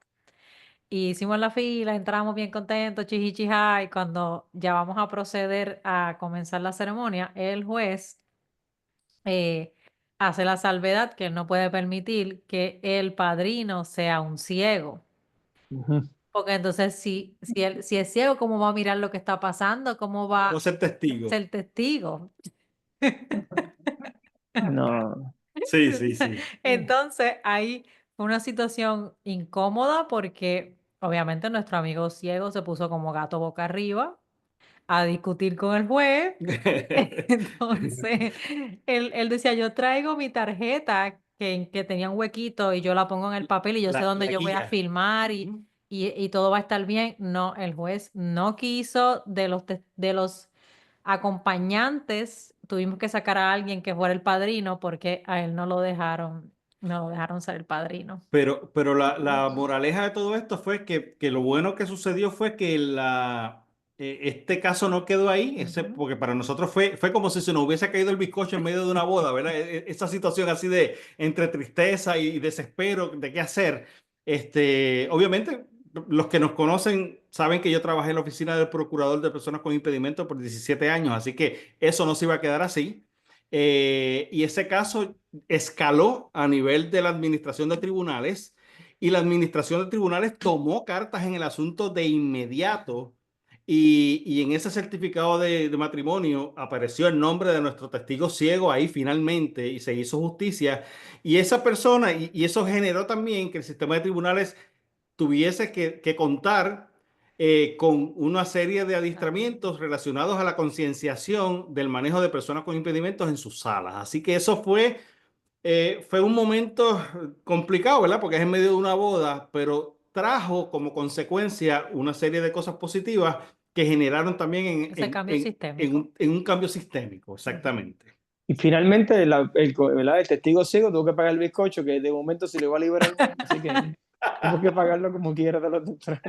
S1: Y hicimos la fila, entramos bien contentos, chichichija, y cuando ya vamos a proceder a comenzar la ceremonia, el juez eh, hace la salvedad que él no puede permitir que el padrino sea un ciego.
S4: Ujú.
S1: Porque entonces, si es ciego, ¿cómo va a mirar lo que está pasando? ¿Cómo va
S3: No
S1: a
S3: ser testigo.
S1: ser testigo?
S4: No.
S3: Sí, sí, sí.
S1: Entonces, ahí fue una situación incómoda porque obviamente nuestro amigo ciego se puso como gato boca arriba a discutir con el juez. Entonces, él decía, yo traigo mi tarjeta que tenía un huequito y yo la pongo en el papel y yo sé dónde
S3: La
S1: yo voy a
S3: guía.
S1: firmar y todo va a estar bien. No, el juez no quiso de los acompañantes, tuvimos que sacar a alguien que fuera el padrino porque a él no lo dejaron ser el padrino.
S3: Pero la moraleja de todo esto fue que lo bueno que sucedió fue que este caso no quedó ahí,
S1: Ujú.
S3: porque para nosotros fue como si se nos hubiese caído el bizcocho en medio de una boda, ¿verdad? Esa situación así de entre tristeza y desespero de qué hacer. Obviamente, los que nos conocen saben que yo trabajé en la oficina del procurador de personas con impedimento por 17 años, así que eso no se iba a quedar así. Y ese caso escaló a nivel de la administración de tribunales y la administración de tribunales tomó cartas en el asunto de inmediato y en ese certificado de matrimonio apareció el nombre de nuestro testigo ciego ahí finalmente y se hizo justicia y esa persona y eso generó también que el sistema de tribunales tuviese que contar con una serie de adiestramientos relacionados a la concienciación del manejo de personas con impedimentos en sus salas. Así que eso fue un momento complicado, ¿verdad? Porque es en medio de una boda, pero trajo como consecuencia una serie de cosas positivas que generaron también
S1: Ese cambio sistémico.
S3: en un cambio sistémico, exactamente.
S4: Y finalmente ¿verdad? El testigo ciego tuvo que pagar el bizcocho, que de momento se le va a liberar, así que tuvo que pagarlo como quiera de los temprano.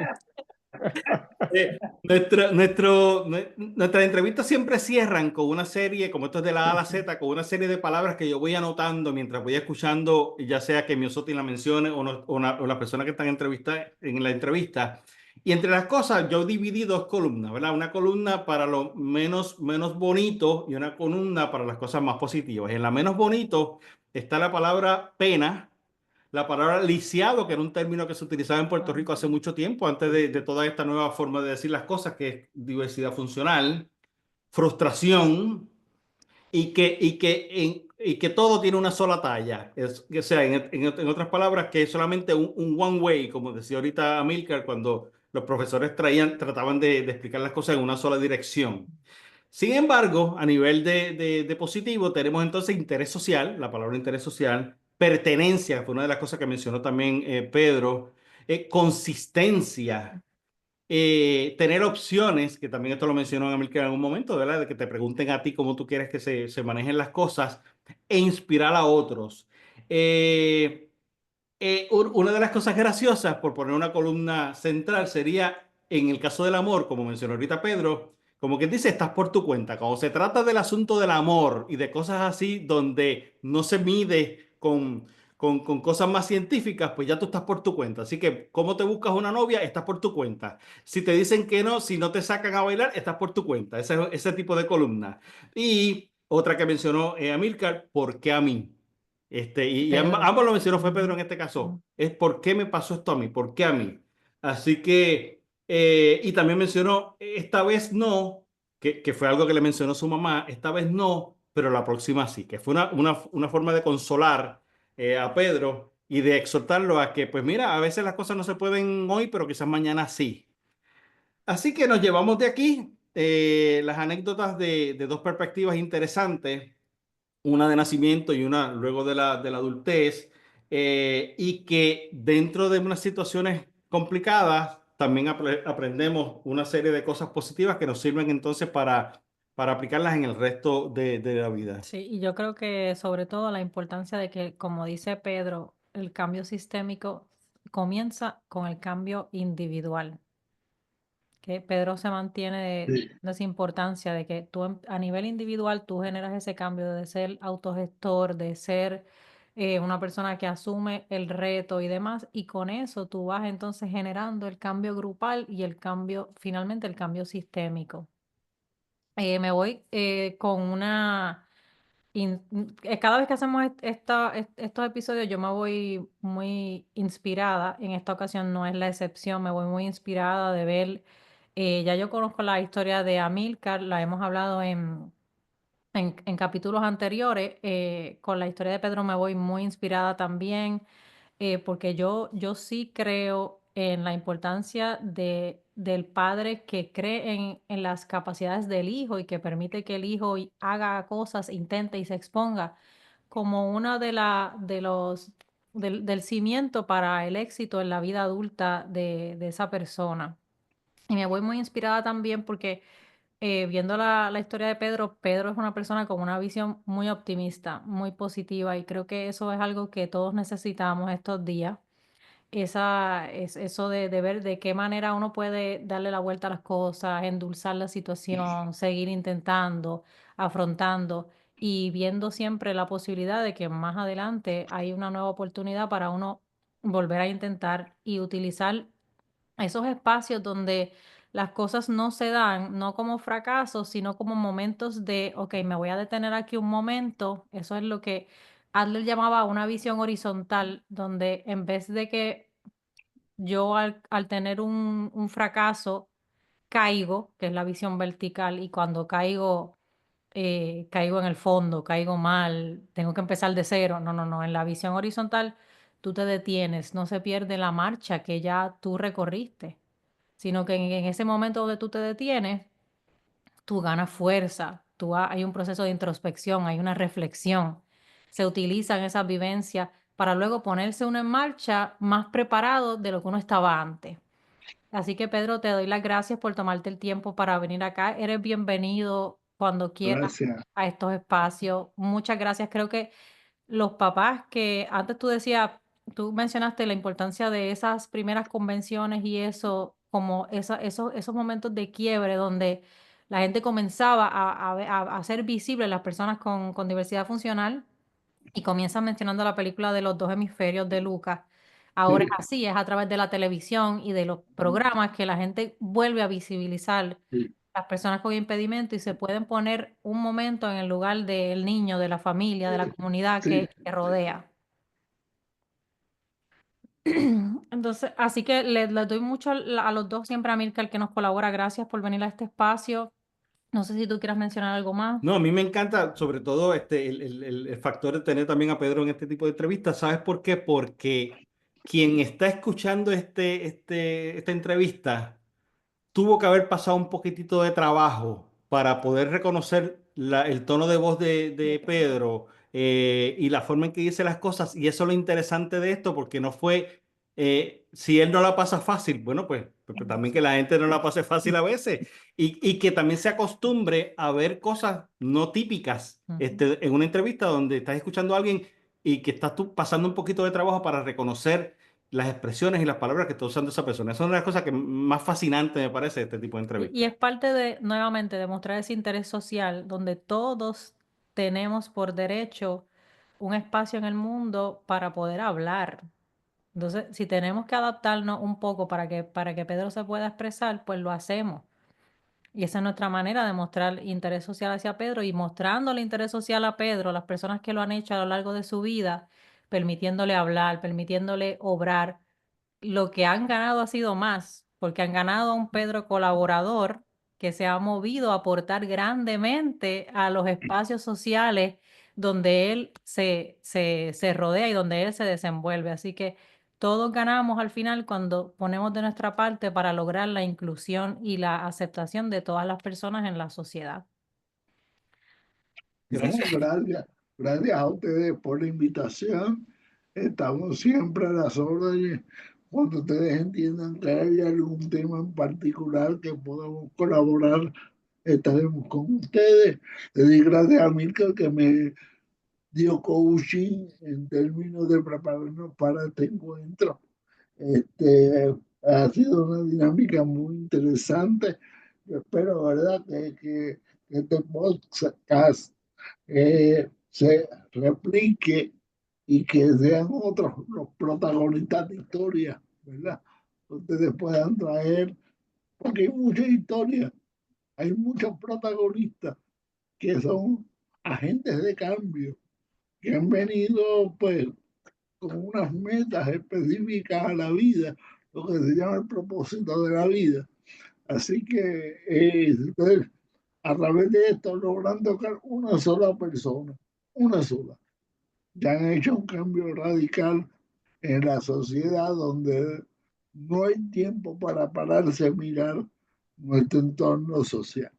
S3: Nuestras entrevistas siempre cierran con una serie, como esto es de la A a la Z, con una serie de palabras que yo voy anotando mientras voy escuchando, ya sea que Miosotti la mencione o las personas que están en la entrevista. Y entre las cosas, yo dividí dos columnas, ¿verdad? Una columna para lo menos bonito y una columna para las cosas más positivas. En la menos bonito está la palabra pena, la palabra lisiado, que era un término que se utilizaba en Puerto Rico hace mucho tiempo, antes de toda esta nueva forma de decir las cosas, que es diversidad funcional, frustración, y que todo tiene una sola talla. O sea, en otras palabras, que es solamente un one way, como decía ahorita Amílcar, cuando los profesores trataban de explicar las cosas en una sola dirección. Sin embargo, a nivel de positivo, tenemos entonces interés social, la palabra interés social, pertenencia, fue una de las cosas que mencionó también Pedro, consistencia, tener opciones, que también esto lo mencionó Amilcar en algún momento, ¿verdad? De que te pregunten a ti cómo tú quieres que se manejen las cosas e inspirar a otros. Una de las cosas graciosas, por poner una columna central, sería en el caso del amor, como mencionó ahorita Pedro, como que dice, estás por tu cuenta. Cuando se trata del asunto del amor y de cosas así, donde no se mide con cosas más científicas, pues ya tú estás por tu cuenta. Así que, ¿cómo te buscas una novia? Estás por tu cuenta. Si te dicen que no, si no te sacan a bailar, estás por tu cuenta. Ese tipo de columna. Y otra que mencionó Amílcar, ¿por qué a mí? Y
S1: Pedro.
S3: ambos lo mencionó, fue Pedro en este caso, es por qué me pasó esto a mí, por qué a mí. Así que, y también mencionó, esta vez no, que fue algo que le mencionó su mamá, esta vez no, pero la próxima sí, que fue una forma de consolar a Pedro y de exhortarlo a que, pues mira, a veces las cosas no se pueden hoy, pero quizás mañana sí. Así que nos llevamos de aquí las anécdotas de dos perspectivas interesantes, una de nacimiento y una luego de la adultez, y que dentro de unas situaciones complicadas también aprendemos una serie de cosas positivas que nos sirven entonces para aplicarlas en el resto de la vida.
S1: Sí, y yo creo que sobre todo la importancia de que, como dice Pedro, el cambio sistémico comienza con el cambio individual. Que Pedro se mantiene
S2: Sí.
S1: de esa importancia de que tú a nivel individual tú generas ese cambio de ser autogestor, de ser una persona que asume el reto y demás, y con eso tú vas entonces generando el cambio grupal y el cambio, finalmente el cambio sistémico. Me voy con una cada vez que hacemos estos episodios, yo me voy muy inspirada. En esta ocasión no es la excepción, me voy muy inspirada de ver. Ya yo conozco la historia de Amílcar, la hemos hablado en capítulos anteriores. Con la historia de Pedro me voy muy inspirada también, porque yo sí creo en la importancia del padre que cree en las capacidades del hijo y que permite que el hijo haga cosas, intente y se exponga como una del cimiento para el éxito en la vida adulta de esa persona. Y me voy muy inspirada también porque viendo la historia de Pedro, Pedro es una persona con una visión muy optimista, muy positiva, y creo que eso es algo que todos necesitamos estos días. Eso de ver de qué manera uno puede darle la vuelta a las cosas, endulzar la situación, seguir intentando, afrontando y viendo siempre la posibilidad de que más adelante hay una nueva oportunidad para uno volver a intentar y utilizar esos espacios donde las cosas no se dan, no como fracasos, sino como momentos de, ok, me voy a detener aquí un momento. Eso es lo que Adler llamaba una visión horizontal, donde en vez de que yo al tener un fracaso caigo, que es la visión vertical, y cuando caigo, caigo en el fondo, caigo mal, tengo que empezar de cero. No, no, no. En la visión horizontal tú te detienes, no se pierde la marcha que ya tú recorriste. sino que en ese momento donde tú te detienes, tú ganas fuerza, hay un proceso de introspección, hay una reflexión. Se utilizan esas vivencias para luego ponerse uno en marcha más preparado de lo que uno estaba antes. Así que Pedro, te doy las gracias por tomarte el tiempo para venir acá. Eres bienvenido cuando quieras
S2: Gracias.
S1: a estos espacios. Muchas gracias. Creo que los papás que antes tú decías, tú mencionaste la importancia de esas primeras convenciones y eso, como esos momentos de quiebre donde la gente comenzaba a hacer visibles las personas con diversidad funcional y comienzan mencionando la película de los dos hemisferios de Lucas. Ahora
S2: Sí,
S1: es así, es a través de la televisión y de los programas que la gente vuelve a visibilizar
S2: sí,
S1: las personas con impedimento y se pueden poner un momento en el lugar del niño, de la familia, de la comunidad
S2: sí.
S1: que rodea. Entonces, así que le doy mucho a los dos, siempre a Milcar que nos colabora. Gracias por venir a este espacio. No sé si tú quieras mencionar algo más.
S3: No, a mí me encanta, sobre todo el factor de tener también a Pedro en este tipo de entrevistas. ¿Sabes por qué? Porque quien está escuchando esta entrevista tuvo que haber pasado un poquitito de trabajo para poder reconocer el tono de voz de Pedro y la forma en que dice las cosas. Y eso es lo interesante de esto, porque no fue, si él no la pasa fácil, bueno, pues también que la gente no la pase fácil a veces y que también se acostumbre a ver cosas no típicas
S1: Ujú.
S3: en una entrevista donde estás escuchando a alguien y que estás tú pasando un poquito de trabajo para reconocer las expresiones y las palabras que está usando esa persona. Esa es una de las cosas que más fascinante me parece de este tipo de
S1: Y
S3: entrevistas.
S1: es parte de, nuevamente, demostrar ese interés social donde todos tenemos por derecho un espacio en el mundo para poder hablar. Entonces, si tenemos que adaptarnos un poco para que Pedro se pueda expresar, pues lo hacemos. Y esa es nuestra manera de mostrar interés social hacia Pedro y mostrándole interés social a Pedro, las personas que lo han hecho a lo largo de su vida, permitiéndole hablar, permitiéndole obrar. Lo que han ganado ha sido más, porque han ganado a un Pedro colaborador que se ha movido a aportar grandemente a los espacios sociales donde él se rodea y donde él se desenvuelve. Así que todos ganamos al final cuando ponemos de nuestra parte para lograr la inclusión y la aceptación de todas las personas en la sociedad.
S2: No,
S3: Gracias.
S2: gracias. Gracias a ustedes por la invitación. Estamos siempre a las órdenes. Cuando ustedes entiendan que hay algún tema en particular que podamos colaborar, estaremos con ustedes. Le doy gracias a Milka que me dio coaching en términos de prepararnos para este encuentro. Ha sido una dinámica muy interesante. Yo espero, ¿verdad?, que este podcast se replique y que sean otros los protagonistas de historia, ¿verdad? Ustedes puedan traer, porque hay muchas historias, hay muchos protagonistas que son agentes de cambio, que han venido pues con unas metas específicas a la vida, lo que se llama el propósito de la vida. Así que ustedes a través de esto logran tocar una sola persona, una sola. Ya han hecho un cambio radical en la sociedad donde no hay tiempo para pararse a mirar nuestro entorno social.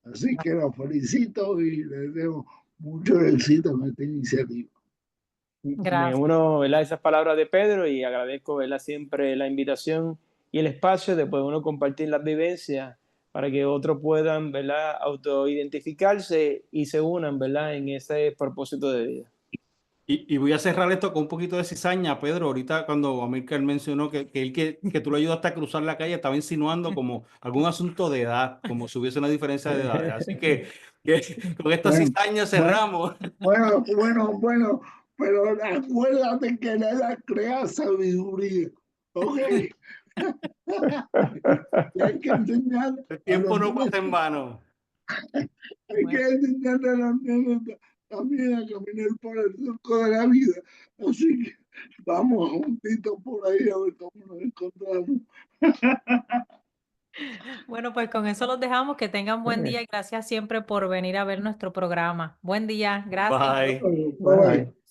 S2: Así que los felicito y les deseo mucho éxito en esta iniciativa.
S4: Me
S1: Gracias.
S4: uno, ¿verdad?, a esas palabras de Pedro y agradezco, ¿verdad?, siempre la invitación y el espacio de poder uno compartir las vivencias para que otros puedan, ¿verdad?, autoidentificarse y se unan, ¿verdad?, en ese propósito de vida.
S3: Y voy a cerrar esto con un poquito de cizaña, Pedro. Ahorita cuando Amílcar mencionó que tú lo ayudaste a cruzar la calle, estaba insinuando como algún asunto de edad, como si hubiese una diferencia de edades. Así que con esta
S2: Bueno,
S3: cizaña
S2: bueno,
S3: cerramos.
S2: bueno, pero acuérdate que la edad crea sabiduría. ¿Ok? Y hay que enseñar
S3: El
S2: a los
S3: tiempo no
S2: niños,
S3: pasa en vano.
S2: hay que
S1: Bueno,
S2: enseñarle a los niños también a caminar por el surco de la vida. Así que vamos juntitos por ahí a ver cómo nos encontramos.
S1: bueno, pues con eso los dejamos. Que tengan buen día y gracias siempre por venir a ver nuestro programa. Buen día, gracias.
S3: Bye.
S2: Bye bye.
S4: Bye.